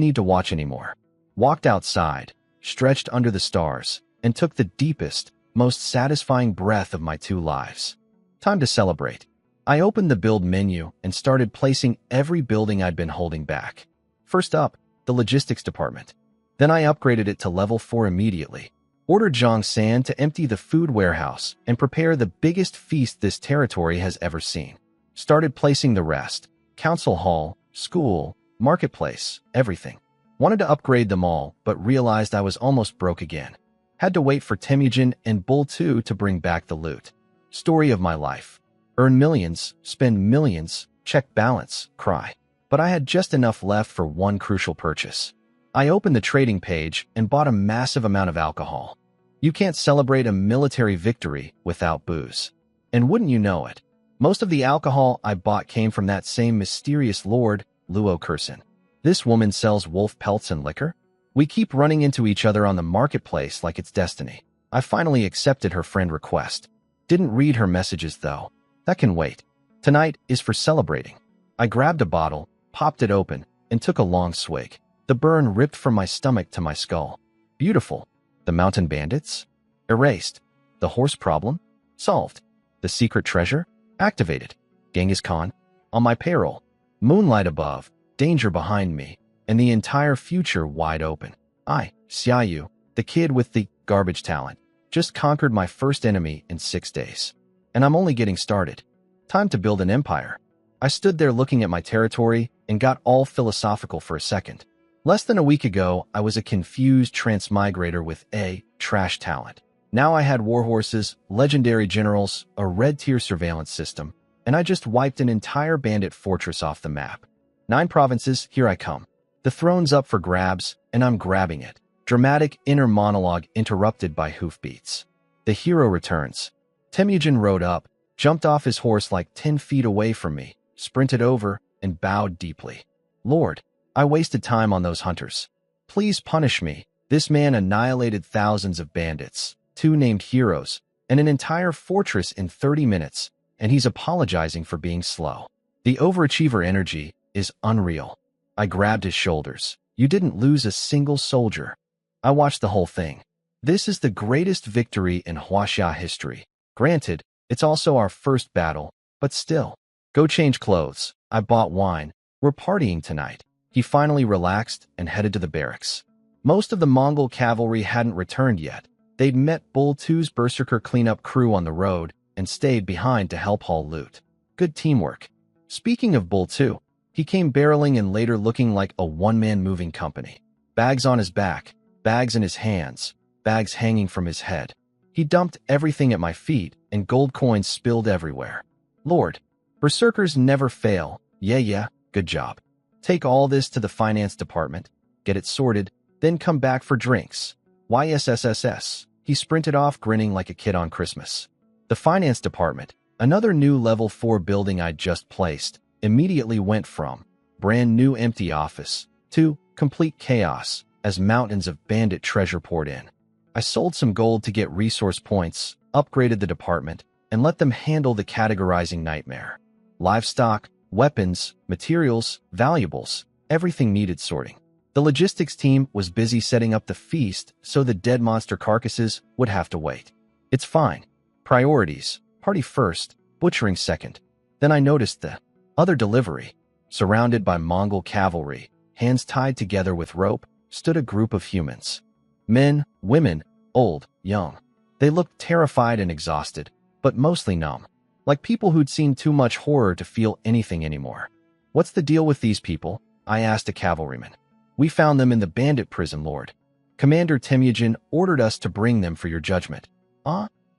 need to watch anymore. Walked outside, stretched under the stars, and took the deepest, most satisfying breath of my 2 lives. Time to celebrate. I opened the build menu and started placing every building I'd been holding back. First up, the logistics department. Then I upgraded it to level 4 immediately. Ordered Zhang San to empty the food warehouse and prepare the biggest feast this territory has ever seen. Started placing the rest. Council hall, school, marketplace, everything. Wanted to upgrade them all, but realized I was almost broke again. Had to wait for Temujin and Bull 2 to bring back the loot. Story of my life. Earn millions, spend millions, check balance, cry. But I had just enough left for one crucial purchase. I opened the trading page and bought a massive amount of alcohol. You can't celebrate a military victory without booze. And wouldn't you know it, most of the alcohol I bought came from that same mysterious lord, Luo Kursin. This woman sells wolf pelts and liquor? We keep running into each other on the marketplace like it's destiny. I finally accepted her friend request. Didn't read her messages though. That can wait. Tonight is for celebrating. I grabbed a bottle, popped it open, and took a long swig. The burn ripped from my stomach to my skull. Beautiful. The mountain bandits? Erased. The horse problem? Solved. The secret treasure? Activated. Genghis Khan? On my payroll. Moonlight above, danger behind me, and the entire future wide open. I, Xiaoyu, the kid with the garbage talent, just conquered my first enemy in 6 days. And I'm only getting started. Time to build an empire. I stood there looking at my territory and got all philosophical for a second. Less than a week ago, I was a confused transmigrator with a trash talent. Now I had warhorses, legendary generals, a red-tier surveillance system, and I just wiped an entire bandit fortress off the map. 9 provinces, here I come. The throne's up for grabs, and I'm grabbing it. Dramatic inner monologue interrupted by hoofbeats. The hero returns. Temujin rode up, jumped off his horse like 10 feet away from me, sprinted over, and bowed deeply. Lord, I wasted time on those hunters. Please punish me. This man annihilated thousands of bandits, 2 named heroes, and an entire fortress in 30 minutes, and he's apologizing for being slow. The overachiever energy is unreal. I grabbed his shoulders. You didn't lose a single soldier. I watched the whole thing. This is the greatest victory in Huaxia history. Granted, it's also our first battle, but still. Go change clothes. I bought wine. We're partying tonight. He finally relaxed and headed to the barracks. Most of the Mongol cavalry hadn't returned yet. They'd met Bull 2's berserker cleanup crew on the road and stayed behind to help haul loot. Good teamwork. Speaking of Bull 2, he came barreling and later looking like a one-man moving company. Bags on his back, bags in his hands, bags hanging from his head. He dumped everything at my feet and gold coins spilled everywhere. Lord, berserkers never fail. Yeah, good job. Take all this to the finance department, get it sorted, then come back for drinks. YSSSS. He sprinted off grinning like a kid on Christmas. The finance department, another new level 4 building I'd just placed, immediately went from brand new empty office to complete chaos as mountains of bandit treasure poured in. I sold some gold to get resource points, upgraded the department, and let them handle the categorizing nightmare. Livestock, weapons, materials, valuables, everything needed sorting. The logistics team was busy setting up the feast, so the dead monster carcasses would have to wait. It's fine. Priorities. Party first, butchering second. Then I noticed the other delivery. Surrounded by Mongol cavalry, hands tied together with rope, stood a group of humans. Men, women, old, young. They looked terrified and exhausted, but mostly numb. Like people who'd seen too much horror to feel anything anymore. What's the deal with these people? I asked a cavalryman. We found them in the bandit prison, Lord. Commander Temujin ordered us to bring them for your judgment.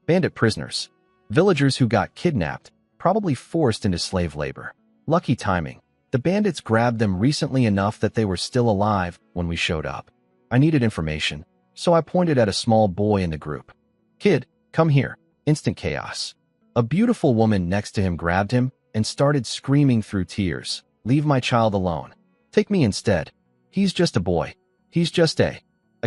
Bandit prisoners. Villagers who got kidnapped, probably forced into slave labor. Lucky timing. The bandits grabbed them recently enough that they were still alive when we showed up. I needed information, so I pointed at a small boy in the group. Kid, come here. Instant chaos. A beautiful woman next to him grabbed him and started screaming through tears. Leave my child alone. Take me instead. He's just a boy. He's just a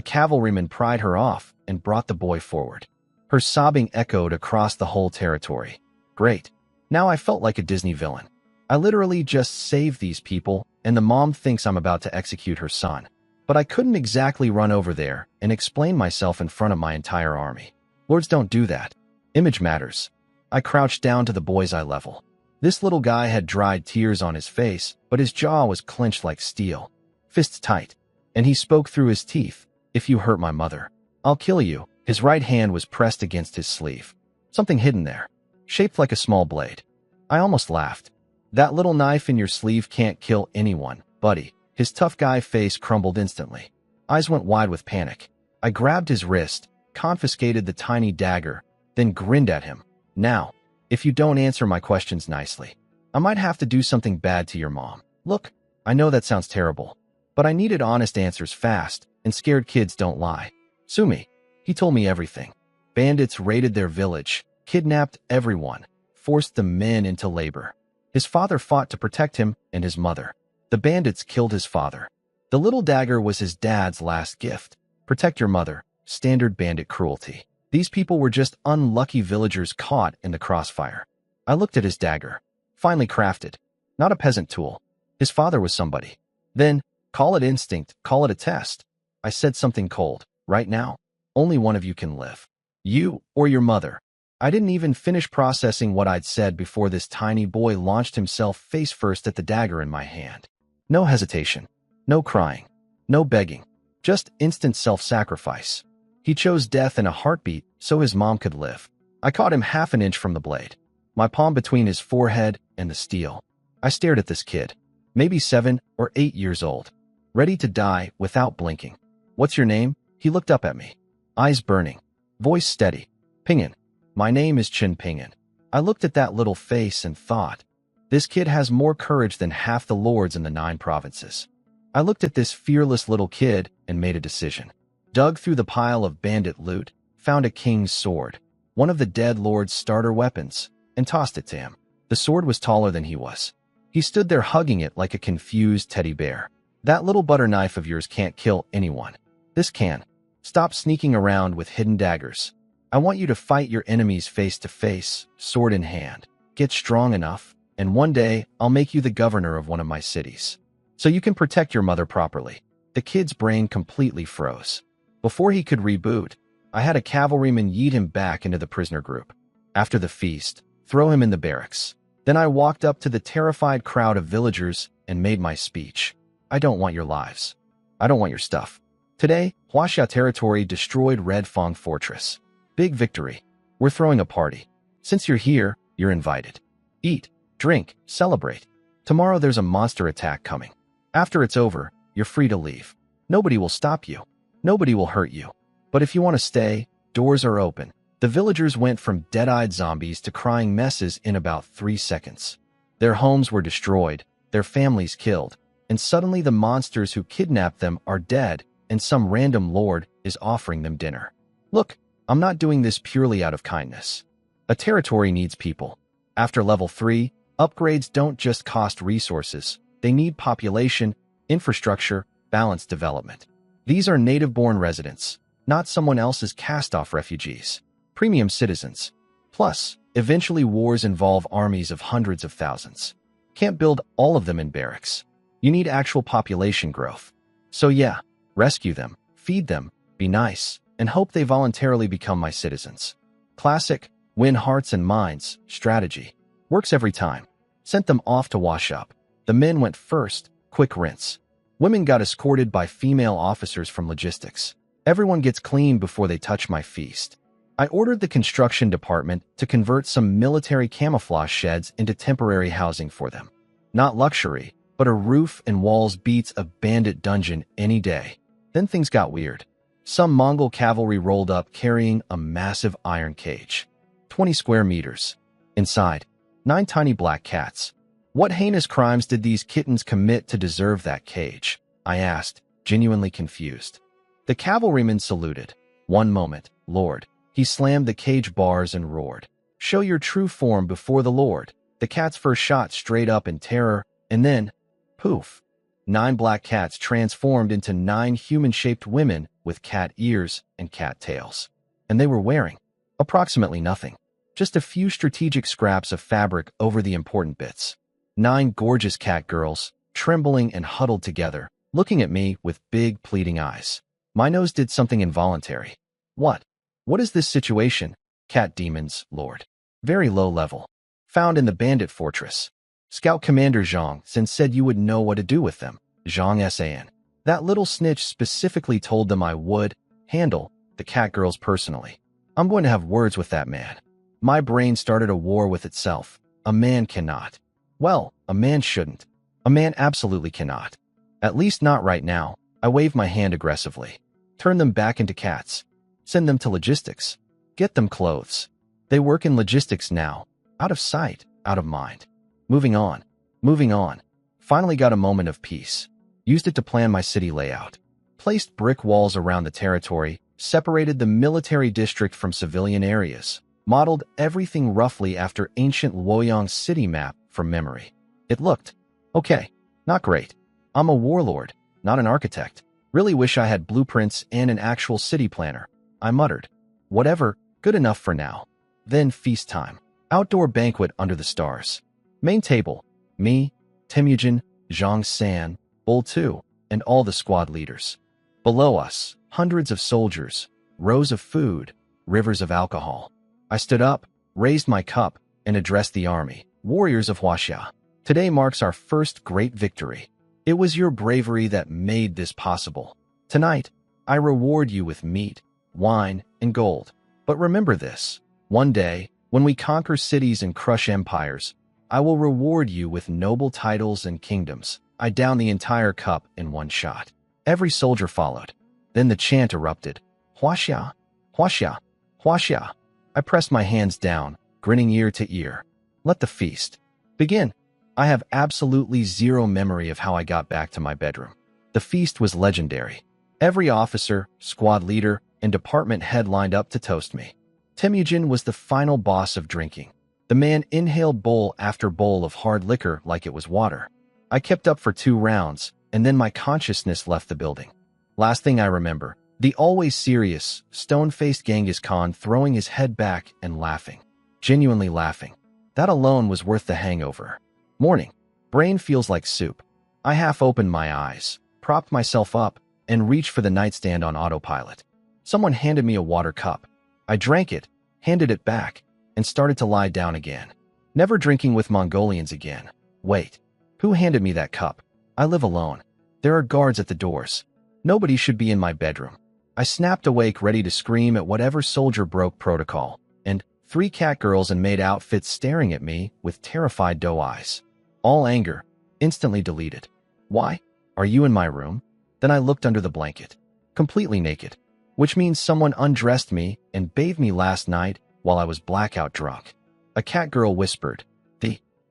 cavalryman pried her off and brought the boy forward. Her sobbing echoed across the whole territory. Great. Now I felt like a Disney villain. I literally just saved these people, and the mom thinks I'm about to execute her son. But I couldn't exactly run over there and explain myself in front of my entire army. Lords don't do that. Image matters. I crouched down to the boy's eye level. This little guy had dried tears on his face, but his jaw was clenched like steel, fists tight, and he spoke through his teeth. "If you hurt my mother, I'll kill you." His right hand was pressed against his sleeve. Something hidden there, shaped like a small blade. I almost laughed. "That little knife in your sleeve can't kill anyone, buddy." His tough guy face crumbled instantly. Eyes went wide with panic. I grabbed his wrist, confiscated the tiny dagger, then grinned at him. "Now, if you don't answer my questions nicely, I might have to do something bad to your mom." Look, I know that sounds terrible, but I needed honest answers fast, and scared kids don't lie. "Sue me." He told me everything. Bandits raided their village, kidnapped everyone, forced the men into labor. His father fought to protect him and his mother. The bandits killed his father. The little dagger was his dad's last gift. Protect your mother. Standard bandit cruelty. These people were just unlucky villagers caught in the crossfire. I looked at his dagger. Finely crafted. Not a peasant tool. His father was somebody. Then, call it instinct, call it a test. I said something cold. "Right now, only one of you can live. You or your mother." I didn't even finish processing what I'd said before this tiny boy launched himself face first at the dagger in my hand. No hesitation. No crying. No begging. Just instant self-sacrifice. He chose death in a heartbeat so his mom could live. I caught him half an inch from the blade, my palm between his forehead and the steel. I stared at this kid, maybe 7 or 8 years old, ready to die without blinking. "What's your name?" He looked up at me, eyes burning, voice steady. "Pingan. My name is Chin Pingan." I looked at that little face and thought, this kid has more courage than half the lords in the 9 provinces. I looked at this fearless little kid and made a decision. Dug through the pile of bandit loot, found a king's sword, one of the dead lord's starter weapons, and tossed it to him. The sword was taller than he was. He stood there hugging it like a confused teddy bear. "That little butter knife of yours can't kill anyone. This can. Stop sneaking around with hidden daggers. I want you to fight your enemies face to face, sword in hand. Get strong enough, and one day I'll make you the governor of one of my cities, so you can protect your mother properly." The kid's brain completely froze. Before he could reboot, I had a cavalryman yeet him back into the prisoner group. After the feast, throw him in the barracks. Then I walked up to the terrified crowd of villagers and made my speech. "I don't want your lives. I don't want your stuff. Today, Huaxia territory destroyed Red Fong Fortress. Big victory. We're throwing a party. Since you're here, you're invited. Eat, drink, celebrate. Tomorrow there's a monster attack coming. After it's over, you're free to leave. Nobody will stop you. Nobody will hurt you. But if you want to stay, doors are open." The villagers went from dead-eyed zombies to crying messes in about 3 seconds. Their homes were destroyed, their families killed, and suddenly the monsters who kidnapped them are dead, and some random lord is offering them dinner. Look, I'm not doing this purely out of kindness. A territory needs people. After level 3, upgrades don't just cost resources. They need population, infrastructure, balanced development. These are native-born residents, not someone else's cast-off refugees. Premium citizens. Plus, eventually wars involve armies of hundreds of thousands. Can't build all of them in barracks. You need actual population growth. So yeah, rescue them, feed them, be nice, and hope they voluntarily become my citizens. Classic, win hearts and minds, strategy. Works every time. Sent them off to wash up. The men went first, quick rinse. Women got escorted by female officers from logistics. Everyone gets clean before they touch my feast. I ordered the construction department to convert some military camouflage sheds into temporary housing for them. Not luxury, but a roof and walls beats a bandit dungeon any day. Then things got weird. Some Mongol cavalry rolled up carrying a massive iron cage. 20 square meters. Inside, 9 tiny black cats. What heinous crimes did these kittens commit to deserve that cage? I asked, genuinely confused. The cavalryman saluted. "One moment, Lord." He slammed the cage bars and roared. "Show your true form before the Lord." The cats first shot straight up in terror, and then, poof. 9 black cats transformed into 9 human-shaped women with cat ears and cat tails. And they were wearing approximately nothing. Just a few strategic scraps of fabric over the important bits. 9 gorgeous cat girls, trembling and huddled together, looking at me with big, pleading eyes. My nose did something involuntary. What is this situation? Cat demons, Lord. Very low level. Found in the bandit fortress. Scout Commander Zhang San said you would know what to do with them. Zhang San. That little snitch specifically told them I would handle the cat girls personally. I'm going to have words with that man. My brain started a war with itself. A man cannot. Well, a man shouldn't. A man absolutely cannot. At least not right now. I waved my hand aggressively. Turn them back into cats. Send them to logistics. Get them clothes. They work in logistics now. Out of sight, out of mind. Moving on. Moving on. Finally got a moment of peace. Used it to plan my city layout. Placed brick walls around the territory, separated the military district from civilian areas. Modeled everything roughly after ancient Luoyang city map from memory. It looked okay, not great. I'm a warlord, not an architect. Really wish I had blueprints and an actual city planner. I muttered. Whatever, good enough for now. Then feast time. Outdoor banquet under the stars. Main table. Me, Temujin, Zhang San, Bull 2, and all the squad leaders. Below us, hundreds of soldiers, rows of food, rivers of alcohol. I stood up, raised my cup, and addressed the army. Warriors of Huaxia. Today marks our first great victory. It was your bravery that made this possible. Tonight, I reward you with meat, wine, and gold. But remember this. One day, when we conquer cities and crush empires, I will reward you with noble titles and kingdoms. I downed the entire cup in one shot. Every soldier followed. Then the chant erupted. Huaxia, Huaxia, Huaxia. I pressed my hands down, grinning ear to ear. Let the feast begin. I have absolutely zero memory of how I got back to my bedroom. The feast was legendary. Every officer, squad leader, and department head lined up to toast me. Temujin was the final boss of drinking. The man inhaled bowl after bowl of hard liquor like it was water. I kept up for 2 rounds, and then my consciousness left the building. Last thing I remember, the always serious, stone-faced Genghis Khan throwing his head back and laughing. Genuinely laughing. That alone was worth the hangover. Morning. Brain feels like soup. I half opened my eyes, propped myself up, and reached for the nightstand on autopilot. Someone handed me a water cup. I drank it, handed it back, and started to lie down again. Never drinking with Mongolians again. Wait. Who handed me that cup? I live alone. There are guards at the doors. Nobody should be in my bedroom. I snapped awake ready to scream at whatever soldier broke protocol, and 3 cat girls in maid outfits staring at me with terrified doe eyes. All anger, instantly deleted. Why? Are you in my room? Then I looked under the blanket. Completely naked. Which means someone undressed me and bathed me last night while I was blackout drunk. A cat girl whispered.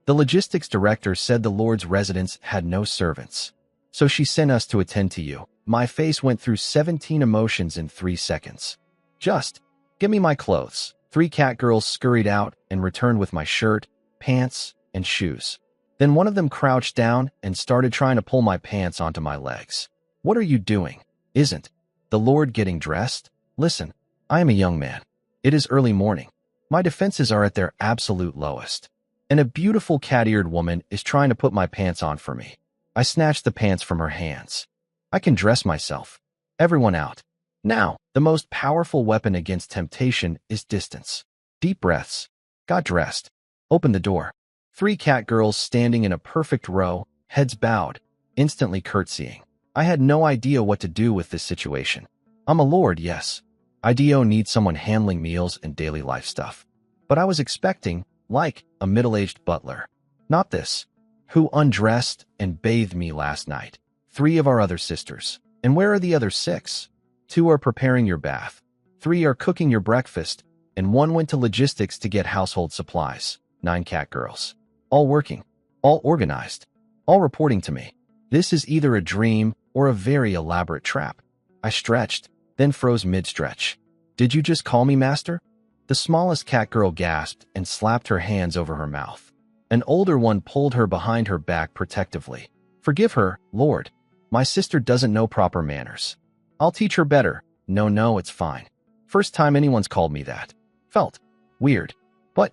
The logistics director said the Lord's residence had no servants. So she sent us to attend to you. My face went through 17 emotions in 3 seconds. Just, give me my clothes. 3 cat girls scurried out and returned with my shirt, pants, and shoes. Then one of them crouched down and started trying to pull my pants onto my legs. What are you doing? Isn't the Lord getting dressed? Listen, I am a young man. It is early morning. My defenses are at their absolute lowest. And a beautiful cat-eared woman is trying to put my pants on for me. I snatched the pants from her hands. I can dress myself. Everyone out. Now, the most powerful weapon against temptation is distance. Deep breaths. Got dressed. Opened the door. 3 cat girls standing in a perfect row, heads bowed, instantly curtsying. I had no idea what to do with this situation. I'm a lord, yes. IDO needs someone handling meals and daily life stuff. But I was expecting, like, a middle-aged butler. Not this. Who undressed and bathed me last night? 3 of our other sisters. And where are the other 6? 2 are preparing your bath. 3 are cooking your breakfast. And 1 went to logistics to get household supplies. 9 cat girls. All working. All organized. All reporting to me. This is either a dream or a very elaborate trap. I stretched, then froze mid-stretch. Did you just call me master? The smallest cat girl gasped and slapped her hands over her mouth. An older one pulled her behind her back protectively. Forgive her, Lord. My sister doesn't know proper manners. I'll teach her better. No, it's fine. First time anyone's called me that. Felt weird. But,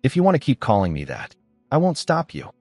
if you want to keep calling me that, I won't stop you.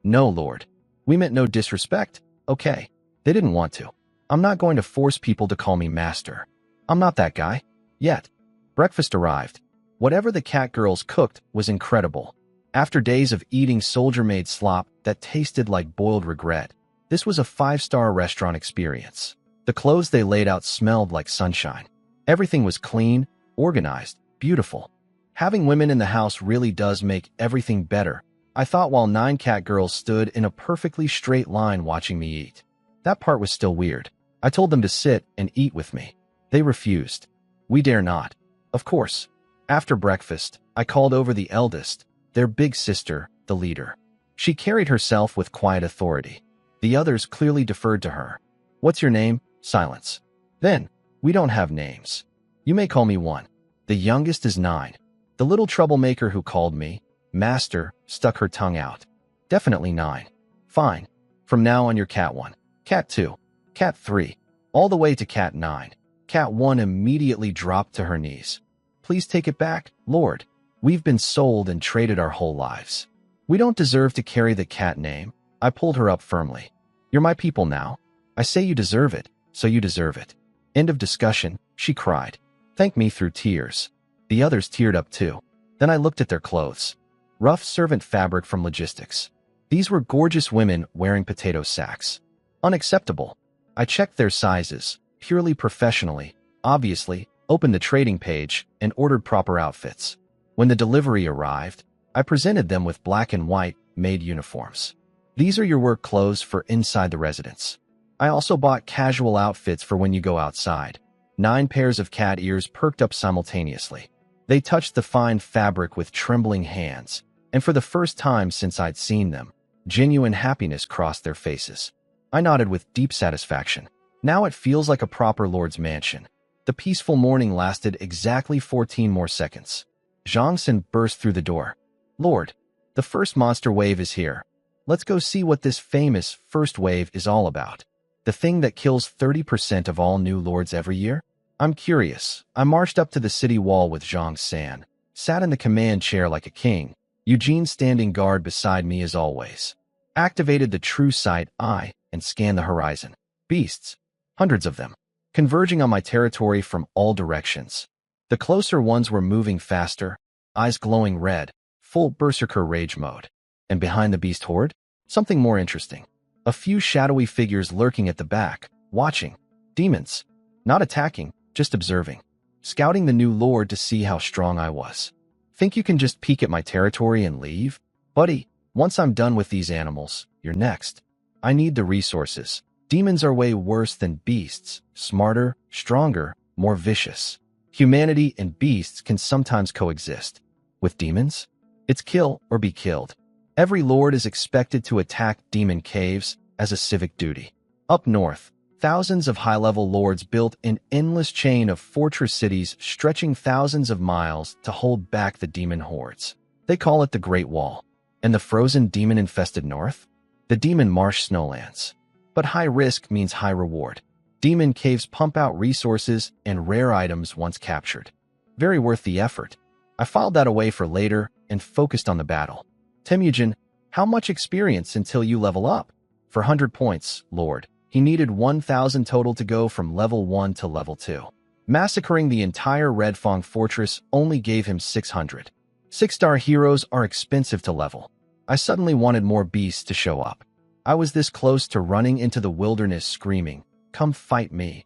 No, Lord. We meant no disrespect. Okay. They didn't want to. I'm not going to force people to call me master. I'm not that guy. Yet. Breakfast arrived. Whatever the cat girls cooked was incredible. After days of eating soldier-made slop that tasted like boiled regret, this was a 5-star restaurant experience. The clothes they laid out smelled like sunshine. Everything was clean, organized, beautiful. Having women in the house really does make everything better, I thought while 9 cat girls stood in a perfectly straight line watching me eat. That part was still weird. I told them to sit and eat with me. They refused. We dare not. Of course. After breakfast, I called over the eldest, their big sister, the leader. She carried herself with quiet authority. The others clearly deferred to her. What's your name? Silence. Then, we don't have names. You may call me one. The youngest is 9. The little troublemaker who called me Master stuck her tongue out. Definitely 9. Fine. From now on you're Cat 1, Cat 2, Cat 3, all the way to Cat 9. Cat 1 immediately dropped to her knees. Please take it back, Lord. We've been sold and traded our whole lives. We don't deserve to carry the cat name. I pulled her up firmly. You're my people now. I say you deserve it, so you deserve it. End of discussion, she cried. Thank me through tears. The others teared up too. Then I looked at their clothes. Rough servant fabric from logistics. These were gorgeous women wearing potato sacks. Unacceptable. I checked their sizes, purely professionally, obviously, opened the trading page, and ordered proper outfits. When the delivery arrived, I presented them with black and white maid uniforms. These are your work clothes for inside the residence. I also bought casual outfits for when you go outside. 9 pairs of cat ears perked up simultaneously. They touched the fine fabric with trembling hands, and for the first time since I'd seen them, genuine happiness crossed their faces. I nodded with deep satisfaction. Now it feels like a proper lord's mansion. The peaceful morning lasted exactly 14 more seconds. Zhangsun burst through the door. Lord, the first monster wave is here. Let's go see what this famous first wave is all about. The thing that kills 30% of all new lords every year? I'm curious. I marched up to the city wall with Zhang San, sat in the command chair like a king, Eugene standing guard beside me as always. Activated the true sight eye and scanned the horizon. Beasts. Hundreds of them. Converging on my territory from all directions. The closer ones were moving faster, eyes glowing red, full berserker rage mode. And behind the beast horde? Something more interesting. A few shadowy figures lurking at the back, watching. Demons. Not attacking, just observing. Scouting the new lord to see how strong I was. Think you can just peek at my territory and leave? Buddy, once I'm done with these animals, you're next. I need the resources. Demons are way worse than beasts. Smarter, stronger, more vicious. Humanity and beasts can sometimes coexist. With demons? It's kill or be killed. Every lord is expected to attack demon caves as a civic duty. Up north, thousands of high-level lords built an endless chain of fortress cities stretching thousands of miles to hold back the demon hordes. They call it the Great Wall. And the frozen demon-infested north? The Demon Marsh Snowlands. But high risk means high reward. Demon caves pump out resources and rare items once captured. Very worth the effort. I filed that away for later and focused on the battle. Temujin, how much experience until you level up? For 100 points, Lord. He needed 1,000 total to go from level 1 to level 2. Massacring the entire Red Fong fortress only gave him 600. 6-star heroes are expensive to level. I suddenly wanted more beasts to show up. I was this close to running into the wilderness screaming, "Come fight me."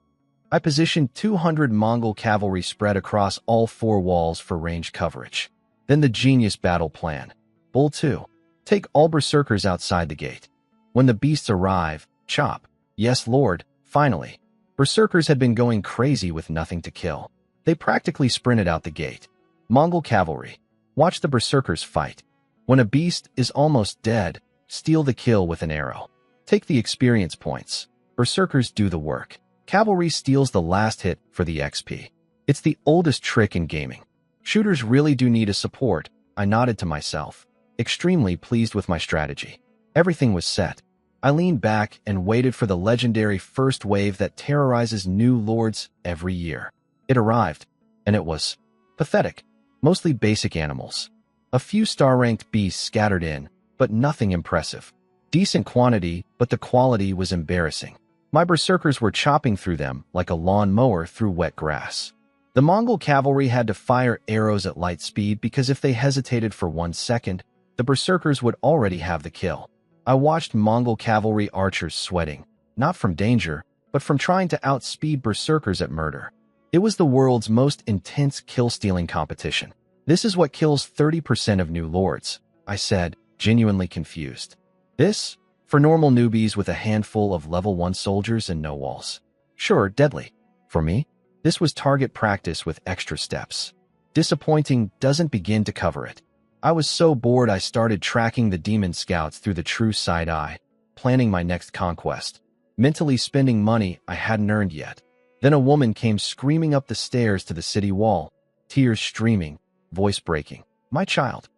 I positioned 200 Mongol cavalry spread across all 4 walls for range coverage. Then the genius battle plan. Bull 2. Take all berserkers outside the gate. When the beasts arrive, chop. Yes, Lord, finally. Berserkers had been going crazy with nothing to kill. They practically sprinted out the gate. Mongol cavalry. Watch the berserkers fight. When a beast is almost dead, steal the kill with an arrow. Take the experience points. Berserkers do the work. Cavalry steals the last hit for the XP. It's the oldest trick in gaming. Shooters really do need a support. I nodded to myself, extremely pleased with my strategy. Everything was set. I leaned back and waited for the legendary first wave that terrorizes new lords every year. It arrived, and it was pathetic. Mostly basic animals. A few star-ranked beasts scattered in, but nothing impressive. Decent quantity, but the quality was embarrassing. My berserkers were chopping through them like a lawn mower through wet grass. The Mongol cavalry had to fire arrows at light speed because if they hesitated for 1 second, the berserkers would already have the kill. I watched Mongol cavalry archers sweating, not from danger, but from trying to outspeed berserkers at murder. It was the world's most intense kill-stealing competition. This is what kills 30% of new lords, I said, genuinely confused. This? For normal newbies with a handful of level 1 soldiers and no walls. Sure, deadly. For me, this was target practice with extra steps. Disappointing doesn't begin to cover it. I was so bored I started tracking the demon scouts through the true side eye, planning my next conquest, mentally spending money I hadn't earned yet. Then a woman came screaming up the stairs to the city wall, tears streaming, voice breaking. My child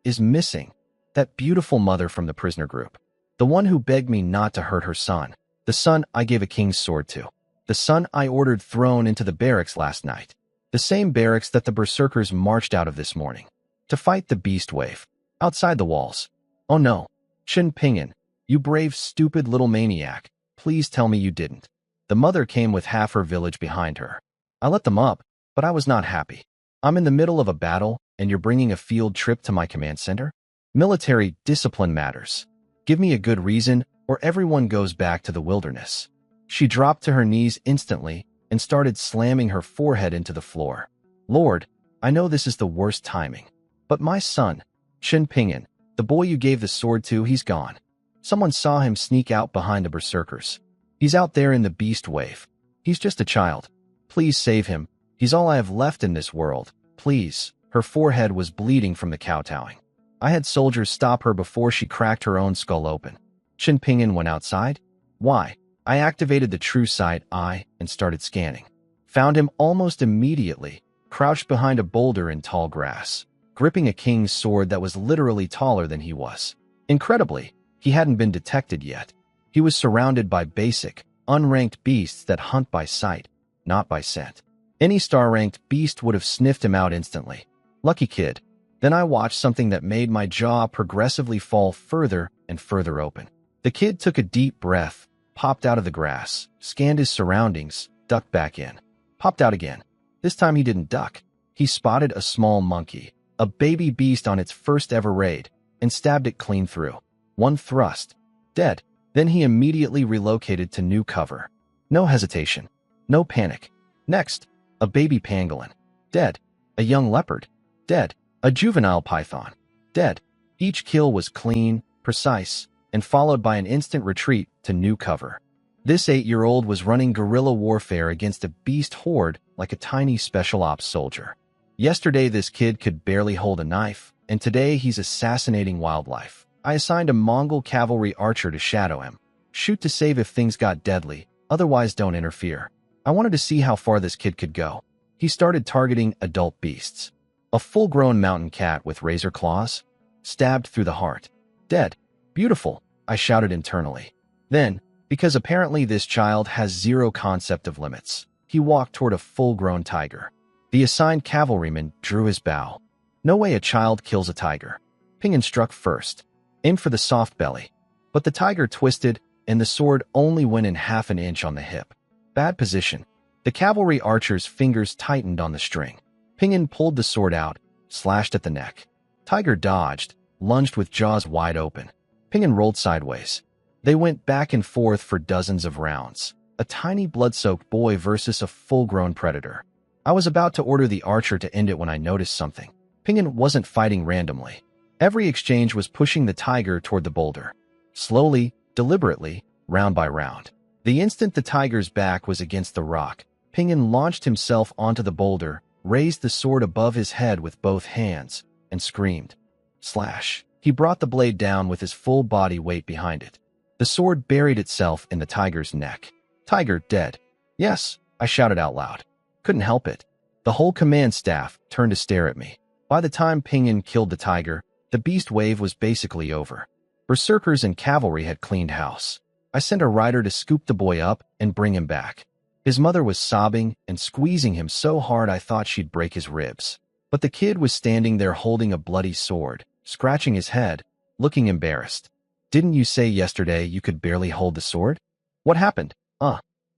is missing. That beautiful mother from the prisoner group. The one who begged me not to hurt her son. The son I gave a king's sword to. The son I ordered thrown into the barracks last night. The same barracks that the berserkers marched out of this morning. To fight the beast wave. Outside the walls. Oh no. Shin Pingyan, you brave stupid little maniac. Please tell me you didn't. The mother came with half her village behind her. I let them up, but I was not happy. I'm in the middle of a battle, and you're bringing a field trip to my command center? Military discipline matters. Give me a good reason, or everyone goes back to the wilderness. She dropped to her knees instantly and started slamming her forehead into the floor. Lord, I know this is the worst timing. But my son, Shin Pingyan, the boy you gave the sword to, he's gone. Someone saw him sneak out behind the berserkers. He's out there in the beast wave. He's just a child. Please save him. He's all I have left in this world. Please. Her forehead was bleeding from the kowtowing. I had soldiers stop her before she cracked her own skull open. Shin Pingyan went outside. Why? I activated the true sight eye and started scanning. Found him almost immediately, crouched behind a boulder in tall grass, gripping a king's sword that was literally taller than he was. Incredibly, he hadn't been detected yet. He was surrounded by basic, unranked beasts that hunt by sight, not by scent. Any star-ranked beast would have sniffed him out instantly. Lucky kid. Then I watched something that made my jaw progressively fall further and further open. The kid took a deep breath, popped out of the grass, scanned his surroundings, ducked back in, popped out again. This time he didn't duck. He spotted a small monkey, a baby beast on its first ever raid, and stabbed it clean through. One thrust. Dead. Then he immediately relocated to new cover. No hesitation. No panic. Next, a baby pangolin. Dead. A young leopard. Dead. A juvenile python. Dead. Each kill was clean, precise, and followed by an instant retreat to new cover. This 8-year-old was running guerrilla warfare against a beast horde like a tiny special ops soldier. Yesterday this kid could barely hold a knife, and today he's assassinating wildlife. I assigned a Mongol cavalry archer to shadow him. Shoot to save if things got deadly, otherwise don't interfere. I wanted to see how far this kid could go. He started targeting adult beasts. A full-grown mountain cat with razor claws, stabbed through the heart. Dead. Beautiful, I shouted internally. Then, because apparently this child has zero concept of limits, he walked toward a full-grown tiger. The assigned cavalryman drew his bow. No way a child kills a tiger. Pingyan struck first. Aimed for the soft belly. But the tiger twisted, and the sword only went in half an inch on the hip. Bad position. The cavalry archer's fingers tightened on the string. Pingyan pulled the sword out, slashed at the neck. Tiger dodged, lunged with jaws wide open. Pingyan rolled sideways. They went back and forth for dozens of rounds. A tiny blood-soaked boy versus a full-grown predator. I was about to order the archer to end it when I noticed something. Pingyan wasn't fighting randomly. Every exchange was pushing the tiger toward the boulder. Slowly, deliberately, round by round. The instant the tiger's back was against the rock, Pingyan launched himself onto the boulder, raised the sword above his head with both hands, and screamed. Slash. He brought the blade down with his full body weight behind it. The sword buried itself in the tiger's neck. Tiger dead. Yes, I shouted out loud. Couldn't help it. The whole command staff turned to stare at me. By the time Pingyan killed the tiger, the beast wave was basically over. Berserkers and cavalry had cleaned house. I sent a rider to scoop the boy up and bring him back. His mother was sobbing and squeezing him so hard I thought she'd break his ribs. But the kid was standing there holding a bloody sword, scratching his head, looking embarrassed. Didn't you say yesterday you could barely hold the sword? What happened?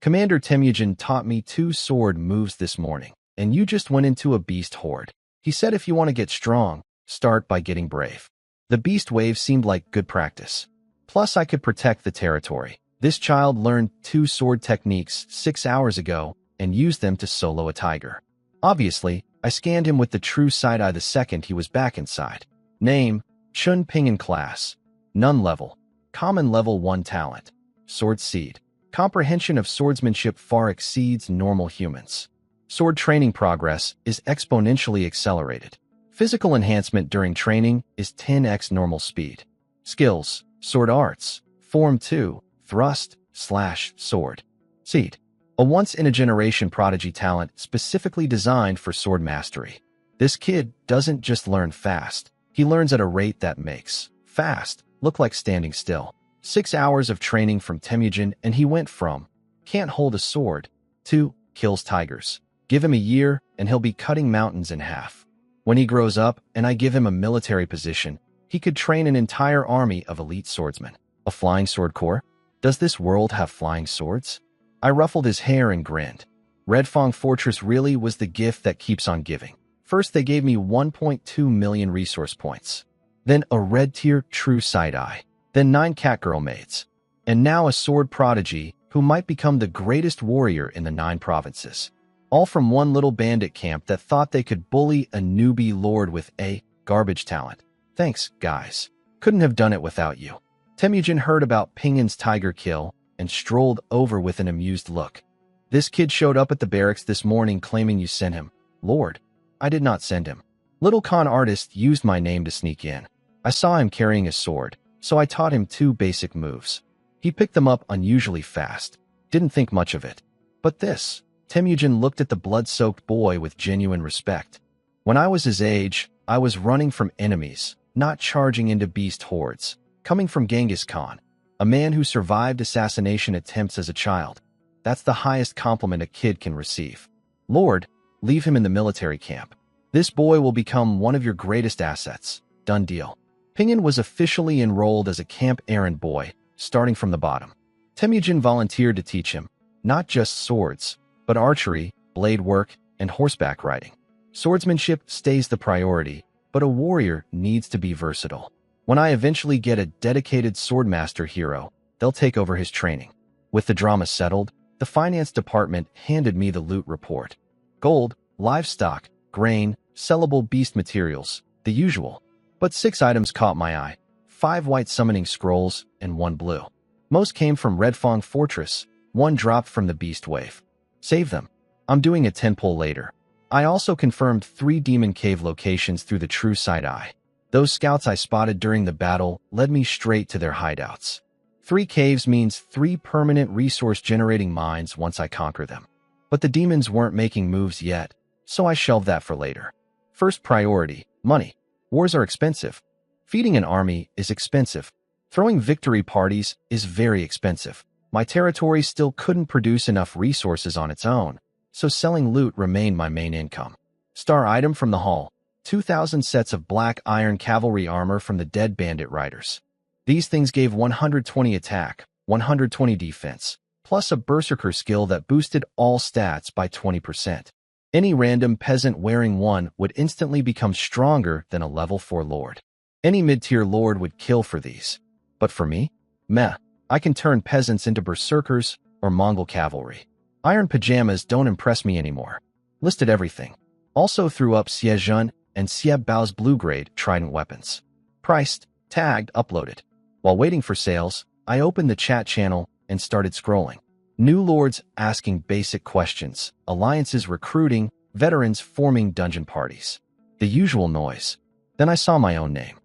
Commander Temujin taught me 2 sword moves this morning, and you just went into a beast horde. He said if you want to get strong, Start by getting brave. The beast wave seemed like good practice. Plus, I could protect the territory. This child learned 2 sword techniques 6 hours ago and used them to solo a tiger. Obviously, I scanned him with the true side-eye the second he was back inside. Name, Chun Pingin class. None level. Common level 1 talent. Sword seed. Comprehension of swordsmanship far exceeds normal humans. Sword training progress is exponentially accelerated. Physical enhancement during training is 10x normal speed. Skills, sword arts, form 2, thrust, slash, sword. Seed. A once-in-a-generation prodigy talent specifically designed for sword mastery. This kid doesn't just learn fast. He learns at a rate that makes fast look like standing still. 6 hours of training from Temujin and he went from can't hold a sword to kills tigers. Give him a year and he'll be cutting mountains in half. When he grows up and I give him a military position, he could train an entire army of elite swordsmen. A flying sword corps? Does this world have flying swords? I ruffled his hair and grinned. Red Fong Fortress really was the gift that keeps on giving. First, they gave me 1.2 million resource points. Then a red tier true side-eye. Then 9 catgirl maids. And now a sword prodigy who might become the greatest warrior in the 9 provinces. All from one little bandit camp that thought they could bully a newbie lord with a garbage talent. Thanks, guys. Couldn't have done it without you. Temujin heard about Pingin's tiger kill and strolled over with an amused look. This kid showed up at the barracks this morning claiming you sent him. Lord, I did not send him. Little con artist used my name to sneak in. I saw him carrying a sword, so I taught him 2 basic moves. He picked them up unusually fast. Didn't think much of it. But this, Temujin looked at the blood-soaked boy with genuine respect. When I was his age, I was running from enemies, not charging into beast hordes. Coming from Genghis Khan, a man who survived assassination attempts as a child. That's the highest compliment a kid can receive. Lord, leave him in the military camp. This boy will become one of your greatest assets. Done deal. Pingin was officially enrolled as a camp errand boy, starting from the bottom. Temujin volunteered to teach him, not just swords, but archery, blade work, and horseback riding. Swordsmanship stays the priority, but a warrior needs to be versatile. When I eventually get a dedicated swordmaster hero, they'll take over his training. With the drama settled, the finance department handed me the loot report. Gold, livestock, grain, sellable beast materials, the usual. But 6 items caught my eye. 5 white summoning scrolls and 1 blue. Most came from Red Fong Fortress, 1 dropped from the beast wave. Save them. I'm doing a 10 pull later. I also confirmed 3 demon cave locations through the true side-eye. Those scouts I spotted during the battle led me straight to their hideouts. 3 caves means 3 permanent resource-generating mines once I conquer them. But the demons weren't making moves yet, so I shelved that for later. First priority, money. Wars are expensive. Feeding an army is expensive. Throwing victory parties is very expensive. My territory still couldn't produce enough resources on its own, so selling loot remained my main income. Star item from the hall. 2,000 sets of black iron cavalry armor from the dead bandit riders. These things gave 120 attack, 120 defense, plus a berserker skill that boosted all stats by 20%. Any random peasant wearing one would instantly become stronger than a level 4 lord. Any mid-tier lord would kill for these. But for me? Meh. I can turn peasants into berserkers or Mongol cavalry. Iron pajamas don't impress me anymore. Listed everything. Also threw up Xiejun and Xie Bao's blue-grade trident weapons. Priced, tagged, uploaded. While waiting for sales, I opened the chat channel and started scrolling. New lords asking basic questions, alliances recruiting, veterans forming dungeon parties. The usual noise. Then I saw my own name.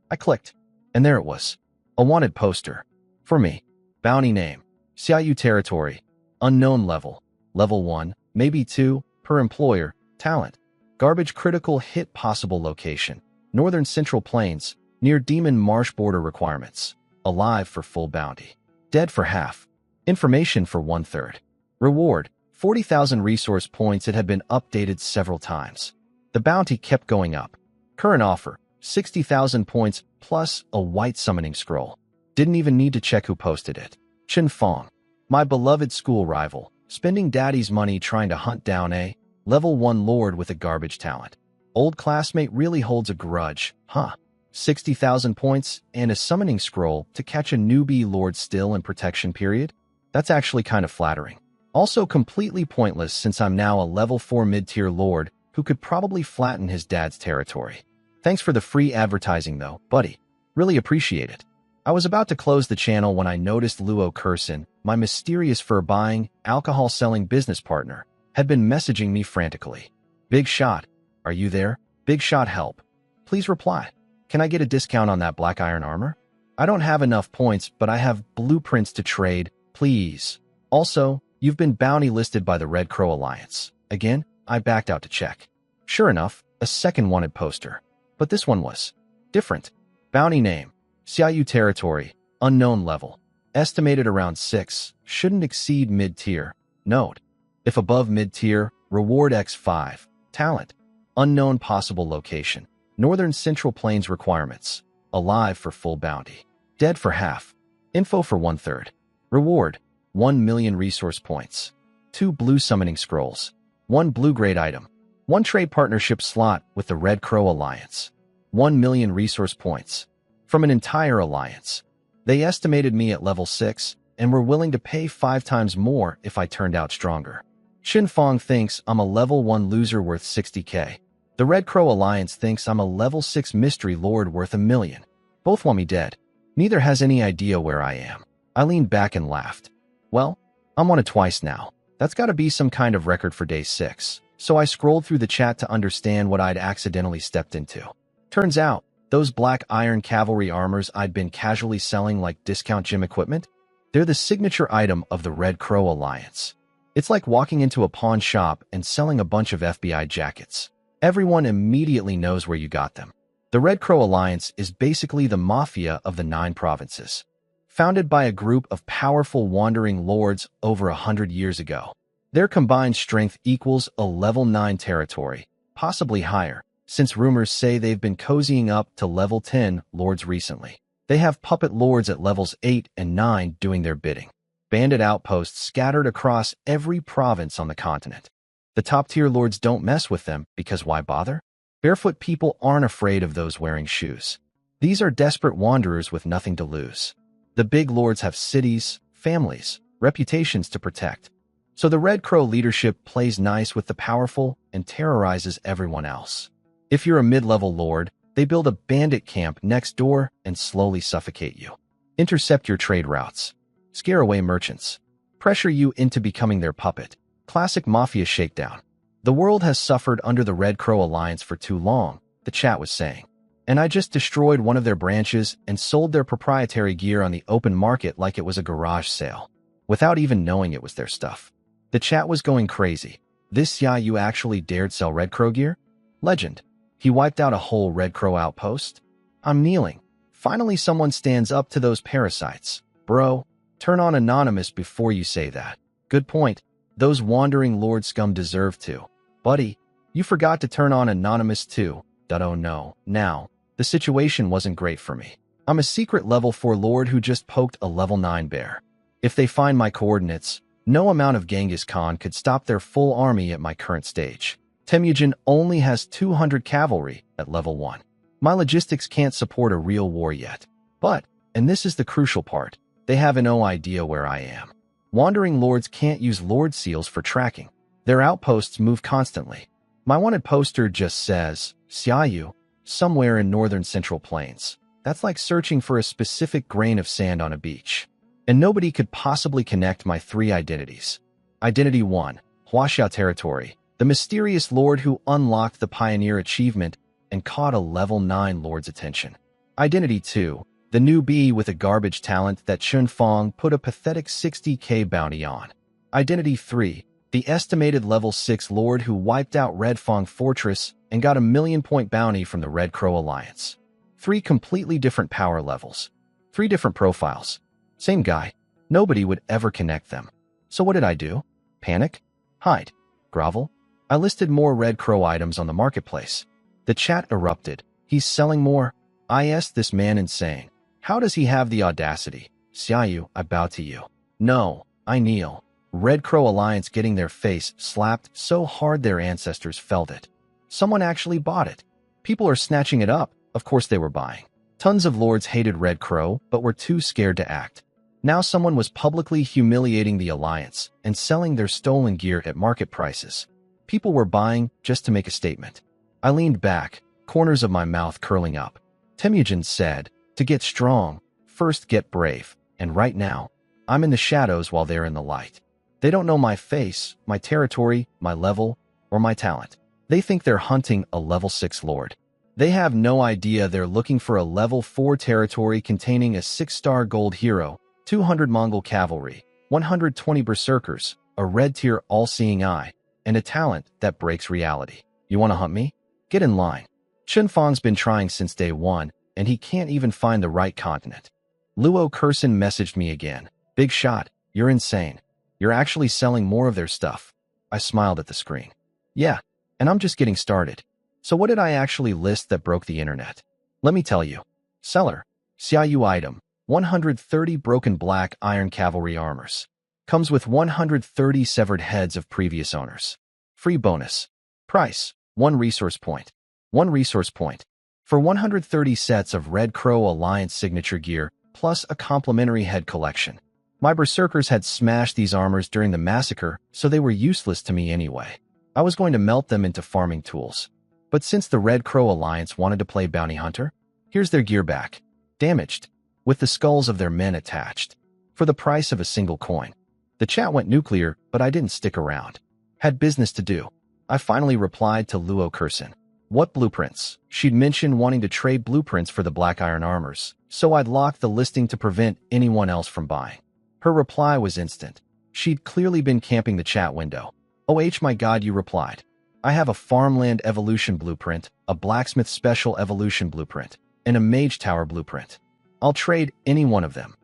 I clicked. And there it was. A wanted poster. For me. Bounty name. Xiaoyu territory. Unknown level. Level 1, maybe 2, per employer. Talent. Garbage critical hit possible location. Northern Central Plains, near Demon Marsh border requirements. Alive for full bounty. Dead for half. Information for 1/3. Reward, 40,000 resource points. It had been updated several times. The bounty kept going up. Current offer, 60,000 points plus a white summoning scroll. Didn't even need to check who posted it. Chen Fong. My beloved school rival, spending daddy's money trying to hunt down a level 1 lord with a garbage talent. Old classmate really holds a grudge, huh? 60,000 points and a summoning scroll to catch a newbie lord still in protection period? That's actually kind of flattering. Also completely pointless since I'm now a level 4 mid-tier lord who could probably flatten his dad's territory. Thanks for the free advertising though, buddy. Really appreciate it. I was about to close the channel when I noticed Luo Kursin, my mysterious fur-buying, alcohol-selling business partner, had been messaging me frantically. Big Shot, are you there? Big Shot help. Please reply. Can I get a discount on that black iron armor? I don't have enough points, but I have blueprints to trade, please. Also, you've been bounty listed by the Red Crow Alliance. Again, I backed out to check. Sure enough, a second wanted poster. But this one was different. Bounty name, Xiaoyu territory, unknown level. Estimated around 6, shouldn't exceed mid-tier. Note, if above mid-tier, reward x5. Talent, unknown possible location. Northern Central Plains requirements. Alive for full bounty. Dead for half. Info for 1/3. Reward, 1 million resource points. 2 blue summoning scrolls. 1 blue grade item. 1 trade partnership slot with the Red Crow Alliance. 1 million resource points. From an entire alliance. They estimated me at level 6 and were willing to pay 5 times more if I turned out stronger. Xin Fong thinks I'm a level 1 loser worth 60k. The Red Crow Alliance thinks I'm a level 6 mystery lord worth 1 million. Both want me dead. Neither has any idea where I am. I leaned back and laughed. Well, I'm on it twice now. That's gotta be some kind of record for day 6. So I scrolled through the chat to understand what I'd accidentally stepped into. Turns out, those black iron cavalry armors I'd been casually selling like discount gym equipment, they're the signature item of the Red Crow Alliance. It's like walking into a pawn shop and selling a bunch of FBI jackets. Everyone immediately knows where you got them. The Red Crow Alliance is basically the mafia of the 9 provinces. Founded by a group of powerful wandering lords over 100 years ago. Their combined strength equals a level 9 territory, possibly higher, since rumors say they've been cozying up to level 10 lords recently. They have puppet lords at levels 8 and 9 doing their bidding. Bandit outposts scattered across every province on the continent. The top-tier lords don't mess with them because why bother? Barefoot people aren't afraid of those wearing shoes. These are desperate wanderers with nothing to lose. The big lords have cities, families, reputations to protect. So the Red Crow leadership plays nice with the powerful and terrorizes everyone else. If you're a mid-level lord, they build a bandit camp next door and slowly suffocate you. Intercept your trade routes. Scare away merchants. Pressure you into becoming their puppet. Classic mafia shakedown. The world has suffered under the Red Crow Alliance for too long, the chat was saying. And I just destroyed one of their branches and sold their proprietary gear on the open market like it was a garage sale, without even knowing it was their stuff. The chat was going crazy. This Xiaoyu actually dared sell Red Crow gear? Legend. He wiped out a whole Red Crow outpost? I'm kneeling. Finally someone stands up to those parasites. Bro, turn on anonymous before you say that. Good point. Those wandering lord scum deserve to. Buddy, you forgot to turn on anonymous too. Oh no. Now, the situation wasn't great for me. I'm a secret level 4 lord who just poked a level 9 bear. If they find my coordinates, no amount of Genghis Khan could stop their full army at my current stage. Temujin only has 200 cavalry at level 1. My logistics can't support a real war yet. But, and this is the crucial part, they have no idea where I am. Wandering lords can't use lord seals for tracking. Their outposts move constantly. My wanted poster just says, Xiaoyu, somewhere in northern Central Plains. That's like searching for a specific grain of sand on a beach. And nobody could possibly connect my 3 identities. Identity 1, Huaxiao territory, the mysterious lord who unlocked the pioneer achievement and caught a level 9 lord's attention. Identity 2, the newbie with a garbage talent that Chun Fong put a pathetic 60k bounty on. Identity 3, the estimated level 6 lord who wiped out Red Fong Fortress and got a 1,000,000-point bounty from the Red Crow Alliance. 3 completely different power levels. 3 different profiles. Same guy. Nobody would ever connect them. So what did I do? Panic? Hide? Grovel? I listed more Red Crow items on the marketplace. The chat erupted. He's selling more? I asked this man insane. How does he have the audacity? Xiaoyu, I bow to you. No, I kneel. Red Crow Alliance getting their face slapped so hard their ancestors felt it. Someone actually bought it. People are snatching it up. Of course they were buying. Tons of lords hated Red Crow, but were too scared to act. Now someone was publicly humiliating the alliance and selling their stolen gear at market prices. People were buying just to make a statement. I leaned back, corners of my mouth curling up. Temujin said, to get strong, first get brave, and right now, I'm in the shadows while they're in the light. They don't know my face, my territory, my level, or my talent. They think they're hunting a level 6 lord. They have no idea they're looking for a level 4 territory containing a 6-star gold hero, 200 Mongol cavalry, 120 berserkers, a red-tier all-seeing eye, and a talent that breaks reality. You want to hunt me? Get in line. Chunfang's been trying since day one, and he can't even find the right continent. Luo Kursin messaged me again. Big shot, you're insane. You're actually selling more of their stuff. I smiled at the screen. Yeah, and I'm just getting started. So what did I actually list that broke the internet? Let me tell you. Seller. Xiaoyu item. 130 broken black iron cavalry armors. Comes with 130 severed heads of previous owners. Free bonus. Price. 1 resource point. 1 resource point. For 130 sets of Red Crow Alliance signature gear, plus a complimentary head collection. My berserkers had smashed these armors during the massacre, so they were useless to me anyway. I was going to melt them into farming tools. But since the Red Crow Alliance wanted to play bounty hunter, here's their gear back. Damaged. With the skulls of their men attached. For the price of a single coin. The chat went nuclear, but I didn't stick around. Had business to do. I finally replied to Luo Kursin. What blueprints? She'd mentioned wanting to trade blueprints for the black iron armors, so I'd locked the listing to prevent anyone else from buying. Her reply was instant. She'd clearly been camping the chat window. Oh my god, you replied. I have a farmland evolution blueprint, a blacksmith special evolution blueprint, and a mage tower blueprint. I'll trade any one of them.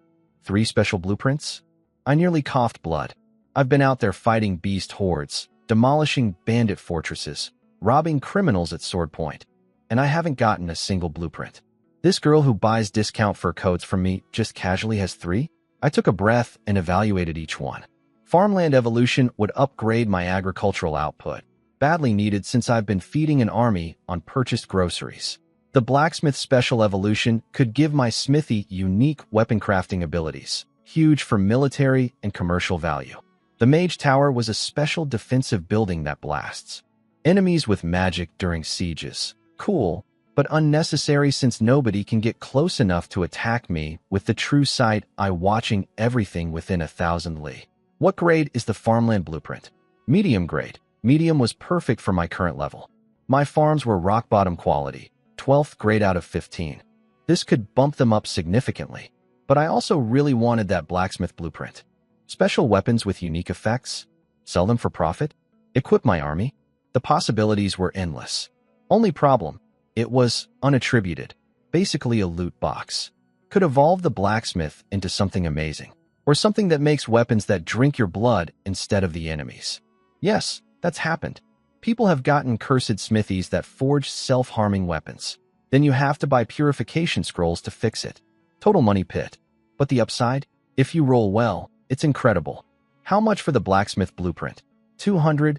3 special blueprints? I nearly coughed blood. I've been out there fighting beast hordes, demolishing bandit fortresses, robbing criminals at sword point, and I haven't gotten a single blueprint. This girl who buys discount fur coats from me just casually has 3? I took a breath and evaluated each one. Farmland evolution would upgrade my agricultural output, badly needed since I've been feeding an army on purchased groceries. The blacksmith special evolution could give my smithy unique weapon crafting abilities, huge for military and commercial value. The mage tower was a special defensive building that blasts enemies with magic during sieges. Cool, but unnecessary since nobody can get close enough to attack me with the true sight eye watching everything within 1,000 li. What grade is the farmland blueprint? Medium grade. Medium was perfect for my current level. My farms were rock bottom quality, 12th grade out of 15. This could bump them up significantly, but I also really wanted that blacksmith blueprint. Special weapons with unique effects? Sell them for profit? Equip my army? The possibilities were endless. Only problem, it was unattributed, basically a loot box. Could evolve the blacksmith into something amazing, or something that makes weapons that drink your blood instead of the enemy's. Yes, that's happened. People have gotten cursed smithies that forge self-harming weapons. Then you have to buy purification scrolls to fix it. Total money pit. But the upside? If you roll well, it's incredible. How much for the blacksmith blueprint? 200,000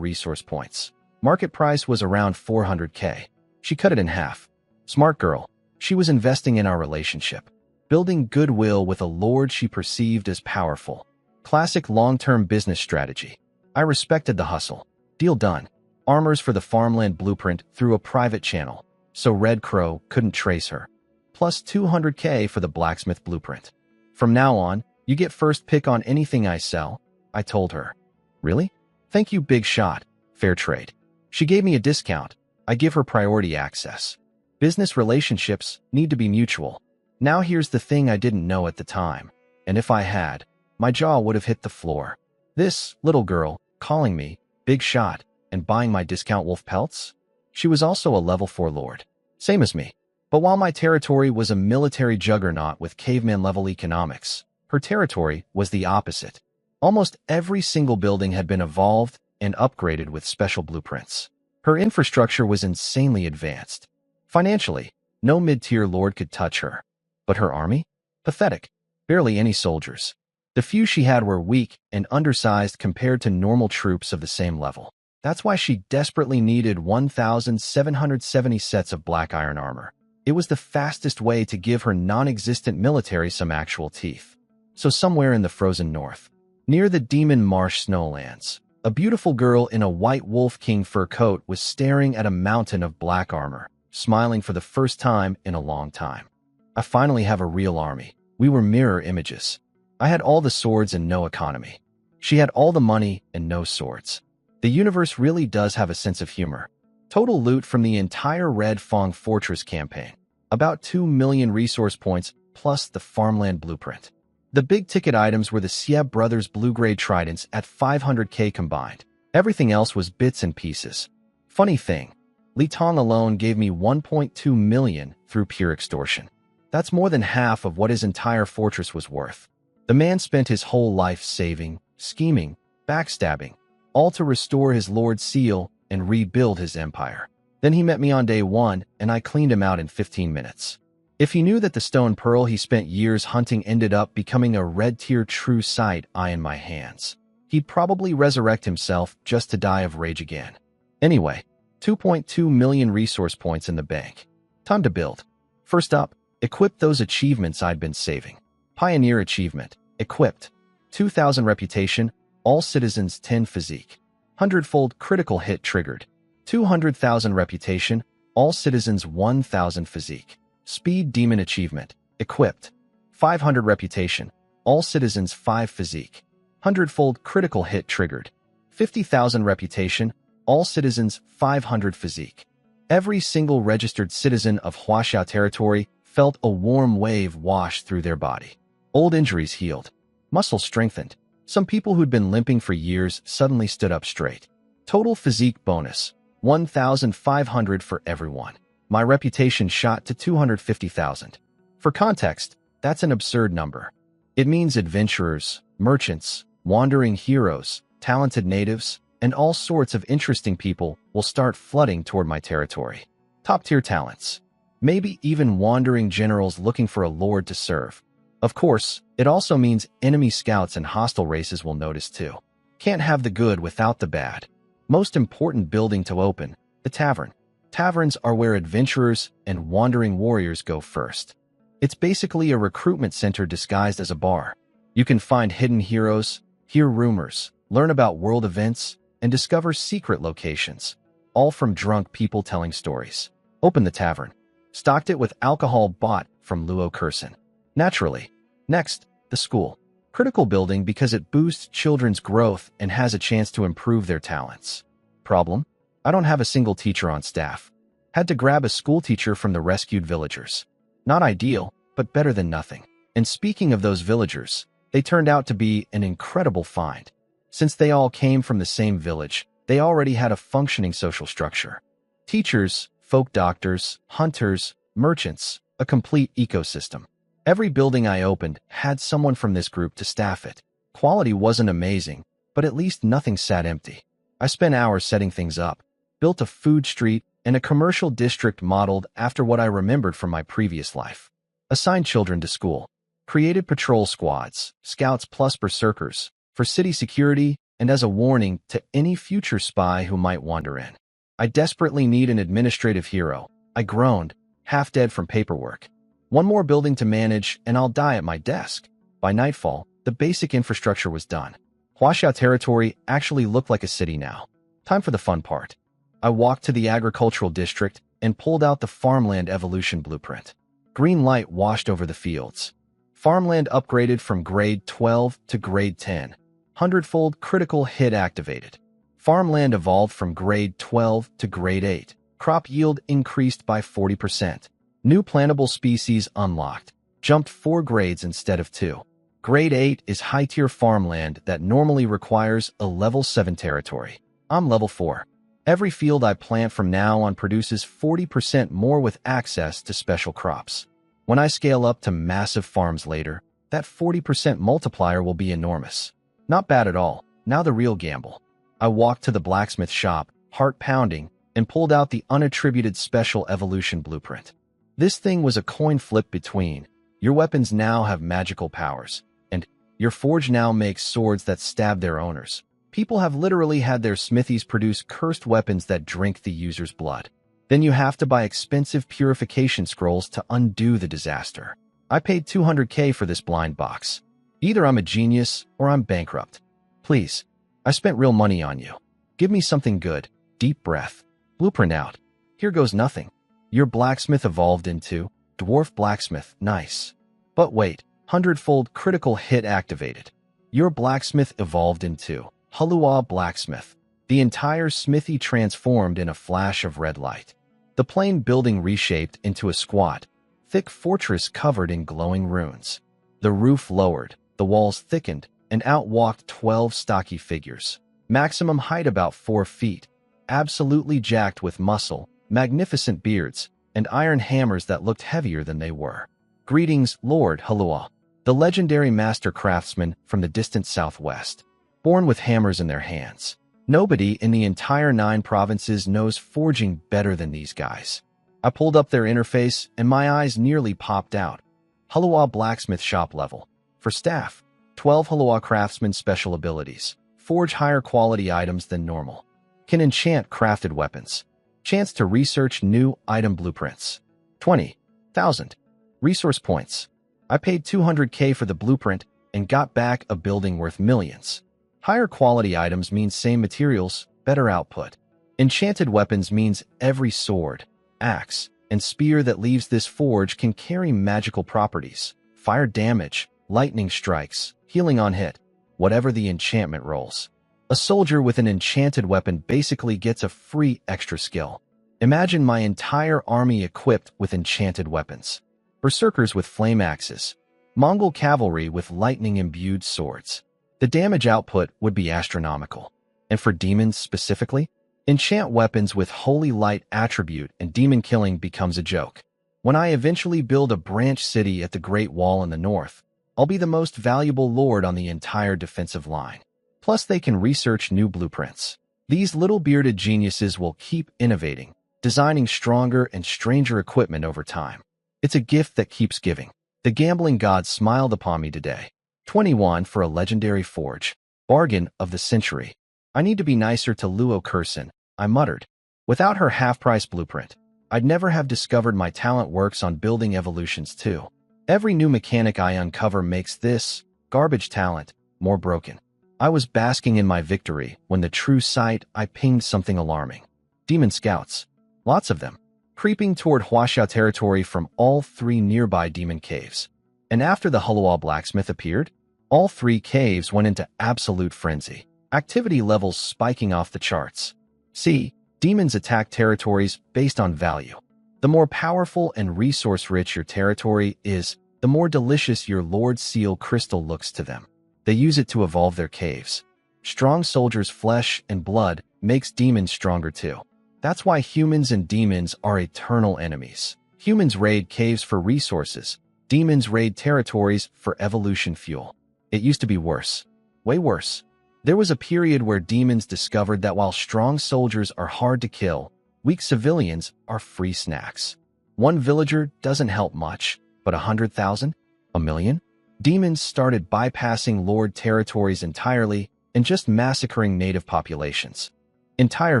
resource points. Market price was around 400k. She cut it in half. Smart girl. She was investing in our relationship. Building goodwill with a lord she perceived as powerful. Classic long-term business strategy. I respected the hustle. Deal done. Armors for the farmland blueprint through a private channel, so Red Crow couldn't trace her. Plus 200k for the blacksmith blueprint. From now on, you get first pick on anything I sell, I told her. Really? Thank you, big shot. Fair trade. She gave me a discount. I give her priority access. Business relationships need to be mutual. Now here's the thing I didn't know at the time, and if I had, my jaw would have hit the floor. This little girl calling me big shot and buying my discount wolf pelts? She was also a level 4 lord. Same as me. But while my territory was a military juggernaut with caveman-level economics, her territory was the opposite. Almost every single building had been evolved and upgraded with special blueprints. Her infrastructure was insanely advanced. Financially, no mid-tier lord could touch her. But her army? Pathetic. Barely any soldiers. The few she had were weak and undersized compared to normal troops of the same level. That's why she desperately needed 1,770 sets of black iron armor. It was the fastest way to give her non-existent military some actual teeth. So somewhere in the frozen north, near the Demon Marsh snowlands, a beautiful girl in a white wolf king fur coat was staring at a mountain of black armor, smiling for the first time in a long time. I finally have a real army. We were mirror images. I had all the swords and no economy. She had all the money and no swords. The universe really does have a sense of humor. Total loot from the entire Red Fong Fortress campaign. About 2 million resource points plus the farmland blueprint. The big-ticket items were the Sieb brothers' blue-grade tridents at 500k combined. Everything else was bits and pieces. Funny thing, Li Tong alone gave me 1.2 million through pure extortion. That's more than half of what his entire fortress was worth. The man spent his whole life saving, scheming, backstabbing, all to restore his lord's seal and rebuild his empire. Then he met me on day one, and I cleaned him out in 15 minutes. If he knew that the stone pearl he spent years hunting ended up becoming a red-tier true sight eye in my hands, he'd probably resurrect himself just to die of rage again. Anyway, 2.2 million resource points in the bank. Time to build. First up, equip those achievements I'd been saving. Pioneer achievement. Equipped. 2,000 reputation. All citizens 10 physique. 100-fold critical hit triggered. 200,000 reputation. All citizens 1,000 physique. Speed demon achievement. Equipped. 500 reputation. All citizens 5 physique. 100-fold critical hit triggered. 50,000 reputation. All citizens 500 physique. Every single registered citizen of Huaxiao territory felt a warm wave wash through their body. Old injuries healed. Muscles strengthened. Some people who'd been limping for years suddenly stood up straight. Total physique bonus. 1,500 for everyone. My reputation shot to 250,000. For context, that's an absurd number. It means adventurers, merchants, wandering heroes, talented natives, and all sorts of interesting people will start flooding toward my territory. Top-tier talents. Maybe even wandering generals looking for a lord to serve. Of course, it also means enemy scouts and hostile races will notice too. Can't have the good without the bad. Most important building to open, the tavern. Taverns are where adventurers and wandering warriors go first. It's basically a recruitment center disguised as a bar. You can find hidden heroes, hear rumors, learn about world events, and discover secret locations, all from drunk people telling stories. Open the tavern. Stocked it with alcohol bought from Luo Kursen. Naturally. Next, the school. Critical building because it boosts children's growth and has a chance to improve their talents. Problem? I don't have a single teacher on staff. Had to grab a school teacher from the rescued villagers. Not ideal, but better than nothing. And speaking of those villagers, they turned out to be an incredible find. Since they all came from the same village, they already had a functioning social structure. Teachers, folk doctors, hunters, merchants, a complete ecosystem. Every building I opened had someone from this group to staff it. Quality wasn't amazing, but at least nothing sat empty. I spent hours setting things up, built a food street and a commercial district modeled after what I remembered from my previous life. Assigned children to school. Created patrol squads, scouts plus berserkers, for city security and as a warning to any future spy who might wander in. I desperately need an administrative hero. I groaned, half dead from paperwork. One more building to manage and I'll die at my desk. By nightfall, the basic infrastructure was done. Huaxiao territory actually looked like a city now. Time for the fun part. I walked to the agricultural district and pulled out the farmland evolution blueprint. Green light washed over the fields. Farmland upgraded from grade 12 to grade 10. 100-fold critical hit activated. Farmland evolved from grade 12 to grade 8. Crop yield increased by 40%. New plantable species unlocked. Jumped 4 grades instead of 2. Grade 8 is high-tier farmland that normally requires a level 7 territory. I'm level 4. Every field I plant from now on produces 40% more with access to special crops. When I scale up to massive farms later, that 40% multiplier will be enormous. Not bad at all. Now the real gamble. I walked to the blacksmith shop, heart pounding, and pulled out the unattributed special evolution blueprint. This thing was a coin flip between, your weapons now have magical powers, and your forge now makes swords that stab their owners. People have literally had their smithies produce cursed weapons that drink the user's blood. Then you have to buy expensive purification scrolls to undo the disaster. I paid 200K for this blind box. Either I'm a genius or I'm bankrupt. Please, I spent real money on you. Give me something good. Deep breath. Blueprint out. Here goes nothing. Your blacksmith evolved into dwarf blacksmith. Nice. But wait, 100-fold critical hit activated. Your blacksmith evolved into Halua blacksmith. The entire smithy transformed in a flash of red light. The plain building reshaped into a squat, thick fortress covered in glowing runes. The roof lowered, the walls thickened, and out walked 12 stocky figures. Maximum height about 4 feet, absolutely jacked with muscle, magnificent beards, and iron hammers that looked heavier than they were. Greetings, Lord Halua, the legendary master craftsman from the distant southwest, born with hammers in their hands. Nobody in the entire 9 provinces knows forging better than these guys. I pulled up their interface and my eyes nearly popped out. Halua blacksmith shop level. For staff, 12 Halua craftsman special abilities. Forge higher quality items than normal. Can enchant crafted weapons. Chance to research new item blueprints. 20,000 resource points. I paid 200K for the blueprint and got back a building worth millions. Higher quality items means same materials, better output. Enchanted weapons means every sword, axe, and spear that leaves this forge can carry magical properties. Fire damage, lightning strikes, healing on hit, whatever the enchantment rolls. A soldier with an enchanted weapon basically gets a free extra skill. Imagine my entire army equipped with enchanted weapons. Berserkers with flame axes. Mongol cavalry with lightning-imbued swords. The damage output would be astronomical. And for demons specifically, enchant weapons with holy light attribute and demon killing becomes a joke. When I eventually build a branch city at the Great Wall in the north, I'll be the most valuable lord on the entire defensive line. Plus they can research new blueprints. These little bearded geniuses will keep innovating, designing stronger and stranger equipment over time. It's a gift that keeps giving. The gambling gods smiled upon me today. 21 for a legendary forge. Bargain of the century. I need to be nicer to Luo Kursin, I muttered. Without her half-price blueprint, I'd never have discovered my talent works on building evolutions too. Every new mechanic I uncover makes this garbage talent more broken. I was basking in my victory when the true sight I pinged something alarming. Demon scouts. Lots of them. Creeping toward Huaxia territory from all 3 nearby demon caves. And after the Halua blacksmith appeared, all 3 caves went into absolute frenzy. Activity levels spiking off the charts. See, demons attack territories based on value. The more powerful and resource-rich your territory is, the more delicious your Lord Seal crystal looks to them. They use it to evolve their caves. Strong soldiers' flesh and blood makes demons stronger too. That's why humans and demons are eternal enemies. Humans raid caves for resources. Demons raid territories for evolution fuel. It used to be worse. Way worse. There was a period where demons discovered that while strong soldiers are hard to kill, weak civilians are free snacks. 1 villager doesn't help much, but 100,000? A million? Demons started bypassing Lord territories entirely and just massacring native populations. Entire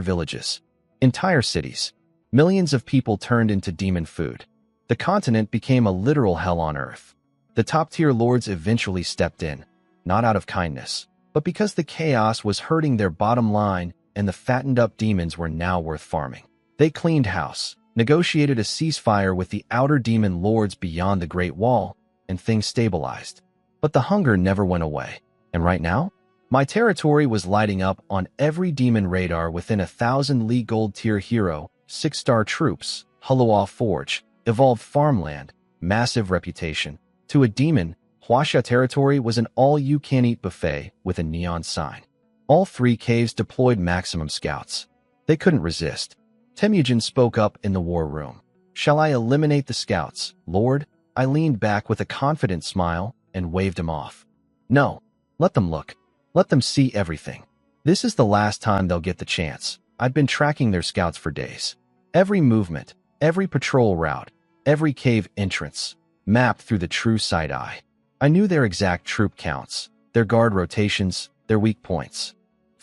villages. Entire cities. Millions of people turned into demon food. The continent became a literal hell on earth. The top-tier lords eventually stepped in, not out of kindness, but because the chaos was hurting their bottom line and the fattened-up demons were now worth farming. They cleaned house, negotiated a ceasefire with the outer demon lords beyond the Great Wall, and things stabilized. But the hunger never went away. And right now, my territory was lighting up on every demon radar within 1,000 Li gold tier hero, 6-star troops, Halua Forge, evolved farmland, massive reputation. To a demon, Huaxia territory was an all-you-can-eat buffet with a neon sign. All 3 caves deployed maximum scouts. They couldn't resist. Temujin spoke up in the war room. Shall I eliminate the scouts, Lord? I leaned back with a confident smile and waved him off. No, let them look. Let them see everything. This is the last time they'll get the chance. I'd been tracking their scouts for days. Every movement, every patrol route, every cave entrance, mapped through the true sight eye. I knew their exact troop counts, their guard rotations, their weak points.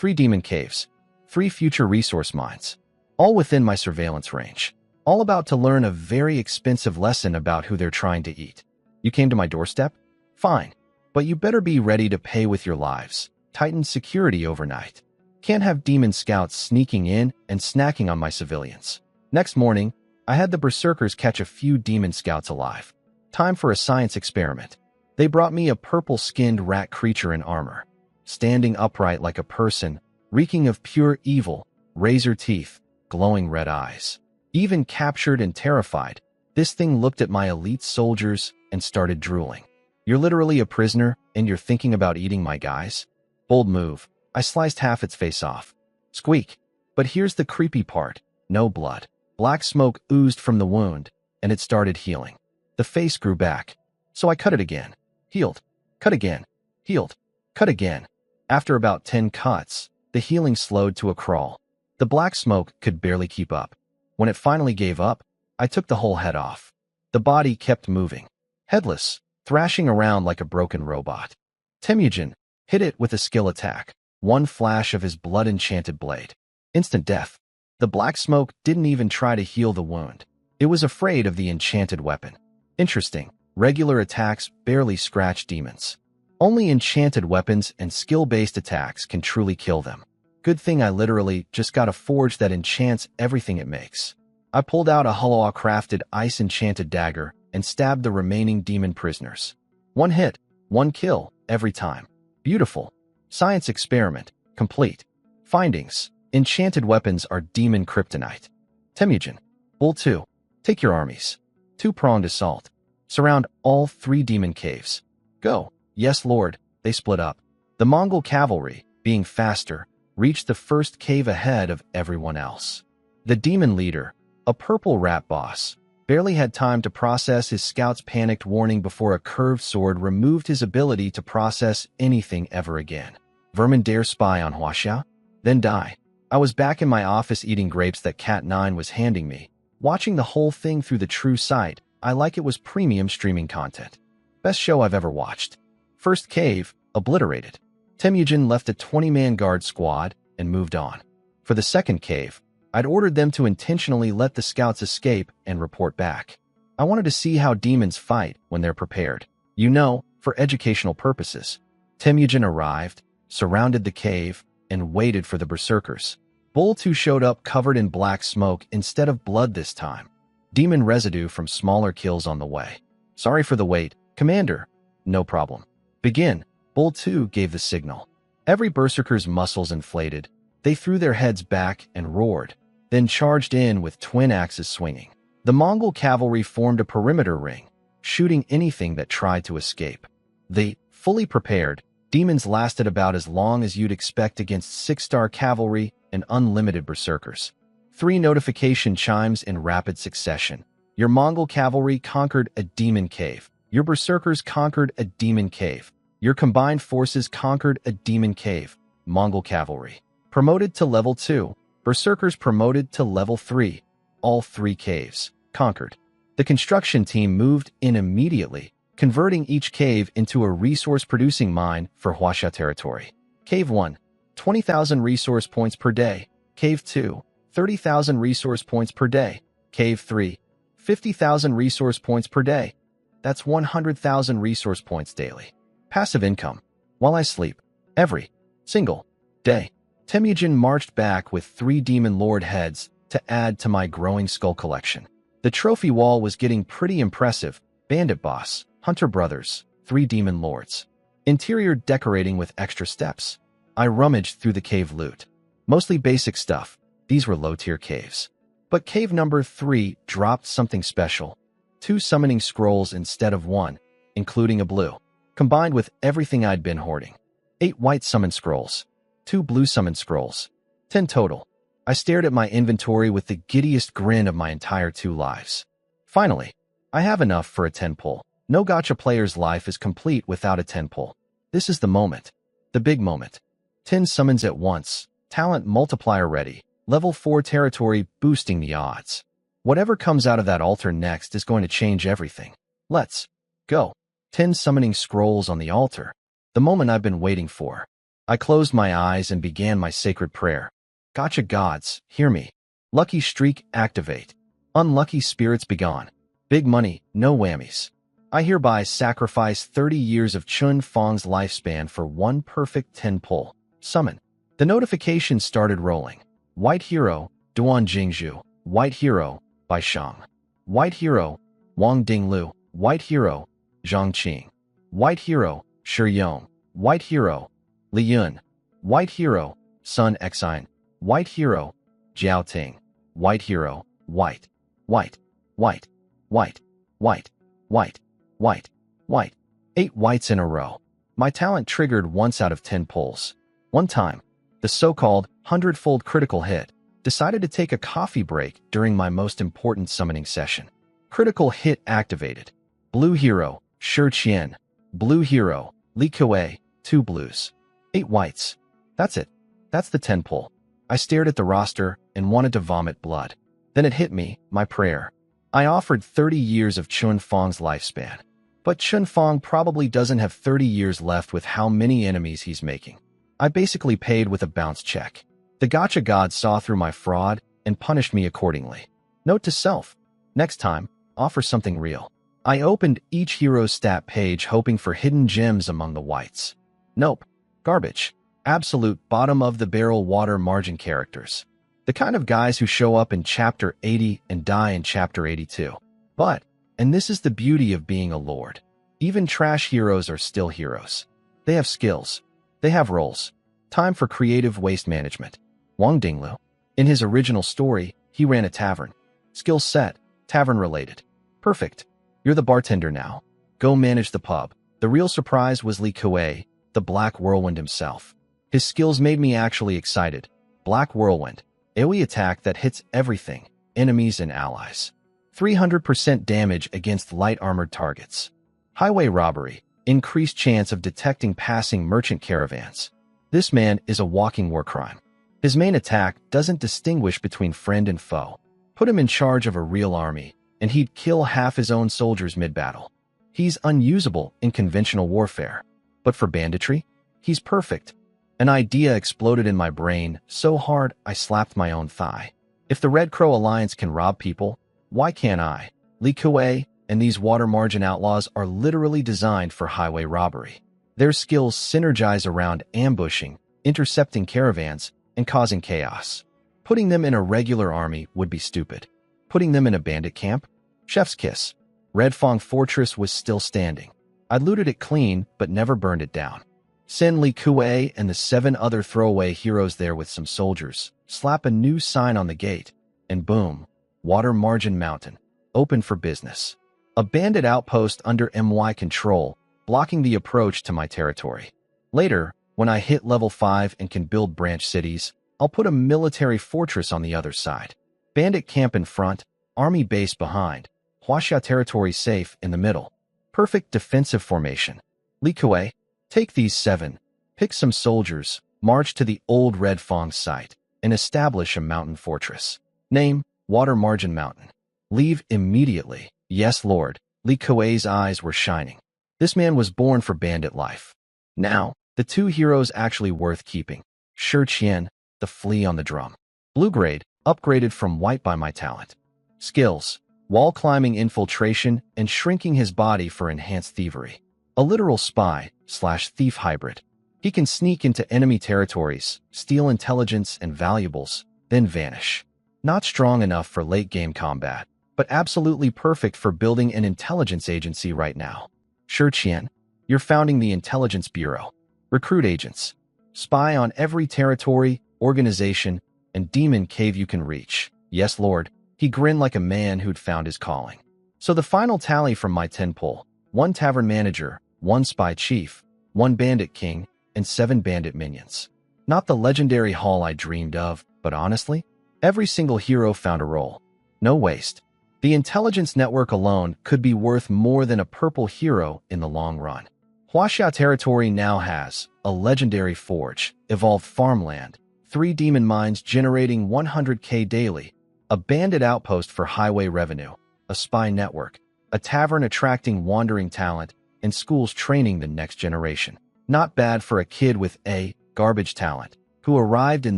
3 demon caves, 3 future resource mines, all within my surveillance range. All about to learn a very expensive lesson about who they're trying to eat. You came to my doorstep? Fine. But you better be ready to pay with your lives. Tighten security overnight. Can't have demon scouts sneaking in and snacking on my civilians. Next morning, I had the berserkers catch a few demon scouts alive. Time for a science experiment. They brought me a purple-skinned rat creature in armor, standing upright like a person, reeking of pure evil, razor teeth, glowing red eyes. Even captured and terrified, this thing looked at my elite soldiers and started drooling. You're literally a prisoner, and you're thinking about eating my guys? Bold move. I sliced half its face off. Squeak. But here's the creepy part. No blood. Black smoke oozed from the wound, and it started healing. The face grew back. So I cut it again. Healed. Cut again. Healed. Cut again. After about 10 cuts, the healing slowed to a crawl. The black smoke could barely keep up. When it finally gave up, I took the whole head off. The body kept moving. Headless, thrashing around like a broken robot. Temujin hit it with a skill attack. One flash of his blood-enchanted blade. Instant death. The black smoke didn't even try to heal the wound. It was afraid of the enchanted weapon. Interesting. Regular attacks barely scratch demons. Only enchanted weapons and skill-based attacks can truly kill them. Good thing I literally just got a forge that enchants everything it makes. I pulled out a hollow-crafted ice-enchanted dagger and stabbed the remaining demon prisoners. 1 hit, 1 kill, every time. Beautiful. Science experiment, complete. Findings. Enchanted weapons are demon kryptonite. Temujin. Bull 2. Take your armies. 2-pronged assault. Surround all 3 demon caves. Go. Yes, Lord. They split up. The Mongol cavalry, being faster, reached the first cave ahead of everyone else. The demon leader, a purple rat boss, barely had time to process his scout's panicked warning before a curved sword removed his ability to process anything ever again. Vermin dare spy on Huaxia? Then die. I was back in my office eating grapes that Cat 9 was handing me, watching the whole thing through the true sight. I like it was premium streaming content. Best show I've ever watched. First cave, obliterated. Temujin left a 20-man guard squad and moved on. For the second cave, I'd ordered them to intentionally let the scouts escape and report back. I wanted to see how demons fight when they're prepared. You know, for educational purposes. Temujin arrived, surrounded the cave, and waited for the berserkers. Bull 2 showed up covered in black smoke instead of blood this time. Demon residue from smaller kills on the way. Sorry for the wait, Commander. No problem. Begin. Bull 2 gave the signal. Every berserker's muscles inflated. They threw their heads back and roared, then charged in with twin axes swinging. The Mongol cavalry formed a perimeter ring, shooting anything that tried to escape. The fully prepared demons lasted about as long as you'd expect against 6-star cavalry and unlimited berserkers. 3 notification chimes in rapid succession. Your Mongol cavalry conquered a demon cave. Your berserkers conquered a demon cave. Your combined forces conquered a demon cave. Mongol cavalry promoted to level 2. Berserkers promoted to level 3. All 3 caves conquered. The construction team moved in immediately, converting each cave into a resource-producing mine for Huaxia territory. Cave 1, 20,000 resource points per day. Cave 2, 30,000 resource points per day. Cave 3, 50,000 resource points per day. That's 100,000 resource points daily. Passive income. While I sleep. Every single day. Temujin marched back with 3 demon lord heads to add to my growing skull collection. The trophy wall was getting pretty impressive. Bandit boss, hunter brothers, 3 demon lords. Interior decorating with extra steps. I rummaged through the cave loot. Mostly basic stuff. These were low-tier caves. But cave number 3 dropped something special. 2 summoning scrolls instead of 1, including a blue. Combined with everything I'd been hoarding. 8 white summon scrolls. 2 blue summon scrolls. 10 total. I stared at my inventory with the giddiest grin of my entire 2 lives. Finally, I have enough for a 10 pull. No gacha player's life is complete without a 10 pull. This is the moment. The big moment. 10 summons at once. Talent multiplier ready. Level 4 territory boosting the odds. Whatever comes out of that altar next is going to change everything. Let's go. 10 summoning scrolls on the altar. The moment I've been waiting for. I closed my eyes and began my sacred prayer. Gotcha gods, hear me. Lucky streak, activate. Unlucky spirits, begone. Big money, no whammies. I hereby sacrifice 30 years of Chun Fong's lifespan for one perfect 10 pull. Summon. The notifications started rolling. White Hero, Duan Jingzhu. White Hero, Bai Shang. White Hero, Wang Dinglu. White Hero, Zhang Qing. White Hero, Shi Yong. White Hero, Li Yun. White Hero, Sun Xin. White Hero, Jiao Ting. White Hero, White. White. White. White. White. White. White. White. 8 whites in a row. My talent triggered once out of 10 pulls. One time, the so-called 100-fold critical hit decided to take a coffee break during my most important summoning session. Critical hit activated. Blue Hero, Shi Qian. Blue Hero, Li Kuei, 2 blues. 8 whites. That's it. That's the 10 pull. I stared at the roster and wanted to vomit blood. Then it hit me, my prayer. I offered 30 years of Chun Fong's lifespan. But Chun Fong probably doesn't have 30 years left with how many enemies he's making. I basically paid with a bounce check. The gotcha god saw through my fraud and punished me accordingly. Note to self. Next time, offer something real. I opened each hero's stat page hoping for hidden gems among the whites. Nope. Garbage. Absolute bottom-of-the-barrel water margin characters. The kind of guys who show up in Chapter 80 and die in Chapter 82. But, and this is the beauty of being a lord, even trash heroes are still heroes. They have skills. They have roles. Time for creative waste management. Wang Dinglu. In his original story, he ran a tavern. Skill set, tavern-related. Perfect. You're the bartender now. Go manage the pub. The real surprise was Li Kuei, the Black Whirlwind himself. His skills made me actually excited. Black Whirlwind. AoE attack that hits everything, enemies and allies. 300% damage against light armored targets. Highway robbery. Increased chance of detecting passing merchant caravans. This man is a walking war crime. His main attack doesn't distinguish between friend and foe. Put him in charge of a real army, and he'd kill half his own soldiers mid-battle. He's unusable in conventional warfare. But for banditry, he's perfect. An idea exploded in my brain so hard I slapped my own thigh. If the Red Crow Alliance can rob people, why can't I? Li Kuei and these water margin outlaws are literally designed for highway robbery. Their skills synergize around ambushing, intercepting caravans, and causing chaos. Putting them in a regular army would be stupid. Putting them in a bandit camp? Chef's kiss. Red Fong Fortress was still standing. I looted it clean, but never burned it down. Send Li Kuei and the 7 other throwaway heroes there with some soldiers, slap a new sign on the gate, and boom, Water Margin Mountain, open for business. A bandit outpost under MY control, blocking the approach to my territory. Later, when I hit level 5 and can build branch cities, I'll put a military fortress on the other side. Bandit camp in front, army base behind, Huaxia territory safe in the middle. Perfect defensive formation. Li Kuei, take these 7, pick some soldiers, march to the old Red Fong site, and establish a mountain fortress. Name, Water Margin Mountain. Leave immediately. Yes, Lord. Li Kuei's eyes were shining. This man was born for bandit life. Now, the 2 heroes actually worth keeping. Shi Qian, the flea on the drum. Blue grade, upgraded from white by my talent. Skills, wall climbing infiltration and shrinking his body for enhanced thievery. A literal spy/thief hybrid. He can sneak into enemy territories, steal intelligence and valuables, then vanish. Not strong enough for late-game combat, but absolutely perfect for building an intelligence agency right now. Shi Qian, you're founding the Intelligence Bureau. Recruit agents. Spy on every territory, organization, and demon cave you can reach. Yes, Lord. He grinned like a man who'd found his calling. So the final tally from my 10 pull: 1 tavern manager, 1 spy chief, 1 bandit king, and 7 bandit minions. Not the legendary haul I dreamed of, but honestly, every single hero found a role. No waste. The intelligence network alone could be worth more than a purple hero in the long run. Huaxia territory now has a legendary forge, evolved farmland, 3 demon mines generating 100k daily, a bandit outpost for highway revenue, a spy network, a tavern attracting wandering talent, and schools training the next generation. Not bad for a kid with a garbage talent, who arrived in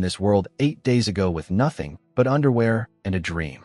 this world 8 days ago with nothing but underwear and a dream.